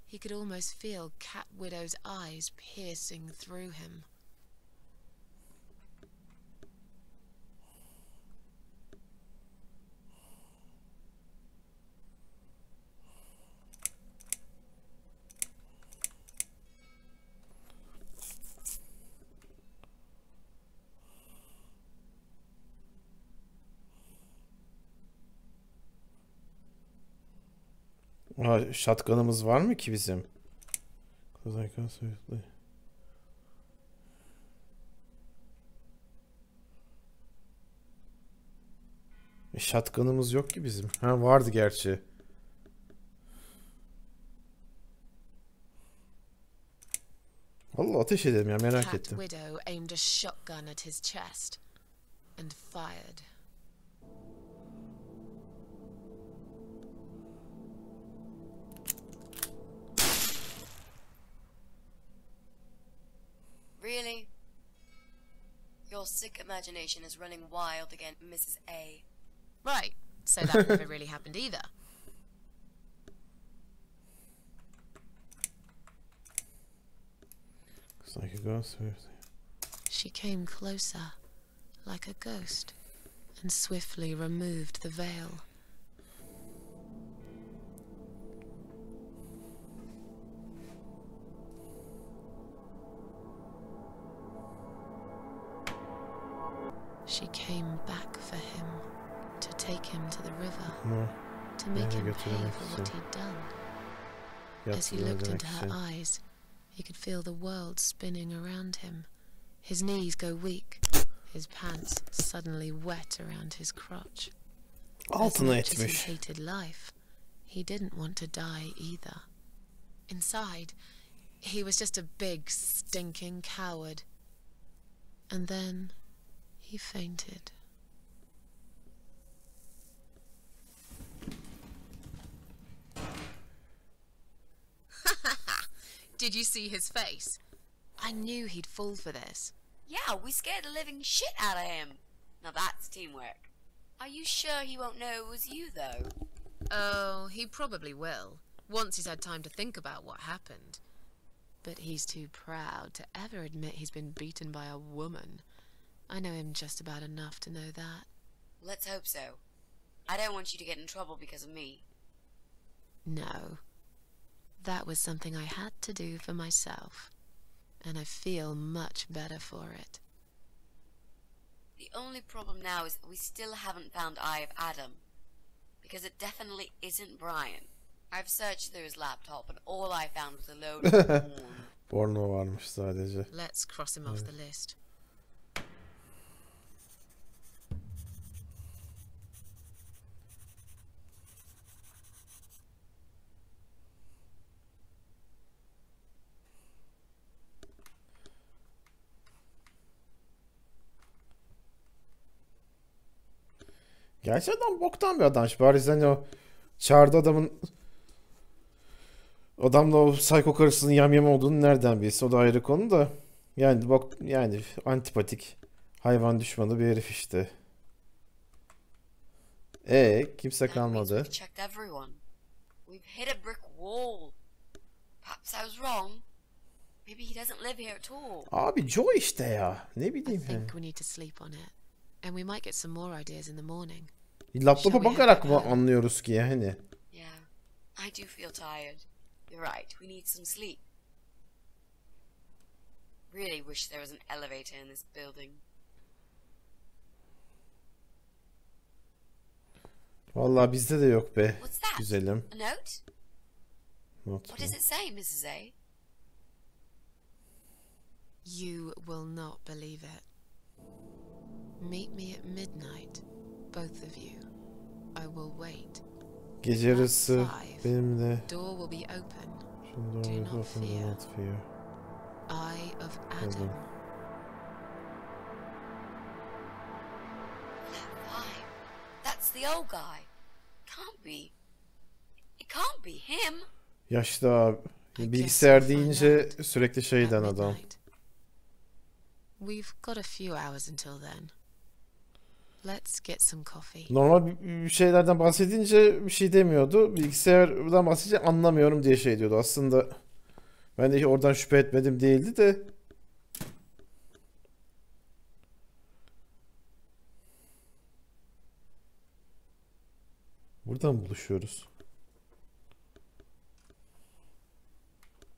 he could almost feel Cat Widow's eyes piercing through him. Şatkanımız var mı ki bizim? Şatkanımız yok ki bizim. Ha, vardı gerçi. Vallahi ateş edelim ya, merak Cat ettim. Widow aimed a shotgun at his chest and fired. Really? Your sick imagination is running wild again, Mrs. A. Right, so that never really happened either. Looks like a ghost. She came closer, like a ghost, and swiftly removed the veil. She came back for him, to take him to the river, No. to make him pay götürmek for what için. he'd done. As he Yatırma looked demek into her için. eyes, he could feel the world spinning around him. His knees go weak, his pants suddenly wet around his crotch. As Altına much as he etmiş. hated life, he didn't want to die either. Inside, he was just a big, stinking coward. And then he fainted. Did you see his face? I knew he'd fall for this. Yeah, we scared the living shit out of him. Now that's teamwork. Are you sure he won't know it was you, though? Oh, he probably will, once he's had time to think about what happened. But he's too proud to ever admit he's been beaten by a woman. I know him just about enough to know that. Let's hope so. I don't want you to get in trouble because of me. No. That was something I had to do for myself. And I feel much better for it. The only problem now is that we still haven't found Eye of Adam. Because it definitely isn't Brian. I've searched through his laptop and all I found was a load of porn. Porno varmış sadece. Let's cross him off the list. Gerçi adam boktan bir adammış. Bari sen o çağırdı adamla o psycho karısının yamyam olduğunu nereden bilsin? O da ayrı konu da. Yani antipatik, hayvan düşmanı bir herif işte. Kimse kalmadı. We've checked everyone. We've hit a brick wall. Perhaps I was wrong. Maybe he doesn't live here at all. Abi Joe işte ya. Ne I bileyim think yani. we need to sleep on it. And we might get some more ideas in the morning. Laptopa bakarak mı anlıyoruz ki yani? Yeah, I do feel tired. You're right, we need some sleep. Really wish there was an elevator in this building. Vallahi bizde de yok be. What's that? Güzelim. A note? Not What does it say, Mrs. A? You will not believe it. Meet me at midnight, both of you. I will wait. Gece yarısı benimle. Door will be open. Şunu Do doğru not open, do fear. not fear. Eye of Tabii. Adam. Why? That's the old guy. Can't be. It can't be him. Yaşlı abi. I Bilgisayar guess we'll find deyince out sürekli at şeyden adam. midnight. We've got a few hours until then. Let's get some coffee. Normal bir şeylerden bahsedince bir şey demiyordu. Bilgisayardan bahsedince anlamıyorum diye şey diyordu. Aslında ben de oradan şüphe etmedim değildi de. Buradan buluşuyoruz.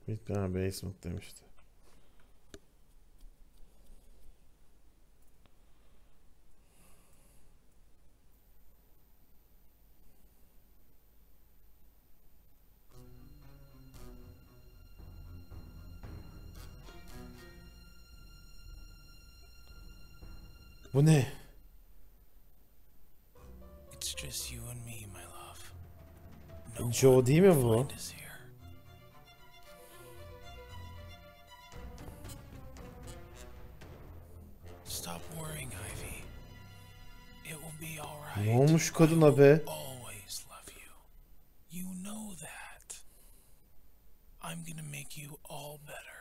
Midden basement demişti. Bu ne? It's just you and me, my love. No Joe one değil mi will bu? find us here. Stop worrying, Ivy. It will be all right. Ne olmuş I kadına will be? always love you. You know that. I'm gonna make you all better.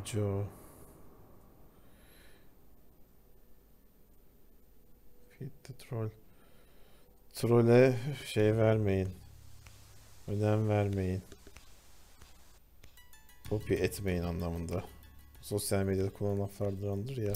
Joe. Feed the troll. Troll'e şey vermeyin. Önem vermeyin. Copy etmeyin anlamında. Sosyal medyada kullanılan laflardandır ya.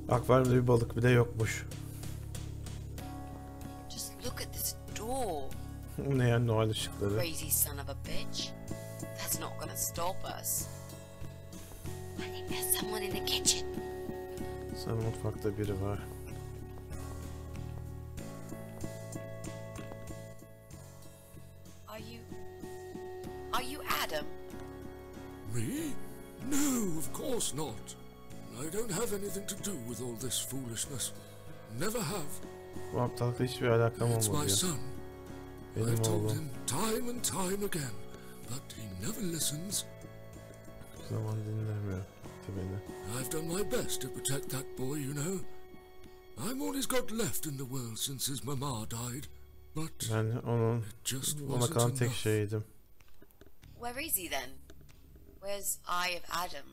Akvaryumda bir balık bile yokmuş. Just look at this door. Ne yani Noel ışıkları. Crazy son of a bitch. That's not gonna stop us. I think there's someone in the kitchen. Sen mutfakta biri var. Are you Adam? Me? No, of course not. I don't have anything to do with all this foolishness. Never have. Bu aptallıkla hiçbir alakam It's my olmadı ya. son. Benim I've told oğlum. him time and time again, but he never listens. Hiçbir zaman dinlemiyor beni. I've done my best to protect that boy, you know. I'm all he's got left in the world since his mama died. But Ben onun it just ona wasn't kalan tek enough. şeydim. Where is he then? Where's Eye of Adam?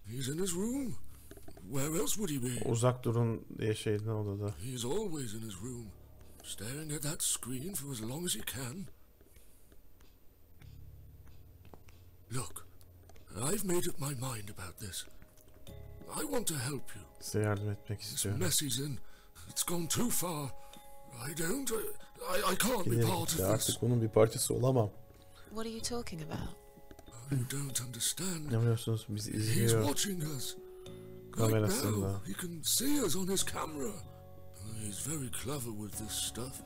He's in his room. Where else would he be? Uzak durun diye şeydi odada. He's always in his room, staring at that screen for as long as he can. Look, I've made up my mind about this. I want to help you. Size yardım etmek This istiyorum. mess he's in, it's gone too far. I can't be Gidelim part of işte, this. artık bunun bir parçası olamam. What are you talking about? You don't understand. Ne biliyorsunuz bizi He's izliyor. watching us. kamerasında. Now, he can see us on his camera. He's very clever with this stuff.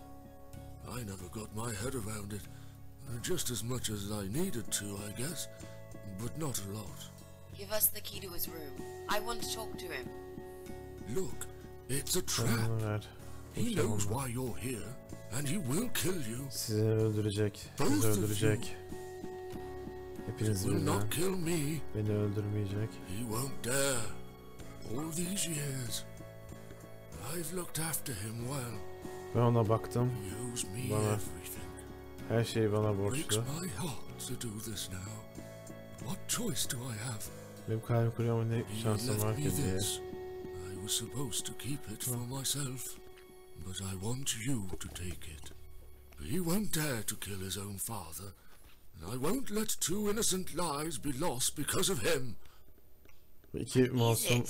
I never got my head around it. Just as much as I needed to, I guess. But not a lot. Give us the key to his room. I want to talk to him. Look, it's a trap. Onu ver. He knows why you're here, and he will kill you. Sizi öldürecek. Sizi öldürecek. He Hepinizi will birden. not kill me. Beni öldürmeyecek. He won't dare. All these years, I've looked after him well. Ben ona baktım. He owes me Bana. everything. Her şey bana Breaks borçlu. my heart to do this now. What choice do I have? Benim kalbim kırıyor ama ne He şansım left var me ki diye. this. I was supposed to keep it for myself, but I want you to take it. He won't dare to kill his own father, and I won't let two innocent lives be lost because of him. İki masum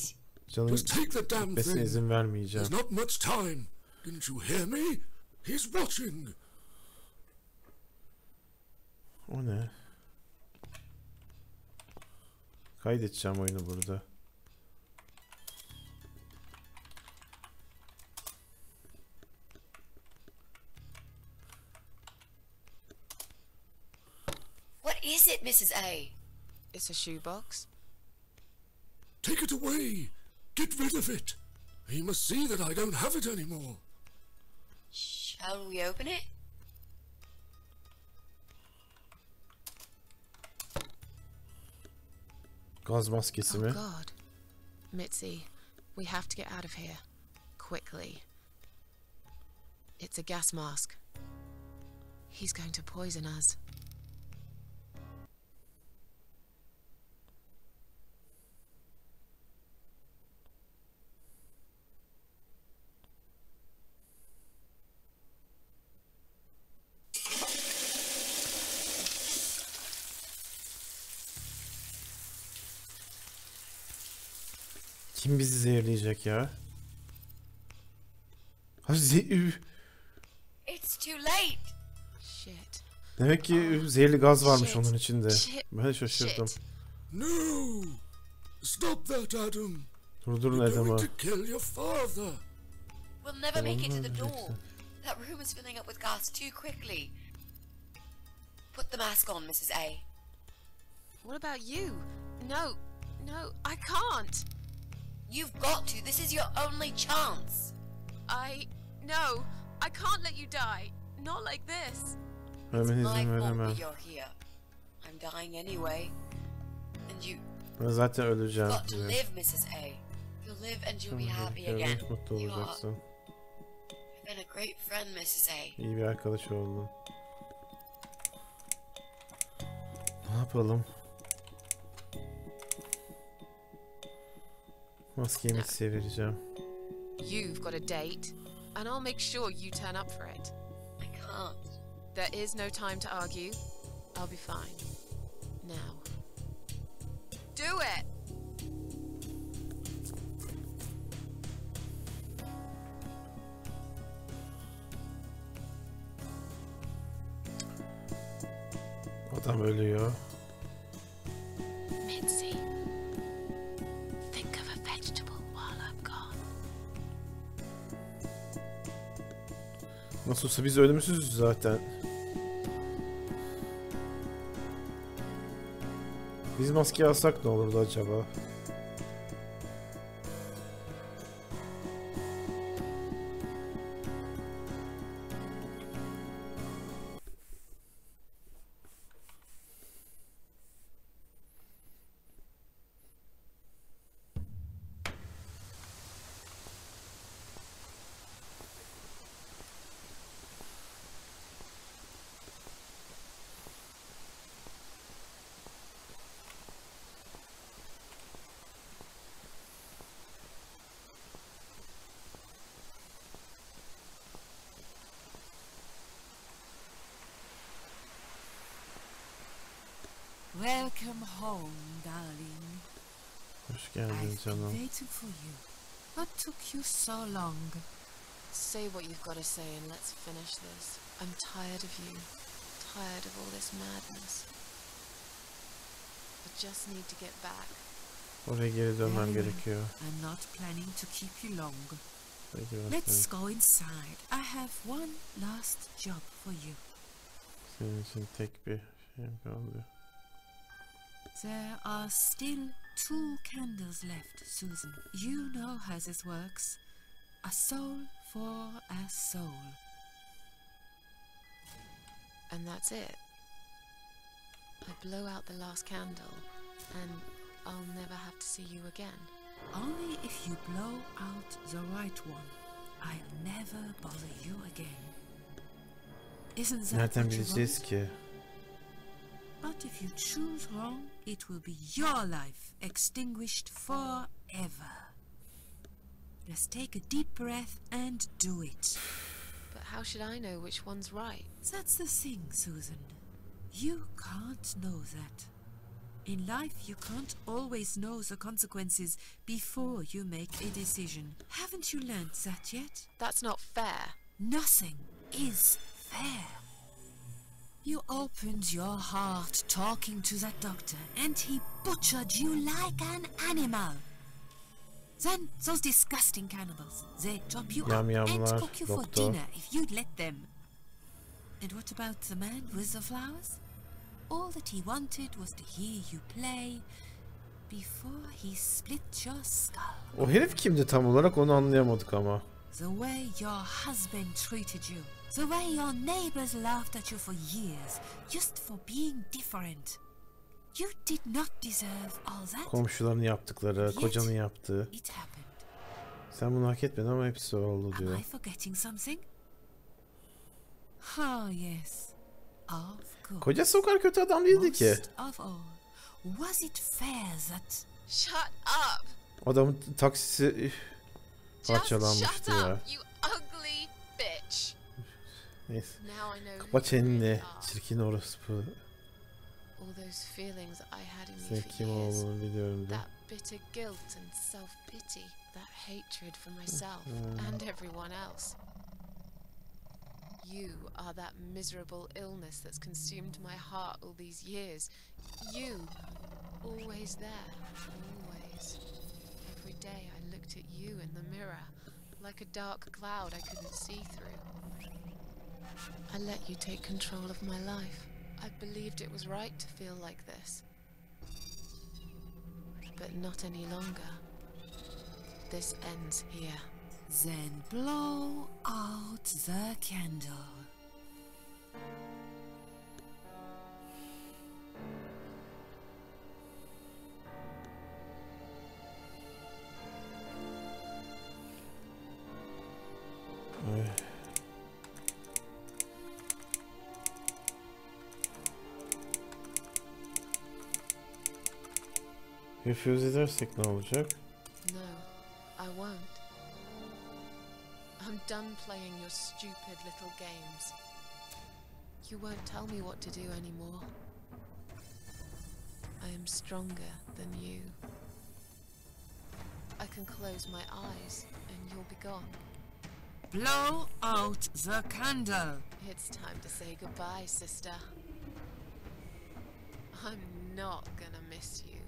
canın Just take the damn gitmesine thing. izin vermeyeceğim. There's not much time. Didn't you hear me? He's watching. O ne? Kaydedeceğim oyunu burada. What is it, Mrs. A? It's a shoebox. Take it away. Get rid of it. He must see that I don't have it anymore. Shall we open it? Gaz maskesi mi? Oh God. Mitzi, we have to get out of here. Quickly. It's a gas mask. He's going to poison us. Kim bizi zehirleyecek ya? Ha, It's too late. Shit. demek ki zehirli gaz varmış Shit. onun içinde. Shit. Ben şaşırdım. Shit. No! Stop that, Adam. Durdurun You're Adam'ı. going to kill your father. We'll never make it to the Olmaz door. diyeceksin. That room is filling up with gas too quickly. Put the mask on, Mrs. A. What about you? No, no, I can't. You've got to. This is your only chance. No, I can't let you die. Not like this. Hemen My izin fault veremem. that you're here. I'm dying anyway. And you Ben zaten öleceğim. got to diyor. live, Mrs. A. You'll live and you'll be Tamam, happy evet, again. mutlu You are. olacaksın. You've been a great friend, Mrs. A. İyi bir arkadaş oldun. Ne yapalım? Maskeyi Mitzi'ye vereceğim. You've got a date, and I'll make sure you turn up for it. I can't. There is no time to argue. I'll be fine. Now. Do it! Adam ölüyor. Mitzi, think of a vegetable while I'm gone. Nasıl olsa biz ölümsüzüz zaten. Biz maskeyi alsak ne olurdu acaba? Welcome home, darling. Hoş geldin I've been canım. waiting for you. What took you so long? Say what you've got to say and let's finish this. I'm tired of you. Tired of all this madness. I just need to get back. Oraya geri dönmem gerekiyor. I'm not planning to keep you long. Peki, Let's go inside. I have one last job for you. Senin için tek bir şeyim kaldı. There are still 2 candles left, Susan. You know how this works. A soul for a soul. And that's it. I blow out the last candle, and I'll never have to see you again. Only if you blow out the right one. I'll never bother you again. Isn't that Nereden what you bileceğiz want? ki? But if you choose wrong, it will be your life extinguished forever. Just take a deep breath and do it. But how should I know which one's right? That's the thing, Susan. You can't know that. In life, you can't always know the consequences before you make a decision. Haven't you learned that yet? That's not fair. Nothing is fair. You opened your heart talking to that doctor, and he butchered you like an animal. Then those disgusting cannibals, they chop you up and Yamyamlar, cook you for doktor. dinner if you'd let them. And what about the man with the flowers? All that he wanted was to hear you play before he split your skull. O herif kimdi tam olarak, onu anlayamadık ama. The way your husband treated you. The way your neighbors laughed at you for years, just for being different. You did not deserve all that. Komşuların yaptıkları, kocanın yaptığı. It happened. Sen bunu hak etmedin ama hepsi oldu diyor. Am I forgetting something? Oh yes, of course. Kocası o kadar kötü adam değildi ki. Most of all, was it fair that... Shut up! Adamın taksisi Just parçalanmıştı shut ya. up, you ugly bitch! Neyse. Now I know Kapa who you çeneni, really are. çirkin orospu. All those feelings I had in Sen me for kim years. olduğunu biliyorum de. That bitter guilt and self-pity. That hatred for myself and everyone else. You are that miserable illness that's consumed my heart all these years. You, always there, always. Every day I looked at you in the mirror, like a dark cloud I couldn't see through. I let you take control of my life. I believed it was right to feel like this. But not any longer. This ends here. Then blow out the candle. Ay. Refuse edersek ne olacak? No, I won't. I'm done playing your stupid little games. You won't tell me what to do anymore. I am stronger than you. I can close my eyes and you'll be gone. Blow out the candle. It's time to say goodbye, sister. I'm not gonna miss you.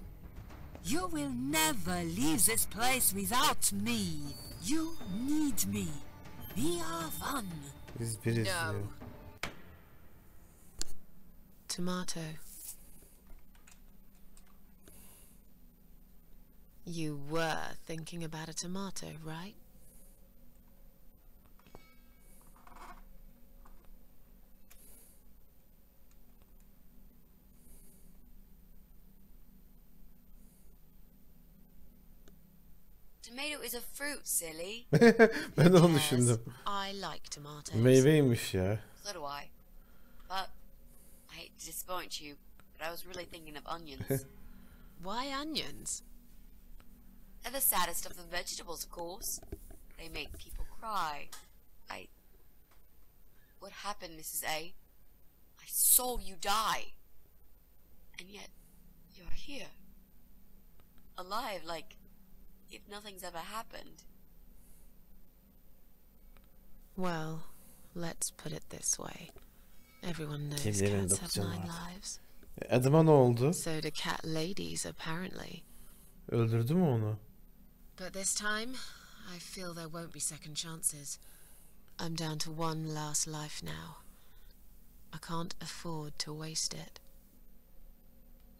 You will never leave this place without me. You need me. We are one. Biz biriz No. diyor. Tomato. You were thinking about a tomato, right? Tomato is a fruit, silly. Ben de onu Yes, düşündüm. I like tomatoes. Meyveymiş ya. So do I. But I hate to disappoint you, but I was really thinking of onions. Why onions? They're the saddest of the vegetables, of course. They make people cry. What happened, Mrs. A? I saw you die. And yet, you're here. Alive, like if nothing's ever happened. Well, let's put it this way. Everyone knows Kedilerin cats have 9 9 lives. Adıma ne oldu? So do cat ladies, apparently. Öldürdü mü onu? But this time, I feel there won't be second chances. I'm down to one last life now. I can't afford to waste it.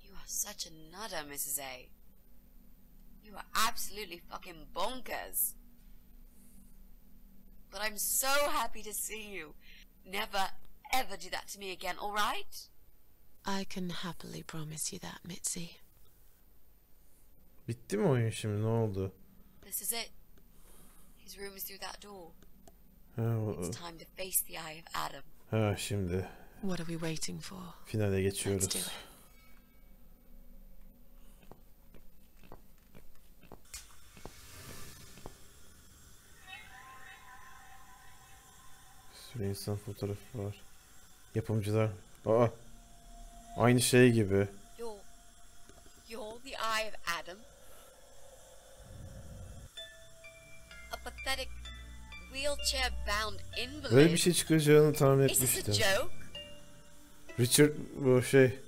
You are such a nutter, Mrs. A. You are absolutely fucking bonkers. But I'm so happy to see you. Never, ever do that to me again, alright? I can happily promise you that, Mitzi. Bitti mi oyun şimdi? Ne oldu? This is it. His room is through that door. It's time to face the eye of Adam. Ha şimdi. What are we waiting for? Finale geçiyoruz. Let's do it. Bir sürü insan fotoğrafı var. Yapımcılar. Aa. Aynı şey gibi. You're the eye of Adam? A pathetic wheelchair-bound invalid? Böyle bir şey çıkacağını tahmin Is this a etmiştim. joke? Richard bu şey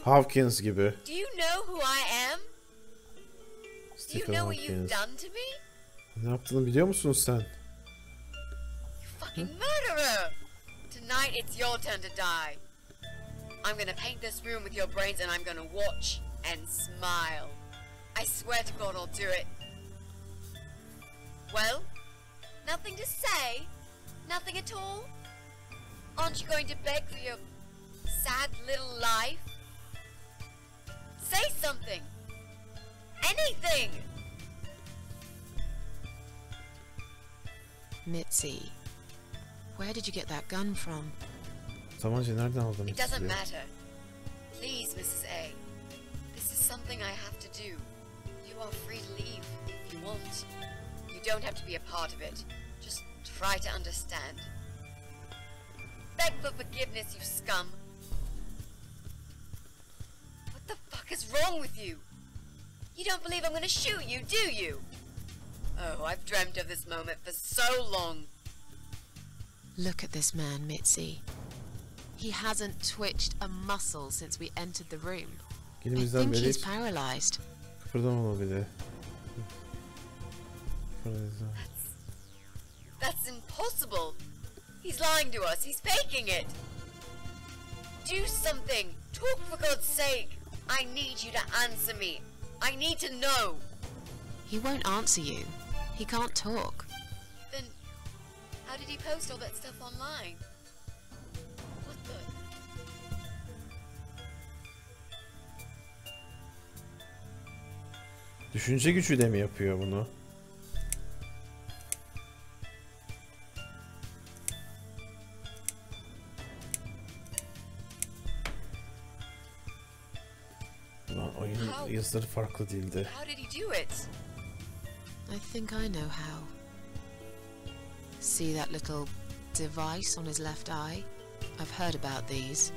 Hawkins gibi. Do you know who I am? Do you Stephen know what you've Hawkins. done to me? Ne yaptığını biliyor musun sen? You fucking murderer! Tonight it's your turn to die. I'm gonna paint this room with your brains and I'm gonna watch and smile. I swear to God I'll do it. Well, nothing to say? Nothing at all? Aren't you going to beg for your sad little life? Say something! Anything! Mitzi, where did you get that gun from? Tabancayı nereden aldın? It doesn't matter. Please, Mrs. A. This is something I have to do. You are free to leave if you want. You don't have to be a part of it. Just try to understand. Beg for forgiveness, you scum. What the fuck is wrong with you? You don't believe I'm gonna shoot you, do you? Oh, I've dreamt of this moment for so long. Look at this man, Mitzi. He hasn't twitched a muscle since we entered the room. I Elimizden think beri he's hiç paralyzed. kıpırdamama bile. That's impossible. He's lying to us. He's faking it. Do something. Talk for God's sake. I need you to answer me. I need to know. He won't answer you. He can't talk. Then, how did he post all that stuff online? What the? Düşünce gücüyle mi yapıyor bunu? Lan oyunun yazıları farklı değildi. How did he do it? I think I know how. See that little device on his left eye? I've heard about these.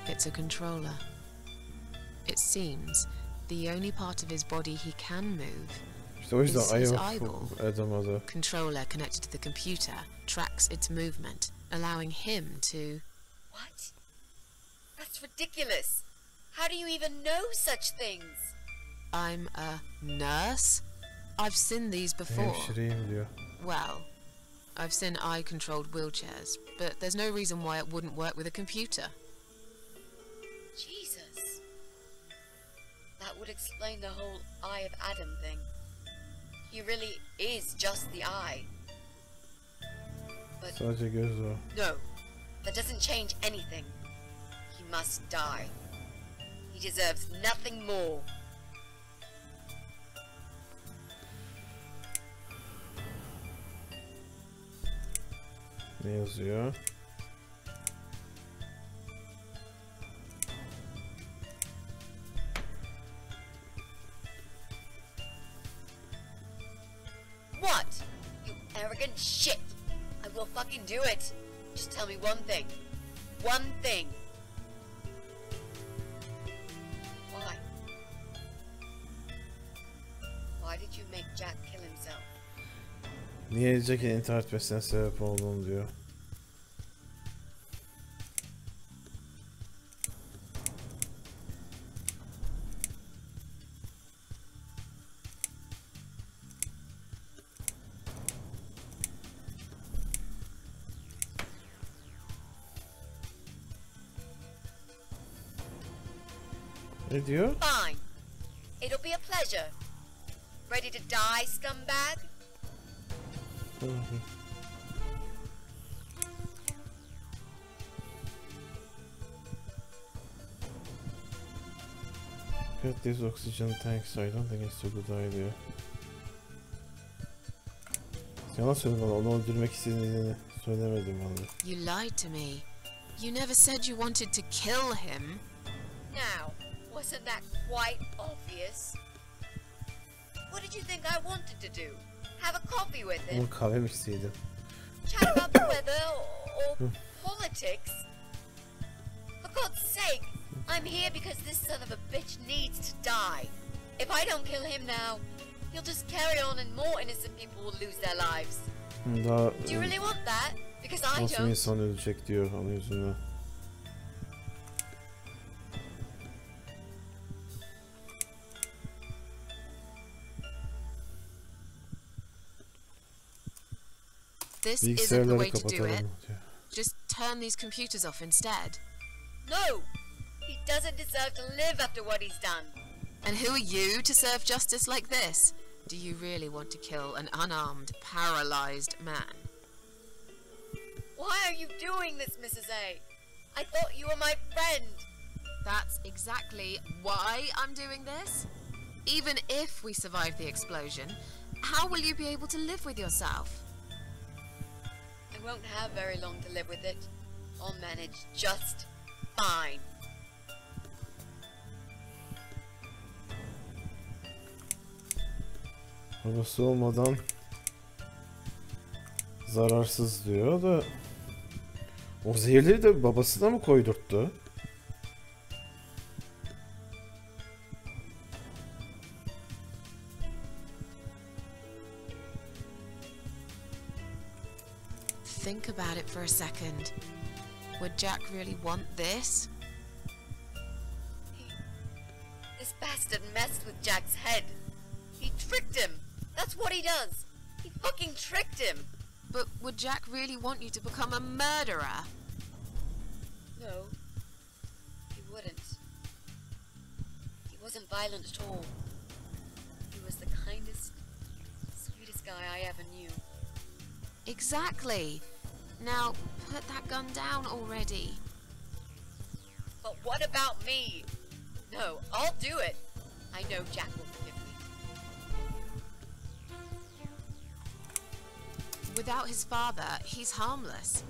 It's a controller. It seems the only part of his body he can move İşte o yüzden is his ayı eyeball. edemedi. Controller connected to the computer tracks its movement, allowing him to... What? That's ridiculous. How do you even know such things? I'm a nurse? I've seen these before. Hemşireyim diyor. Well, I've seen eye-controlled wheelchairs, but there's no reason why it wouldn't work with a computer. Jesus. That would explain the whole Eye of Adam thing. He really is just the eye. But Sadece göz o. no, that doesn't change anything. He must die. He deserves nothing more. Ne yazıyor? What? You arrogant shit! I will fucking do it! Just tell me one thing. One thing! Why? Why did you make Jack kill himself? Niye Jack'in intihar etmesine sebep olduğunu diyor. Ne diyor? Fine. It'll be a pleasure. Ready to die, scumbag? Put this oxygen tank so I don't think it's a good idea. Yalan söyledim bana, onu öldürmek istediğini söylemedim bana. You lied to me. You never said you wanted to kill him. Now, wasn't that quite obvious? What did you think I wanted to do? Have a coffee with him? Onu kahve mi isteydim? Chat about the weather or politics? For God's sake, I'm here because this son of a bitch needs to die. If I don't kill him now, he'll just carry on and more innocent people will lose their lives. Daha Do you really want that? Because I nasıl don't. insan ölecek diyor onun yüzünden. This isn't the Bilgisayarları way to do it. kapatalım diyor. Just turn these computers off instead. No! He doesn't deserve to live after what he's done. And who are you to serve justice like this? Do you really want to kill an unarmed, paralyzed man? Why are you doing this, Mrs. A? I thought you were my friend. That's exactly why I'm doing this. Even if we survive the explosion, how will you be able to live with yourself? I won't have very long to live with it. I'll manage just fine. Babası olmadan zararsız diyor da o zehirleri de babası da mı koydurttu? Think about it for a second. Would Jack really want this? This bastard messed with Jack's head. He tricked him. That's what he does. He fucking tricked him. But would Jack really want you to become a murderer? No, he wouldn't. He wasn't violent at all. He was the kindest, sweetest guy I ever knew. Exactly. Now, put that gun down already. But what about me? No, I'll do it. I know Jack will forgive me. Without his father, he's harmless.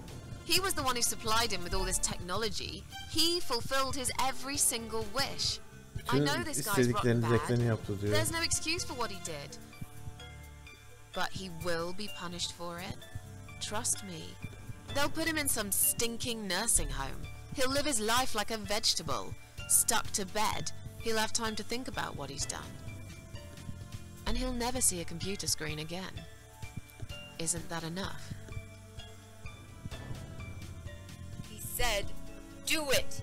He was the one who supplied him with all this technology. He fulfilled his every single wish. I know this guy's rotten bad. There's no excuse for what he did. But he will be punished for it. Trust me. They'll put him in some stinking nursing home. He'll live his life like a vegetable. Stuck to bed. He'll have time to think about what he's done. And he'll never see a computer screen again. Isn't that enough? He said, do it.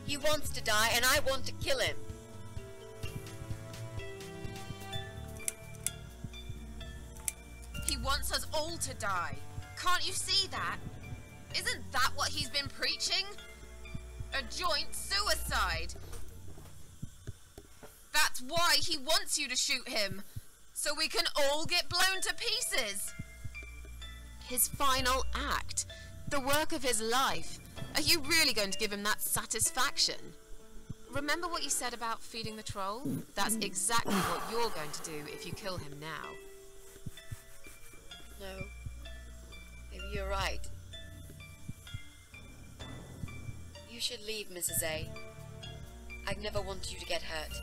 He wants to die and I want to kill him. He wants us all to die. Can't you see that? Isn't that what he's been preaching? A joint suicide. That's why he wants you to shoot him. So we can all get blown to pieces. His final act. The work of his life. Are you really going to give him that satisfaction? Remember what you said about feeding the troll? That's exactly what you're going to do if you kill him now. No. Maybe you're right. You should leave, Mrs. A. I'd never wanted you to get hurt.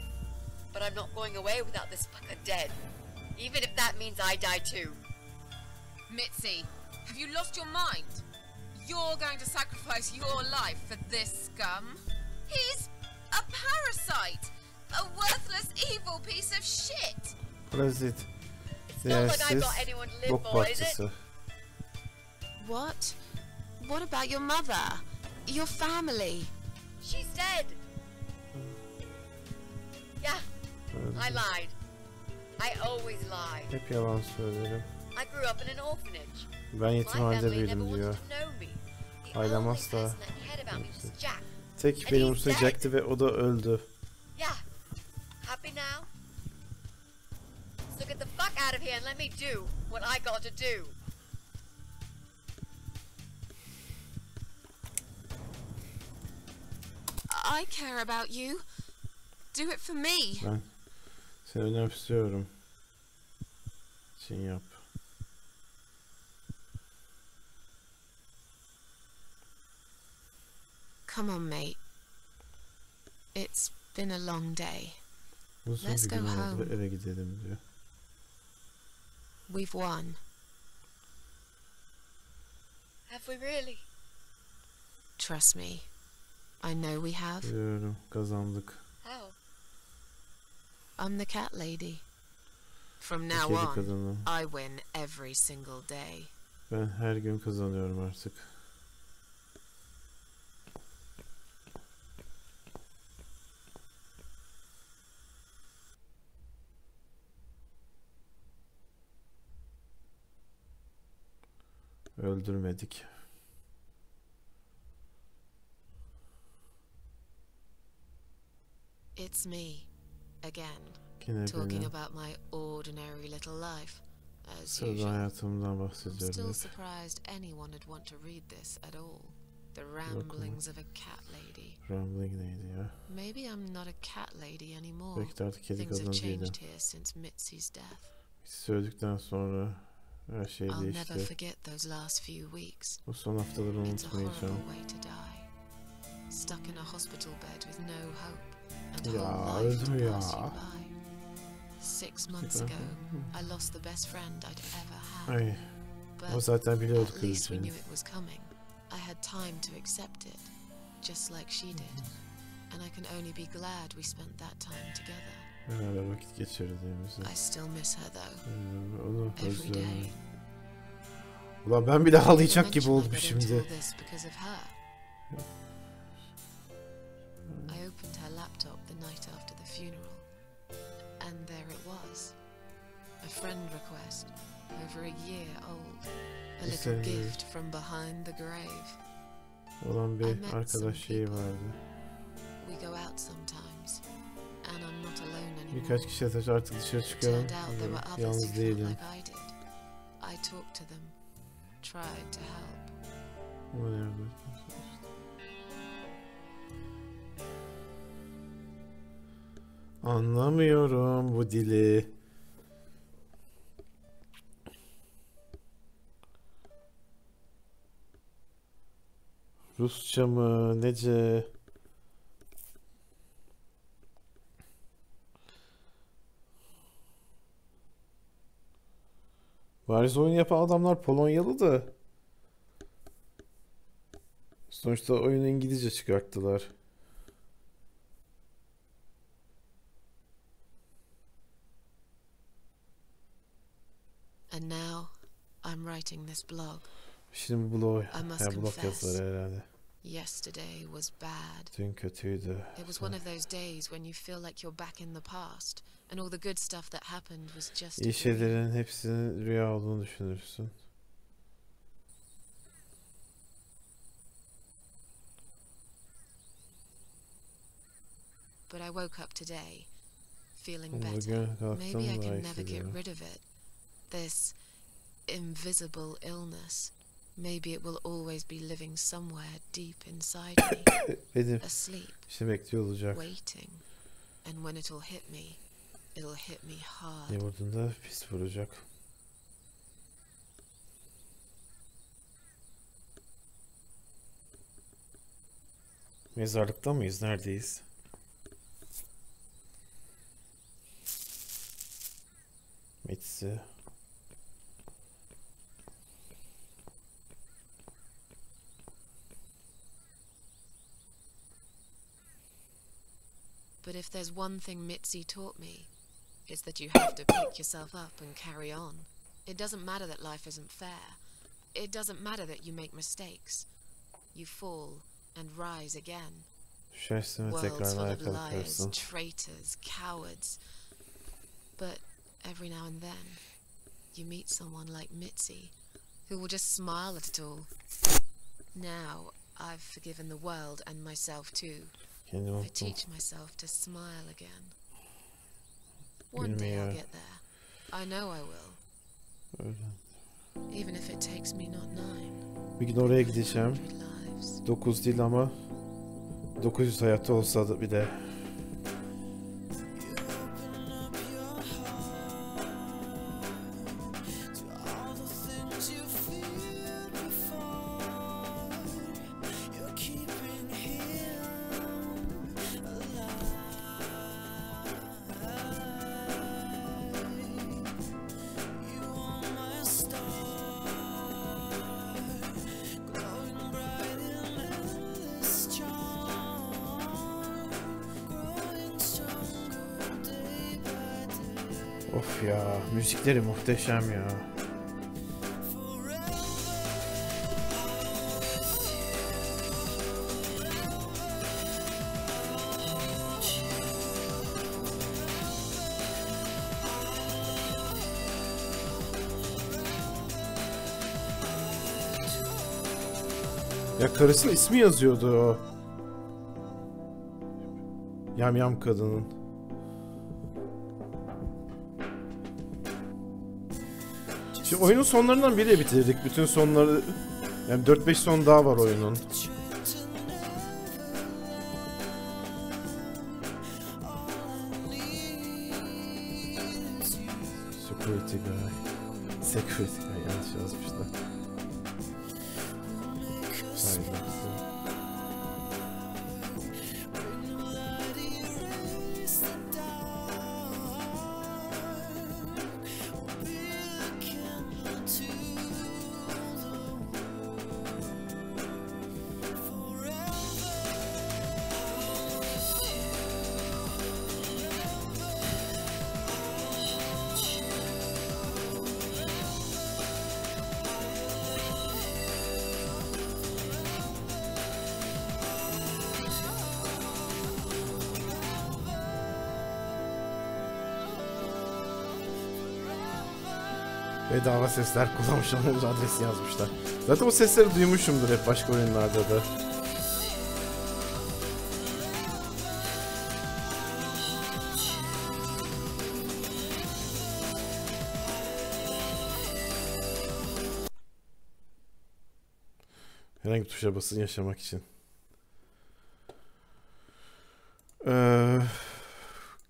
But I'm not going away without this fucker dead. Even if that means I die too. Mitzi, have you lost your mind? You're going to sacrifice your life for this scum? He's a parasite! A worthless, evil piece of shit! Parazit. It's not like I've got anyone to live for, is it? What? What about your mother? Your family? She's dead! Yeah, I lied. I always lie. Hep yalan söylerim. I grew up in an orphanage. Ben yetimhanede büyüdüm diyor. The Ailem only asla. person that cared about me was Jack. Tek beni umursayacaktı ve o da öldü. Yeah. Happy now? So get the fuck out of here and let me do what I got to do. I care about you. Do it for me. Ben seni önemsiyorum. İçin yap. Come on, mate. It's been a long day. Uzun Let's bir go gün oldu home. ve eve gidelim diyor. We've won. Have we really? Trust me. I know we have. Biliyorum, kazandık. How? I'm the cat lady. From now Kedi on, kadını. I win every single day. Ben her gün kazanıyorum artık. Öldürmedik. It's me, again, Yine talking benim. about my ordinary little life, as Sıradan usual. hayatımdan I'm bahsediyorum still hep. surprised anyone would want to read this at all. The ramblings of a cat lady. Rambling neydi ya? Maybe I'm not a cat lady anymore. Belki de artık kedi Things have kadın değilim. changed here since Mitzi's death. Söyledikten sonra her şey I'll never değişti. forget those last few weeks. Bu son haftaları It's a horrible unutmayacağım. way to die. Stuck in a hospital bed with no hope and Ya, whole life to öldüm ya. pass you by. 6 months ago, I lost the best friend I'd ever had. Ay, o But zaten biliyorduk at least we öleceğini. knew it was coming. I had time to accept it, just like she did. And I can only be glad we spent that time together. Beraber vakit geçirdiğimizi. I still miss her though, Onu every özlüyorum. day. Ulan ben bile ağlayacak gibi Eventually oldum I got into all şimdi. this because of her. I opened her laptop the night after the funeral, and there it was. A friend request, over a year old. A little Sen- gift from behind the grave. Olan I bir met some arkadaş şeyi people. vardı. We go out sometimes, and I'm not alone anymore. Birkaç kişiye taş artık dışarı çıkıyorum. Turned out there were others who Yalnız felt değilim. like I did. I talked to them, tried to help. Ama ne yapayım? Anlamıyorum bu dili. Rusça mı? Nece? Bariz oyun yapan adamlar Polonyalı da. Sonuçta oyunu İngilizce çıkarttılar. And now, I'm writing this blog. Şimdi blog, I must blog confess. yazıları herhalde. Yesterday was bad. Dün kötüydü. It was one of those days when you feel like you're back in the past, and all the good stuff that happened was just a İyi dream. şeylerin hepsinin rüya olduğunu düşünürsün. But I woke up today, feeling Bugün better. kalktım Maybe I daha can iyi never get hissediyorum. rid of it. This invisible illness. Maybe it will always be living somewhere deep inside me, Benim asleep, işte bekliyor olacak. waiting. And when it'll hit me, it'll hit me hard. Ne vurduğunda pis vuracak. Mezarlıkta mıyız? Neredeyiz? Mitzi. But if there's one thing Mitzi taught me, it's that you have to pick yourself up and carry on. It doesn't matter that life isn't fair. It doesn't matter that you make mistakes. You fall and rise again. Düşersin ve Worlds tekrar full ayağa of liars, kalkarsın. traitors, cowards. But every now and then, you meet someone like Mitzi, who will just smile at it all. Now, I've forgiven the world and myself too. Kendimi I unuttum. teach myself to smile again. One day I'll get there. I know I will. Öyle. Even if it takes me not 9. Bir gün oraya gideceğim. 100 lives. 9 değil ama 900 hayatta olsa da bir de. Of ya, müzikleri muhteşem ya. Ya karısının ismi yazıyordu o. Yamyam kadının. Şimdi oyunun sonlarından biriyle bitirdik. Bütün sonları, yani 4-5 son daha var oyunun. Security guy. Security guy, yanlış yazmışlar. Hayır. Bedava sesler kullanmış olmamız adresi yazmışlar. Zaten o sesleri duymuşumdur hep başka oyunlarda da. Herhangi bir tuşa basın yaşamak için.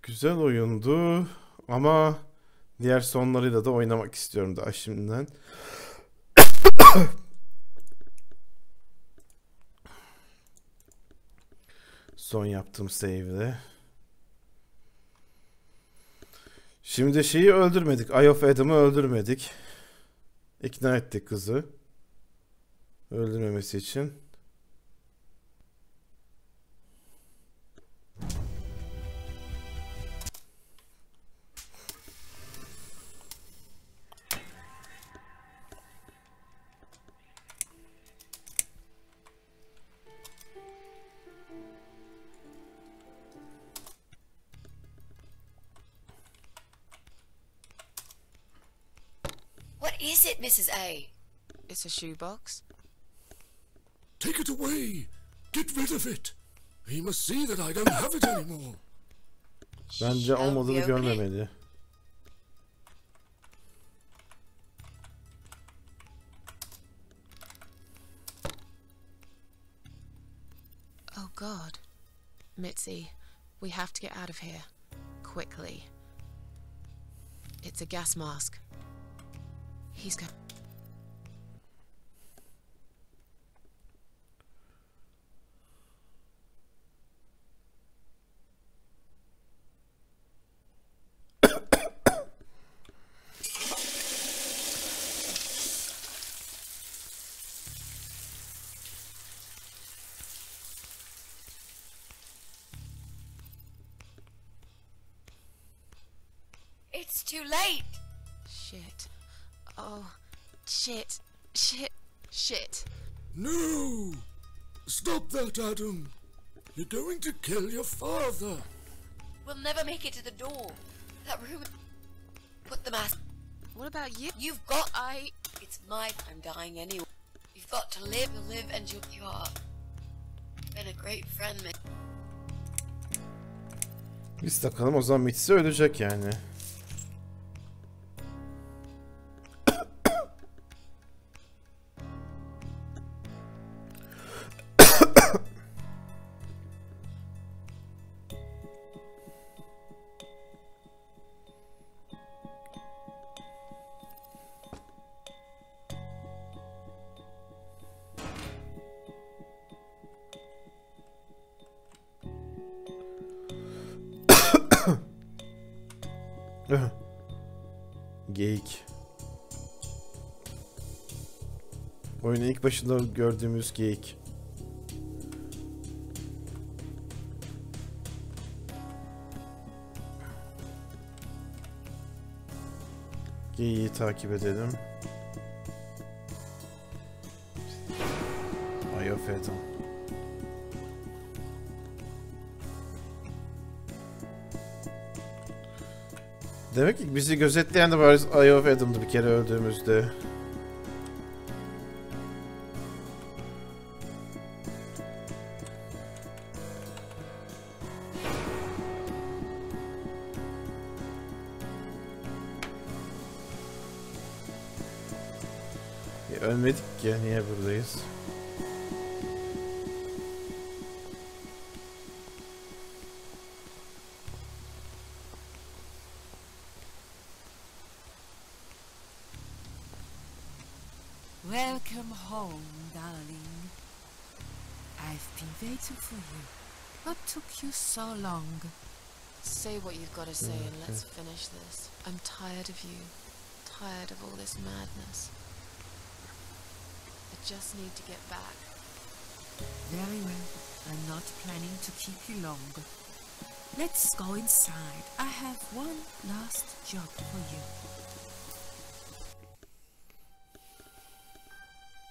Güzel oyundu ama diğer sonlarıyla da oynamak istiyorum daha şimdiden. Son yaptığım save'de. Şimdi şeyi öldürmedik. Eye of Adam'ı öldürmedik. İkna ettik kızı. Öldürmemesi için. What is it, Mrs. A? It's a shoebox. Take it away! Get rid of it! He must see that I don't have it anymore. Bence olmadığını görmemeli. Oh God. Mitzi, we have to get out of here. Quickly. It's a gas mask. He's going. It's too late. Shit. Oh, shit. Shit. Shit. No! Stop that, Adam! You're going to kill your father! We'll never make it to the door. That room. Put the mask. What about you? You've got. It's my. I'm dying anyway. You've got to live, and you are. been a great friend. Biz takalım o zaman Mitzi ölecek yani. Geyik. Oyunun ilk başında gördüğümüz geyik. Geyiği takip edelim. Eye of Adam. Demek ki bizi gözetleyen de var Eye of Adam'dı bir kere öldüğümüzde. Ölmedik ki, niye buradayız? Welcome home, darling. I've been waiting for you. What took you so long? Say what you've got to say and let's finish this. I'm tired of you. Tired of all this madness. I just need to get back. Very well. I'm not planning to keep you long. Let's go inside. I have one last job for you.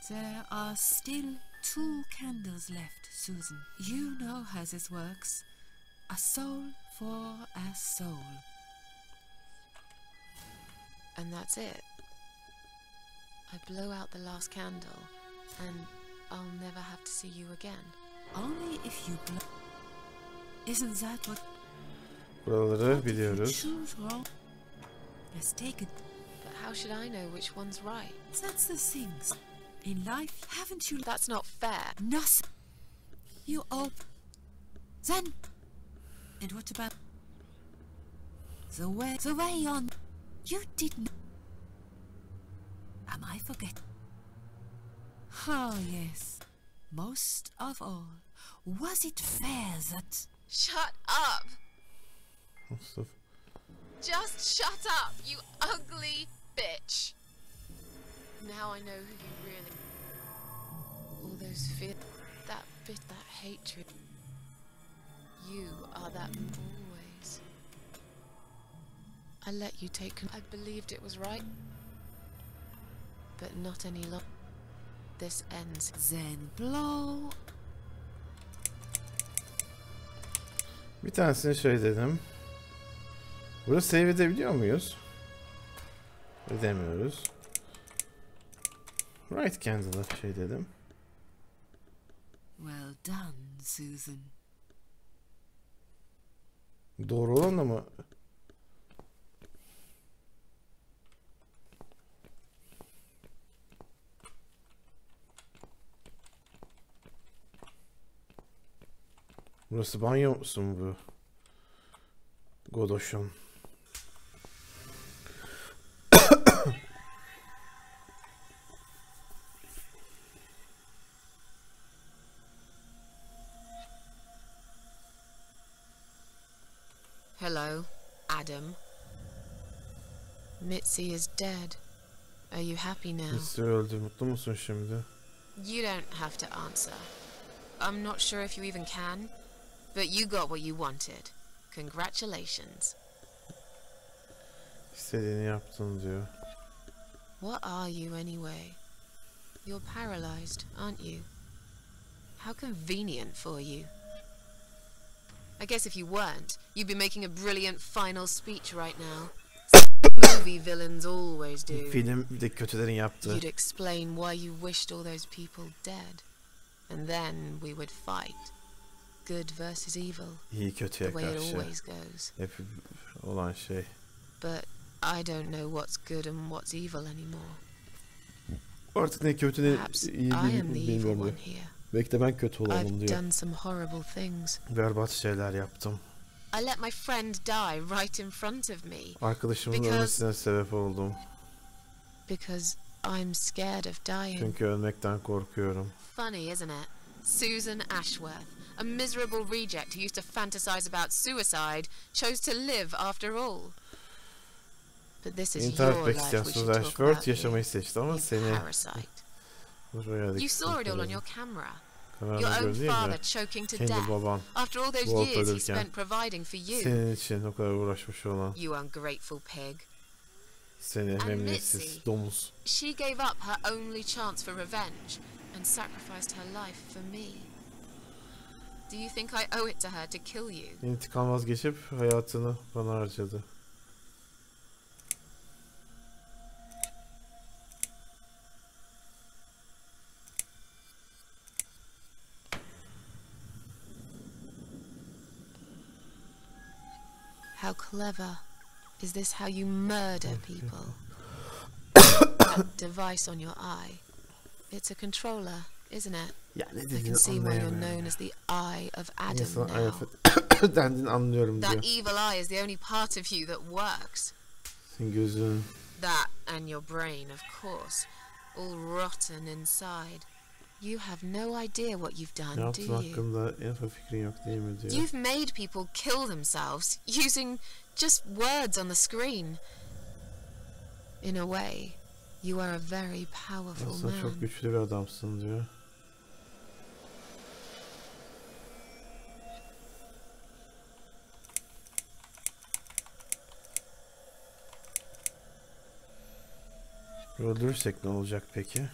There are still 2 candles left, Susan. You know how this works. A soul for a soul. And that's it. I blow out the last candle, and I'll never have to see you again. Only if you blow. Isn't that what? Buraları biliyoruz. Choose wrong. Let's take it. But how should I know which one's right? That's the things. In life, haven't you? That's not fair. Nothing. You open. Then. And what about the way on? You didn't. Am I forgetting? Oh yes. Most of all, was it fair that? Shut up! Stuff. Just shut up, you ugly bitch! Now I know who you really... All those fear... That bit, that hatred... You are that always. I let you take... I believed it was right. But not any longer. This ends. Then blow. Bir tanesini şey dedim. Burada save edebiliyor muyuz? Edemiyoruz. Right candle'a şey dedim. Well done, Susan. Doğru olan da mı? Burası banyo musun bu? Godoş'un. Hello, Adam. Mitzi is dead. Are you happy now? Mitzi öldü. Mutlu musun şimdi? You don't have to answer. I'm not sure if you even can, but you got what you wanted. Congratulations. İstediğini yaptın diyor. What are you anyway? You're paralyzed, aren't you? How convenient for you. I guess if you weren't, you'd be making a brilliant final speech right now. Movie villains always do. Filmde kötülerin yaptığı. You'd explain why you wished all those people dead. And then we would fight. good versus evil, İyi the kötüye way it karşı always goes. hep olan şey. But I don't know what's good and what's evil anymore. Artık ne kötü ne Perhaps I iyi am the evil bilmiyorum one diyor. here. Belki de ben kötü olanım I've diyor. done some horrible things. Berbat şeyler yaptım. I let my friend die right in front of me Arkadaşımın Because- ölmesine sebep oldum. because I'm scared of dying. Çünkü ölmekten korkuyorum. Funny, isn't it? Susan Ashworth, a miserable reject who used to fantasize about suicide, chose to live after all. But this is İntihar your etmek life isteyen we Susan should talk Ashworth about here, yaşamayı seçti ama you seni parasite. buraya You saw it all on your camera. Your kamerada own gördün father ya. choking to Kendi death baban after all those Walt years he ölürken spent providing for you. senin için o kadar uğraşmış olan You ungrateful pig. seni And memnuniyetsiz Mitzi. domuz. She gave up her only chance for revenge and sacrificed her life for me. Do you think I owe it to her to kill you? İntikam vazgeçip hayatını bana harcadı. How clever. Is this how you murder people? That device on your eye. It's a controller, isn't it? Ya ne I can dediğini see why you're known anlayamıyorum. as the Eye of Adam Sana now. ayafet dendin anlıyorum diyor. That evil eye is the only part of you that works. Senin gözün. That and your brain, of course. All rotten inside. You have no idea what you've Ne done, do yaptığın you? hakkında en ufak fikrin yok değil mi diyor. You've made people kill themselves using just words on the screen. In a way, you are a very powerful Aslında çok man. güçlü bir adamsın diyor. Öldürürsek ne olacak peki?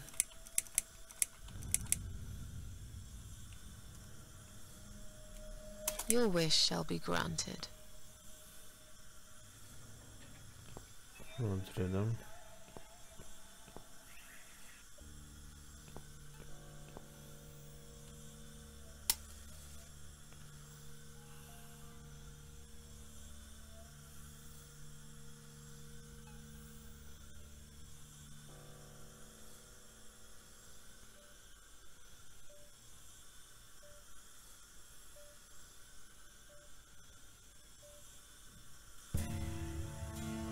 Your wish shall be granted. Öldürelim.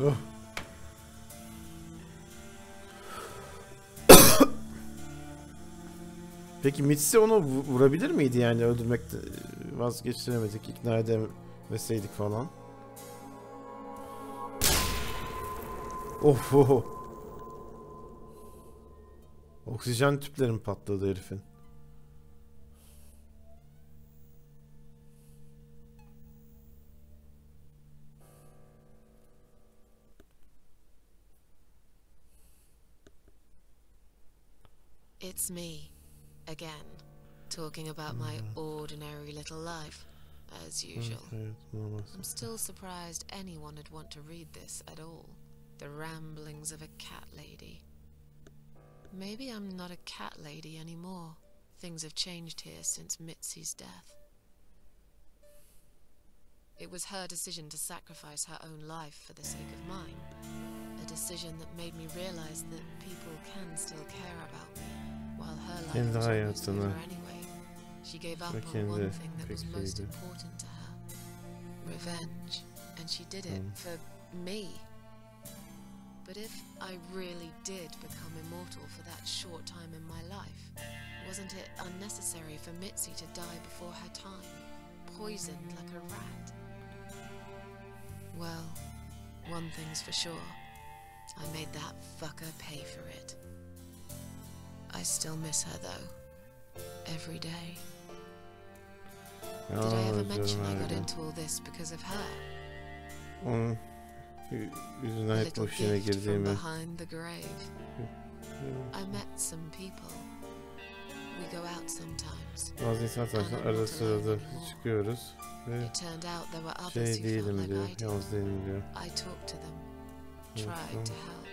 Oh. Peki Mitzi onu vurabilir miydi yani öldürmekte vazgeçiremedik, ikna edemeseydik falan. Of oh. Oksijen tüplerim patladı herifin. It's me, again, talking about my ordinary little life, as usual. I'm still surprised anyone would want to read this at all. The ramblings of a cat lady. Maybe I'm not a cat lady anymore. Things have changed here since Mitzi's death. It was her decision to sacrifice her own life for the sake of mine. A decision that made me realize that people can still care about me, while her life was almost over anyway. She gave up on one thing that was most important to her. Revenge. And she did it for me. But if I really did become immortal for that short time in my life, wasn't it unnecessary for Mitzi to die before her time, poisoned like a rat? Well, one thing's for sure. I made that fucker pay for it. I still miss her though. Every day. Did I ever mention I got into all this because of her? Onun yüzünden A hep little o şeyine gift from girdiğimi. behind the grave. I met some people. We go out sometimes. Bazı insan tanıştık, arada sırada çıkıyoruz ve It turned out there were others şey who felt değilim like diyor, I did. yalnız değilim diyor. I talked to them, tried to help.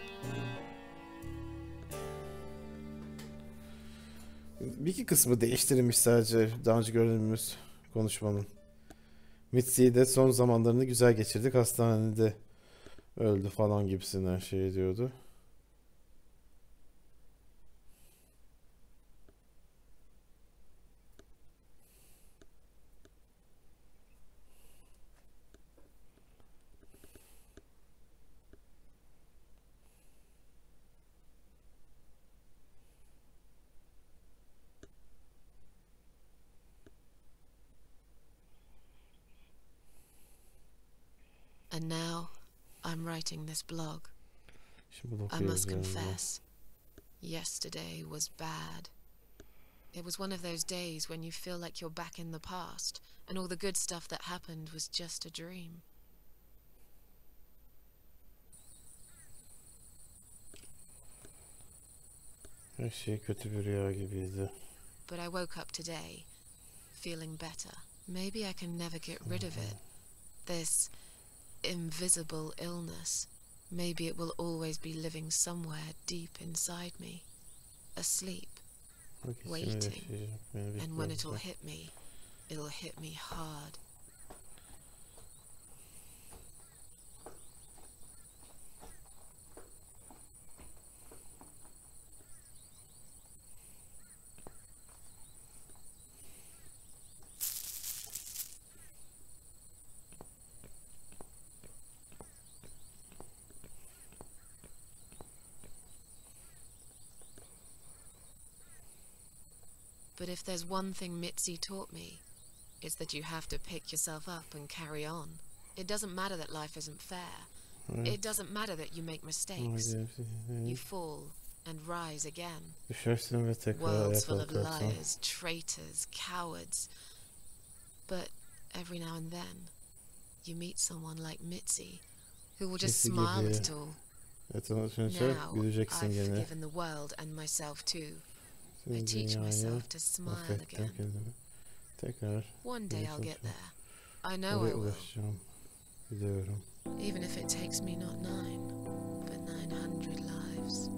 Bir iki kısmı değiştirilmiş sadece daha önce gördüğümüz konuşmanın. Mitzi'yi de son zamanlarını güzel geçirdik. Hastanede öldü falan gibisinden şey diyordu. And now, I'm writing this blog. Şimdi I must confess, yesterday was bad. It was one of those days when you feel like you're back in the past, and all the good stuff that happened was just a dream. Her şey kötü bir rüya gibiydi. But I woke up today, feeling better. Maybe I can never get rid of it. This invisible illness. Maybe it will always be living somewhere deep inside me, asleep, waiting. And when it'll hit me hard. But if there's one thing Mitzi taught me, it's that you have to pick yourself up and carry on. It doesn't matter that life isn't fair. It doesn't matter that you make mistakes. You fall and rise again. Worlds full of liars, traitors, cowards. But every now and then, you meet someone like Mitzi, who will just smile at it all. Now, I've forgiven the world and myself too. I teach myself to smile again. One day I'll get there. I know I will. Even if it takes me not 9, but 900 lives.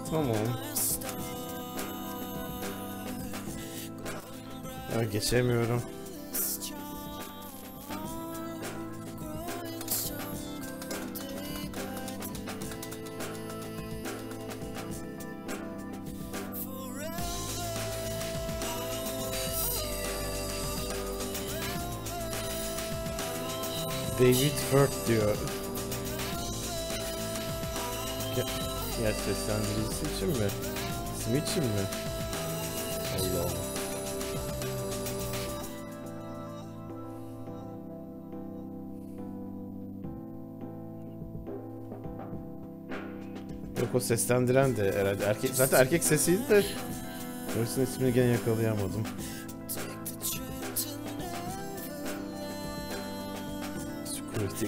Tamam. Ya geçemiyorum. David Firth diyor. Ya seslendiricisi için mi? İsmi için mi? Allah Allah. Yok, o seslendiren de herhalde erkek. Zaten erkek sesiydi de Joyce'un ismini gene yakalayamadım. Security.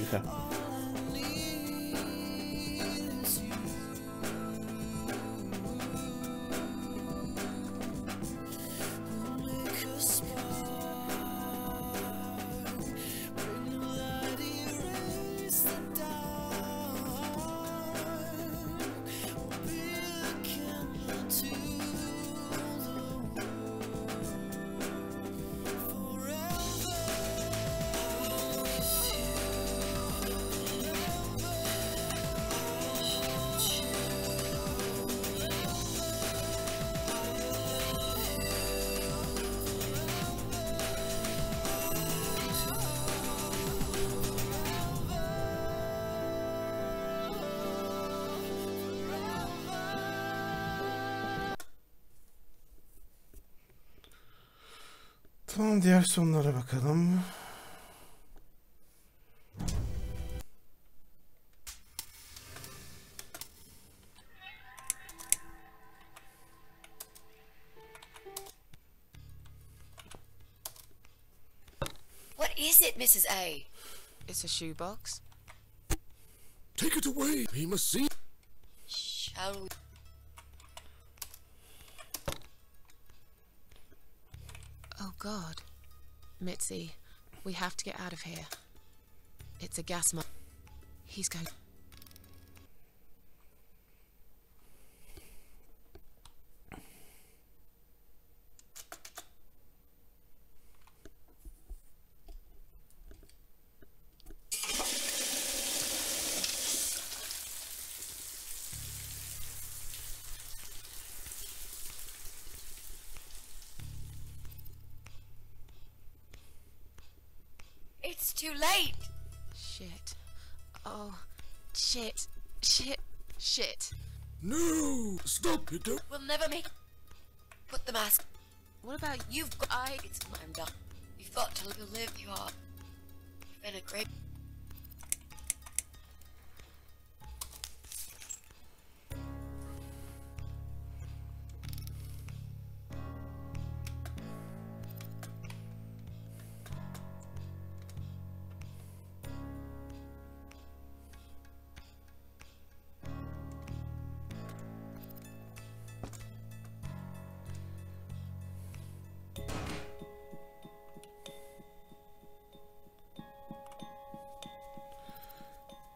Tamam, diğer sonlara bakalım. What is it, Mrs. A? It's a shoebox. Take it away. He must see. Shall we? Oh God. Mitzi, we have to get out of here. It's a gas mask. He's going... It's too late. Shit. Oh, shit. Shit. No! Stop it! Don't. We'll never make. Put the mask. What about you? You've got. It's I'm done. You've got to live. You are. You've been a great.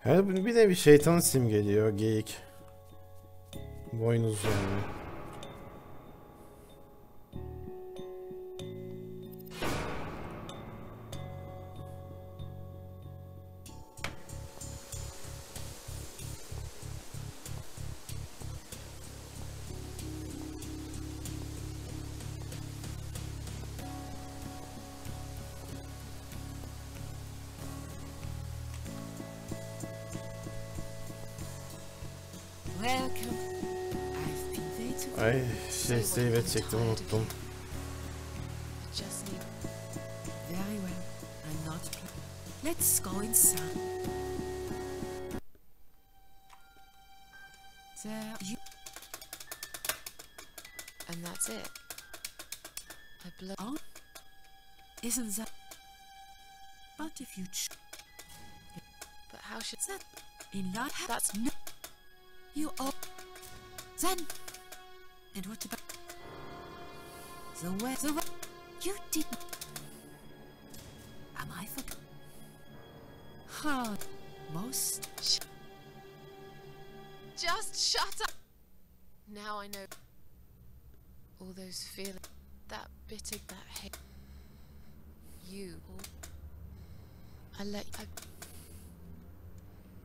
Her bir de bir şeytanı simgeliyor geyik. Boynuz yani. Welcome. I've been waiting. Ay save edecektim, unuttum. Just need... Very well. I'm not. Let's go inside. There you. And that's it. I blow... Oh, isn't that? But if you But how should... that in life, That's... no. You are. Then. And what about the way? The way you didn't. Am I for? Hard. Most. Just shut up! Now I know... all those feelings... that bitter... that hate... You... I let...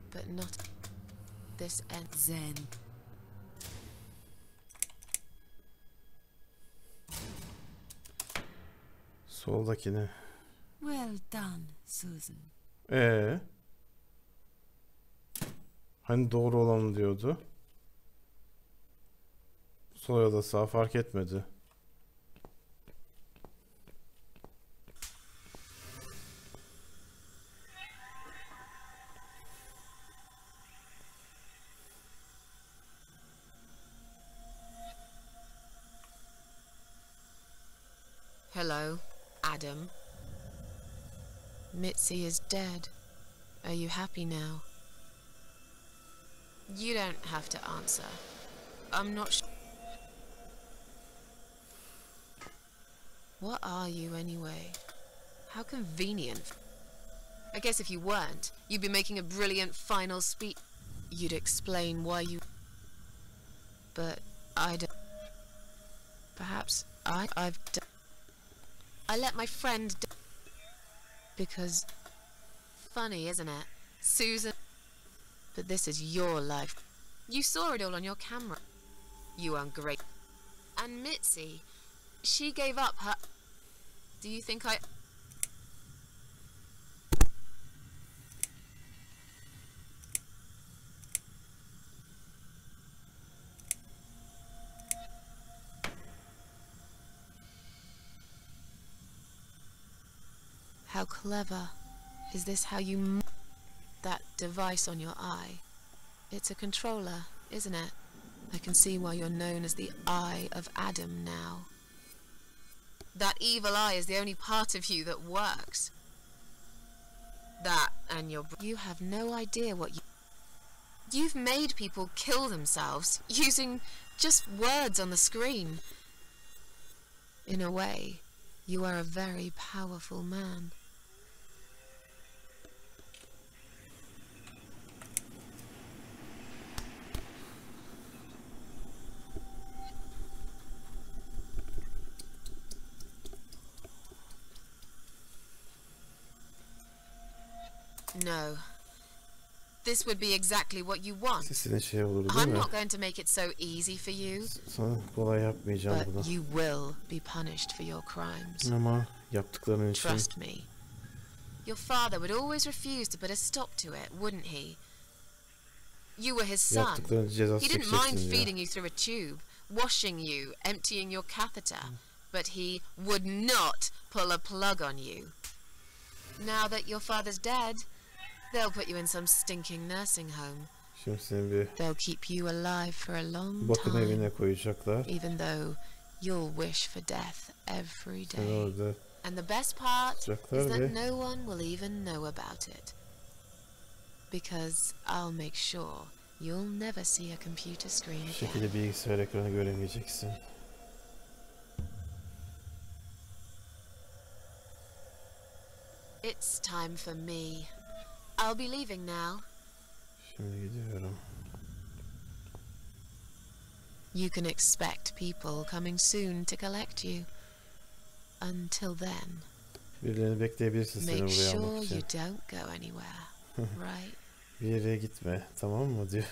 But not... this end. Then. Soldakini. Well done, Susan. Hani doğru olan diyordu. Sol ya da sağ fark etmedi. Hello, Adam. Mitzi is dead. Are you happy now? You don't have to answer. I'm not sure. What are you anyway? How convenient. I guess if you weren't, you'd be making a brilliant final speech. You'd explain why you... But I don't... Perhaps I've done... I let my friend because... Funny, isn't it? Susan... But this is your life. You saw it all on your camera. You ungrateful. And Mitzi, she gave up her... Do you think I... How clever. Is this how you... that device on your eye? It's a controller, isn't it? I can see why you're known as the Eye of Adam now. That evil eye is the only part of you that works. That and your... You have no idea what you... You've made people kill themselves using just words on the screen. In a way, you are a very powerful man. No. This would be exactly what you want. Sesine şey olur değil I'm mi? not going to make it so easy for you, Sana kolay yapmayacağım bunu. but you will be punished for your crimes. Ama yaptıkların için Trust me. Your father would always refuse to put a stop to it, wouldn't he? You were his son. yaptıkların cezası He didn't mind çekeceksin ya. feeding you through a tube, washing you, emptying your catheter, but he would not pull a plug on you. Now that your father's dead, they'll put you in some stinking nursing home. Şimdi seni bir They'll keep you alive for a long bakım time, evine koyacaklar. even though you'll wish for death every Seni day. orada And the best part is tutacaklar that ve no one will even know about it. Because I'll make sure you'll never see a computer screen bu again. şekilde bilgisayar ekranı göremeyeceksin. It's time for me. I'll be leaving now. Şimdi gidiyorum. You can expect people coming soon to collect you. Until then, Birilerini bekleyebilirsin seni make buraya sure almak you için. don't go anywhere. Right? Bir yere gitme, tamam mı diyor.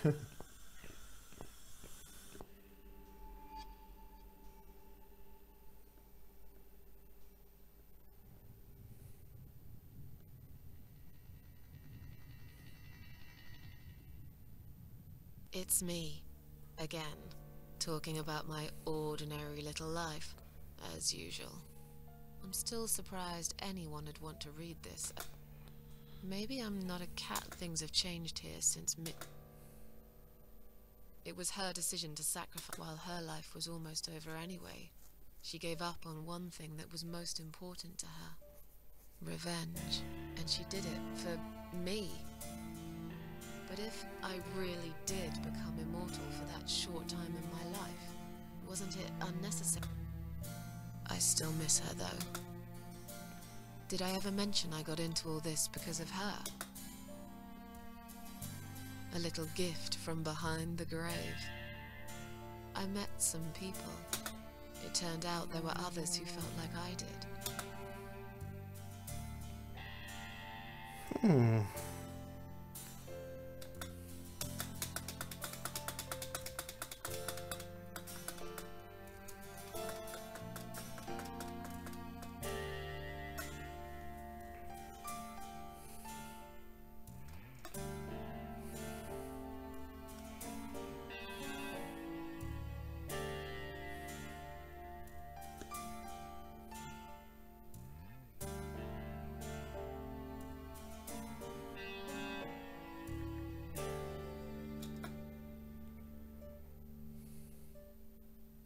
It's me, again, talking about my ordinary little life, as usual. I'm still surprised anyone would want to read this. Maybe I'm not a cat. Things have changed here since It was her decision to sacrifice while her life was almost over anyway. She gave up on one thing that was most important to her. Revenge. And she did it for me. But if I really did become immortal for that short time in my life, wasn't it unnecessary? I still miss her though. Did I ever mention I got into all this because of her? A little gift from behind the grave. I met some people. It turned out there were others who felt like I did.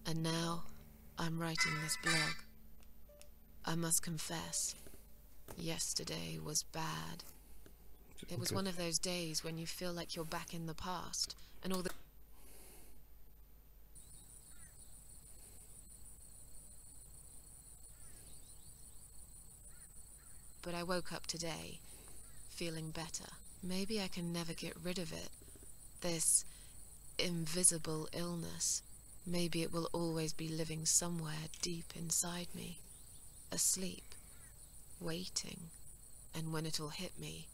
And now, I'm writing this blog. I must confess, yesterday was bad. It was one of those days when you feel like you're back in the past, and all the... But I woke up today, feeling better. Maybe I can never get rid of it. This invisible illness. Maybe it will always be living somewhere deep inside me, asleep, waiting, and when it'll hit me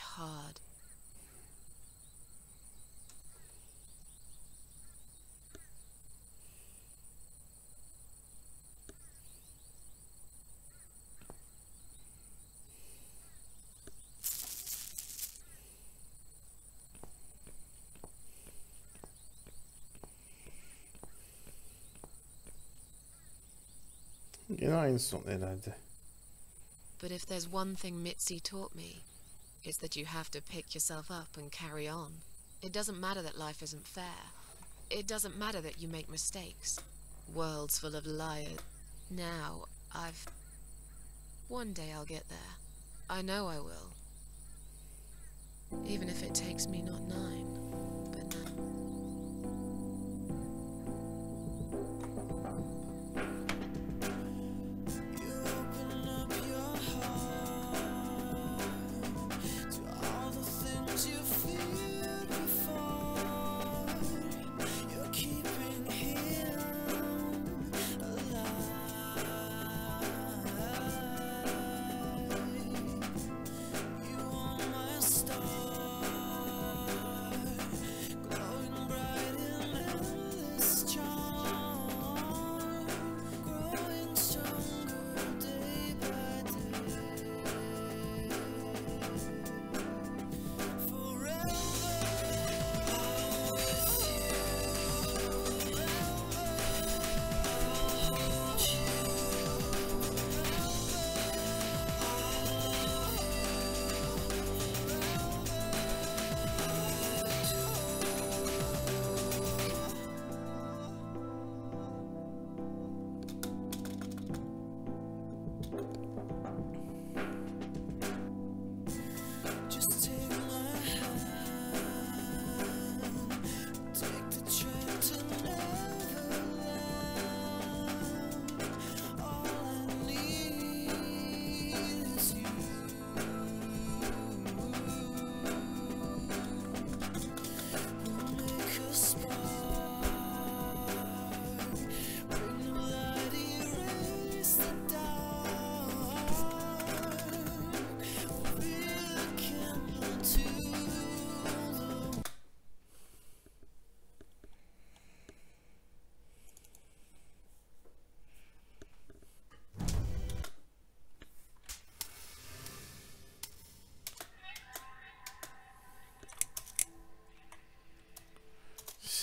hard. Yine aynı son herhalde. But if there's one thing Mitzi taught me, it's that you have to pick yourself up and carry on. It doesn't matter that life isn't fair. It doesn't matter that you make mistakes. Worlds full of liars. Now, One day I'll get there. I know I will. Even if it takes me not 9, but 9.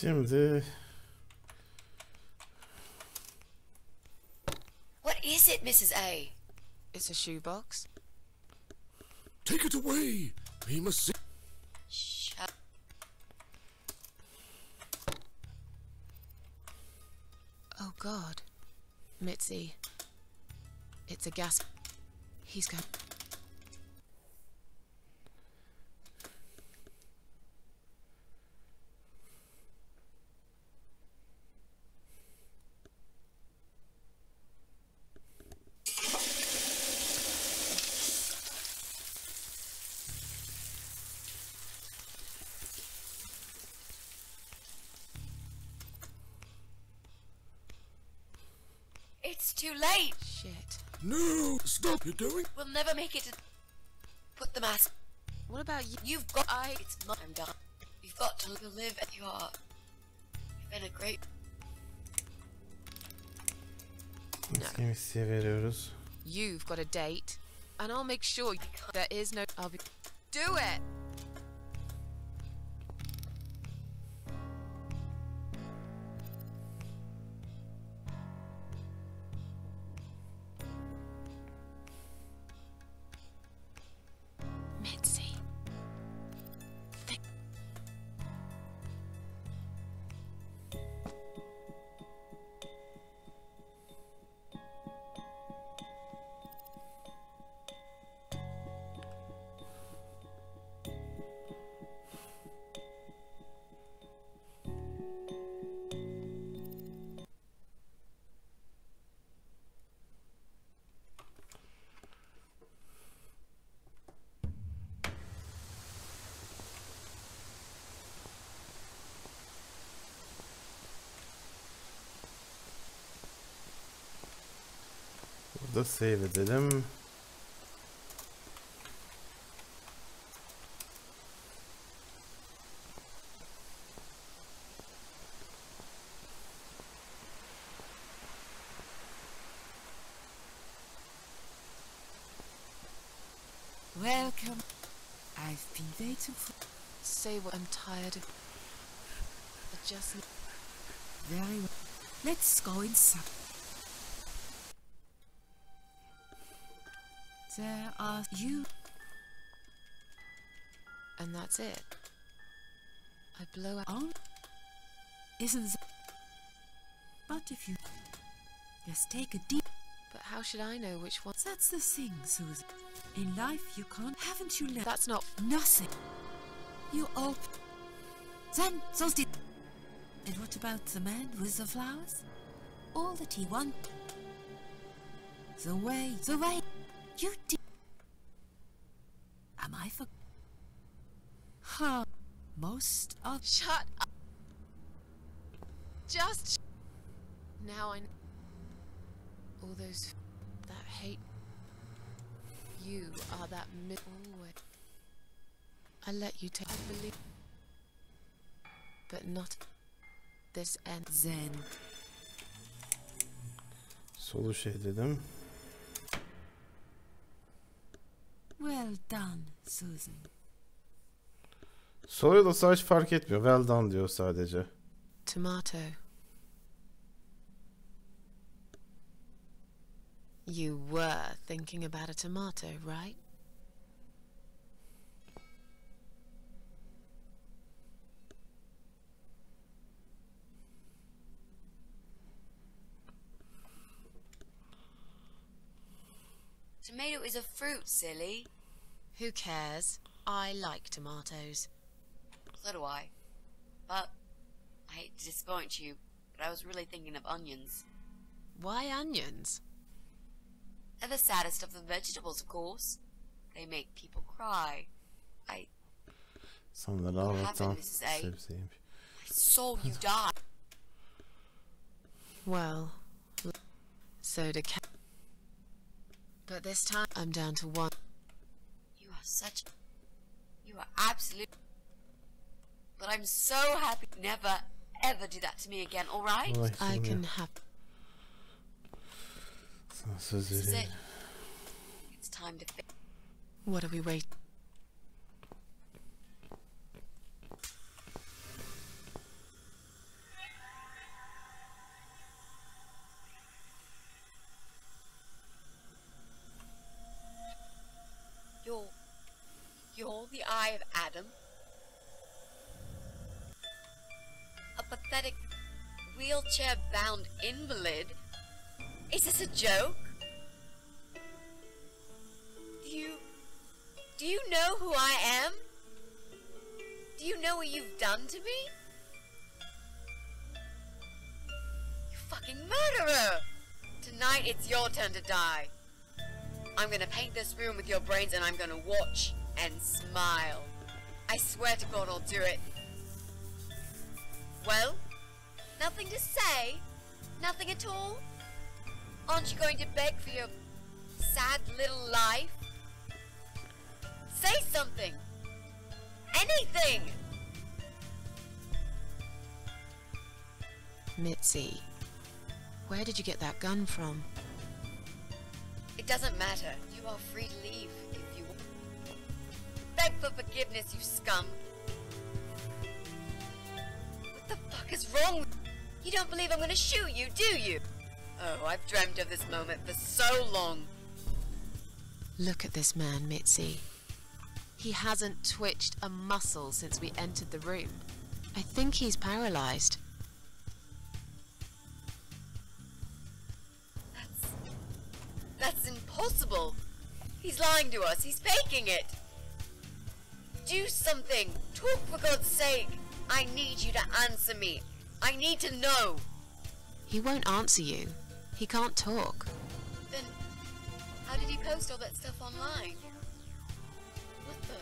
Şimdi What is it, Mrs. A? It's a shoebox. Take it away. We must see. Shut. Oh God. Mitzi. It's a gas. He's got. It's too late. Shit. No, stop. You're going. We'll never make it to put the mask. What about you? You've got. It's not. I'm done. You've got to live as you are. You've been a great. Mitzi'ye veriyoruz. You've got a date, and I'll make sure there is no. I'll be. Do it. Mitzi. Burada save edelim. Welcome. I've been waiting for. Say what I'm tired of. I just. Very well. Let's go inside. There are you. And that's it. I blow out. Oh, isn't that? But if you just take a deep. But how should I know which one? That's the thing, Susan. In life, you can't. Haven't you learned? That's not. Nothing. You open. Then, so did. And what about the man with the flowers? All that he wanted. The way you did. Am I for? How most of. Shut up. Just. Now I know. All those that hate. You are that always. I let you take. I believe. But not. This end. Then. Solu şey dedim. Well done, Susan. Sol ya da sağ hiç fark etmiyor. Well done diyor sadece. Tomato. You were thinking about a tomato, right? Tomato is a fruit, silly. Who cares? I like tomatoes. So do I. But I hate to disappoint you, but I was really thinking of onions. Why onions? They're the saddest of the vegetables, of course. They make people cry. Sanırım What ağlatan happened, Mrs. A? sebzeymiş. I saw you die. Well, so do cat. But this time I'm down to one. You are absolute. But I'm so happy. Never, ever do that to me again, alright? I can have. Sana söz This is vereyim. it. It's time to fix. What are we waiting? You're the Eye of Adam. A pathetic, wheelchair-bound invalid. Is this a joke? Do you know who I am? Do you know what you've done to me? You fucking murderer! Tonight it's your turn to die. I'm gonna paint this room with your brains and I'm gonna watch and smile. I swear to God I'll do it. Well, nothing to say? Nothing at all? Aren't you going to beg for your sad little life? Say something! Anything! Mitzi, where did you get that gun from? It doesn't matter. You are free to leave if you want. Beg for forgiveness, you scum. What the fuck is wrong? You don't believe I'm gonna shoot you, do you? Oh, I've dreamt of this moment for so long. Look at this man, Mitzi. He hasn't twitched a muscle since we entered the room. I think he's paralyzed. That's impossible. He's lying to us. He's faking it. Do something. Talk for God's sake. I need you to answer me. I need to know. He won't answer you. He can't talk. Then, how did he post all that stuff online? What the?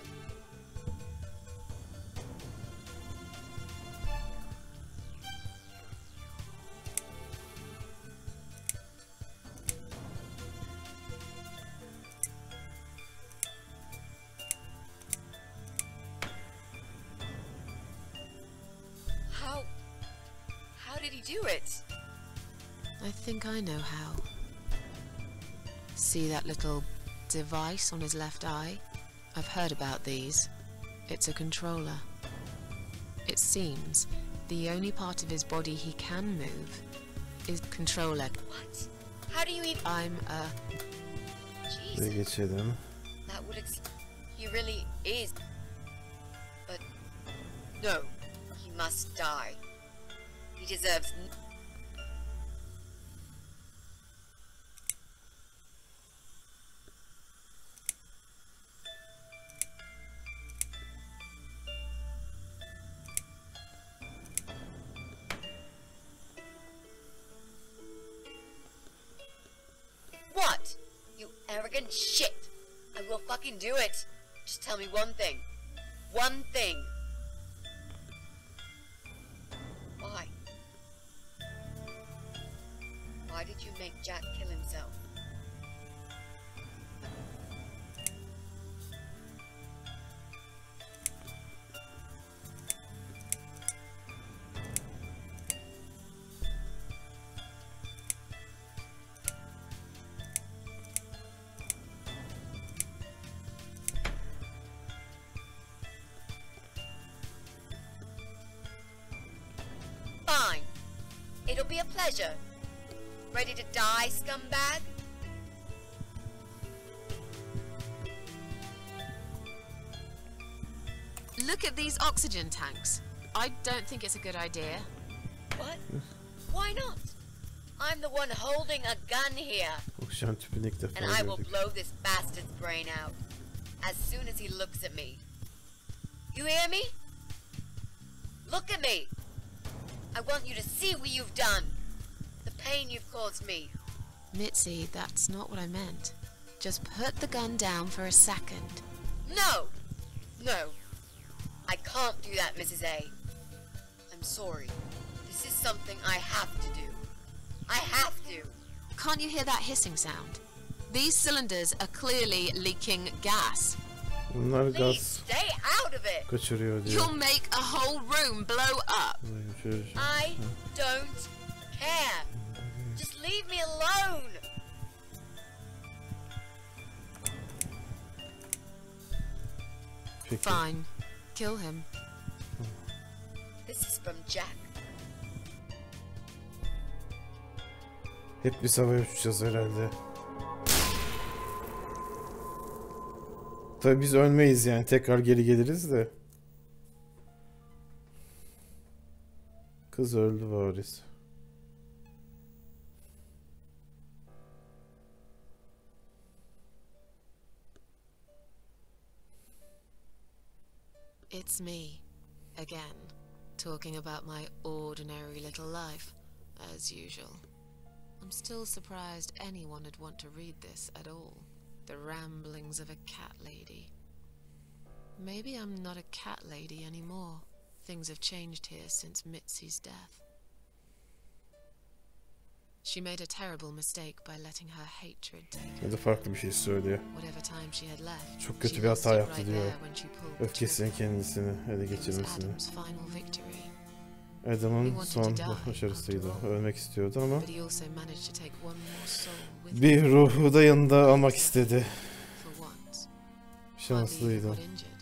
How did he do it? I think I know how. See that little device on his left eye? I've heard about these. It's a controller. It seems the only part of his body he can move is controller. What? How do you even... I'm a... Ve Jesus, geçelim. that would he really is. But no, he must die. He deserves Shit! I will fucking do it. Just tell me one thing. One thing. Why? Why did you make Jack kill himself? Fine. It'll be a pleasure. Ready to die, scumbag? Look at these oxygen tanks. I don't think it's a good idea. What? Why not? I'm the one holding a gun here. Oksijen tüpünü ilk defa And I will gördük. blow this bastard's brain out as soon as he looks at me. You hear me? Look at me. I want you to see what you've done. The pain you've caused me. Mitzi, that's not what I meant. Just put the gun down for a second. No! No. I can't do that, Mrs. A. I'm sorry. This is something I have to do. I have to. Can't you hear that hissing sound? These cylinders are clearly leaking gas. Bunlar Please gaz stay out of it. kaçırıyor diyor. You'll make a whole room blow up. I don't care. Just leave me alone. Peki. Fine. Kill him. This is from Jack. Hep biz havaya uçacağız herhalde. Tabii biz ölmeyiz yani. Tekrar geri geliriz de. Kız öldü varis. It's me. Again. Talking about my ordinary little life. As usual. I'm still surprised anyone would want to read this at all. The ramblings of a cat lady. Maybe I'm not a cat lady anymore. Things have changed here since Mitzi's death. She made a terrible mistake by letting her hatred take Ya her. da farklı bir şey söylüyor. Whatever time she had left, Çok kötü she bir lost hata it yaptı right diyor. there when she pulled the Öfkesini trigger. kendisini ele It was geçirmesini. Adam's final victory. Adam'ın son başarısıydı. Ölmek istiyordu ama But he also managed to take one more soul with bir him ruhu da yanında almak istedi. for once. Hardly even Şanslıydı. got injured.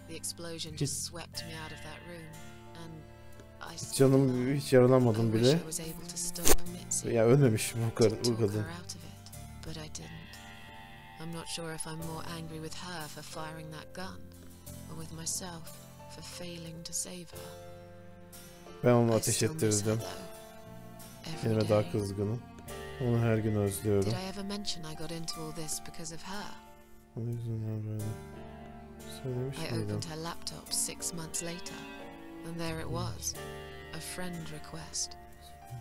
The explosion just swept me out of that room, and I still Canım hiç yaralanmadım I wish bile. I was able to stop Mitzi, Ya ölmemiş bu to kadın. talk her out of it, but I didn't. I'm not sure if I'm more angry with her for firing that gun, or with myself for failing to save her. Ben onu I ateş still miss her ettirdim. though. Every Kendime daha day. kızgınım. Onu her gün özlüyorum. Did I ever mention I got into all this because of her? Onun yüzünden böyle. Söylemiş I miydim? opened her laptop 6 months later, and there it was, a friend request.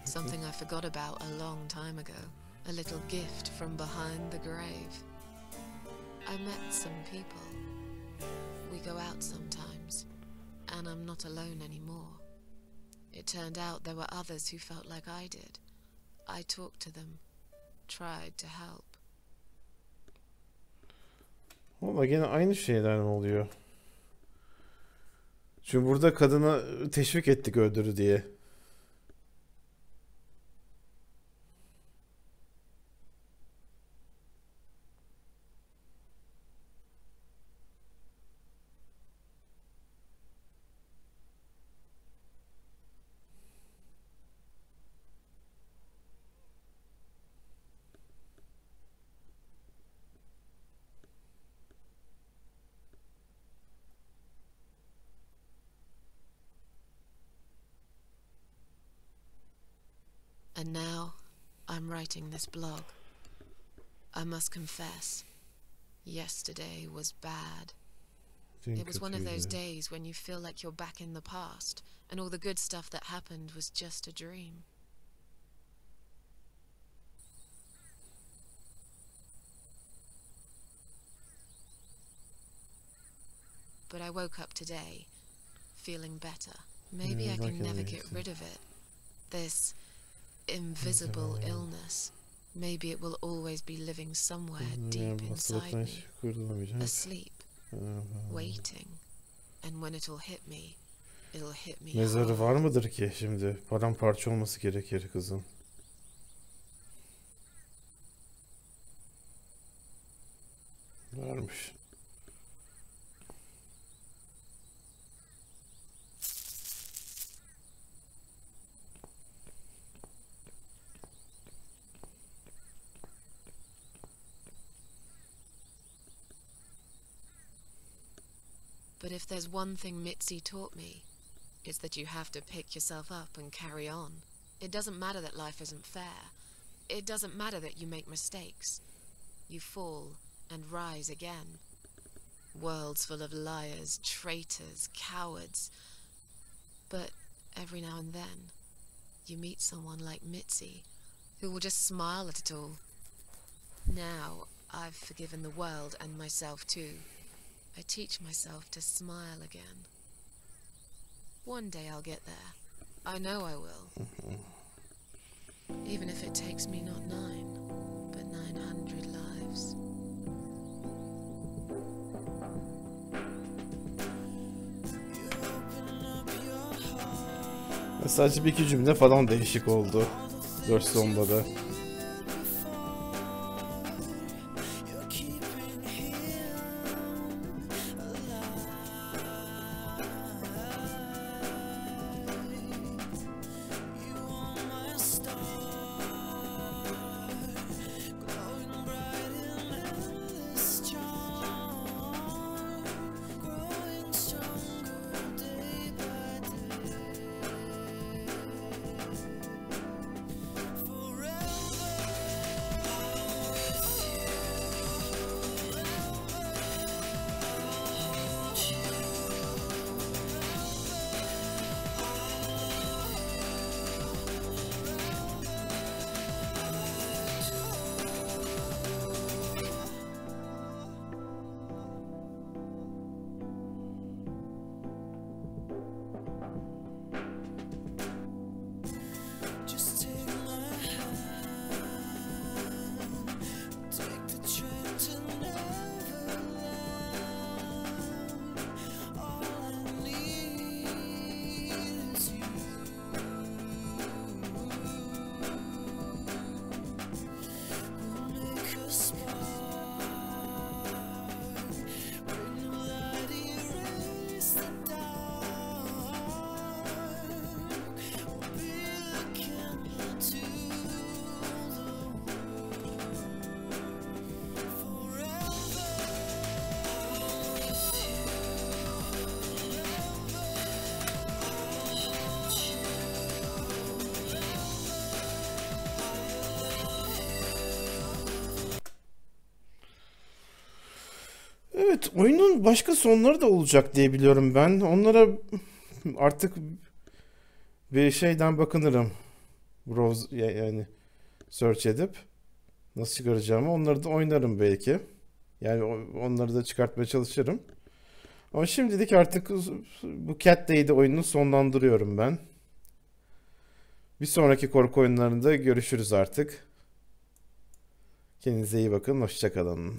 Something I forgot about a long time ago. A little gift from behind the grave. I met some people. We go out sometimes, and I'm not alone anymore. It turned out there were others who felt like I did. I talked to them, tried to help. Valla gene aynı şeyler mi oluyor? Çünkü burada kadını teşvik ettik öldürü diye. And now, I'm writing this blog. I must confess, yesterday was bad. Dün It was one of those kötüydü. days when you feel like you're back in the past, and all the good stuff that happened was just a dream. but I woke up today, feeling better. Maybe I can never get rid of it. This invisible illness. Maybe it will always be living somewhere deep inside me, asleep, waiting. And when it'll hit me hard. Mezarı var mıdır ki şimdi? Paramparça olması gerekir kızım. Varmış. But if there's one thing Mitzi taught me, it's that you have to pick yourself up and carry on. It doesn't matter that life isn't fair. It doesn't matter that you make mistakes. You fall and rise again. Worlds full of liars, traitors, cowards. But every now and then, you meet someone like Mitzi, who will just smile at it all. Now, I've forgiven the world and myself too. I teach myself to smile again. One day I'll get there. I know I will. Even if it takes me not 9, but 900 lives. Sadece bir iki cümle falan değişik oldu. 4 sonda. Evet, oyunun başka sonları da olacak diye biliyorum ben. Onlara artık bir şeyden bakınırım. Browse yani search edip nasıl çıkaracağımı onları da oynarım belki. Yani onları da çıkartmaya çalışırım. Ama şimdilik artık bu Cat Day'de oyununu sonlandırıyorum ben. Bir sonraki korku oyunlarında görüşürüz artık. Kendinize iyi bakın, hoşça kalın.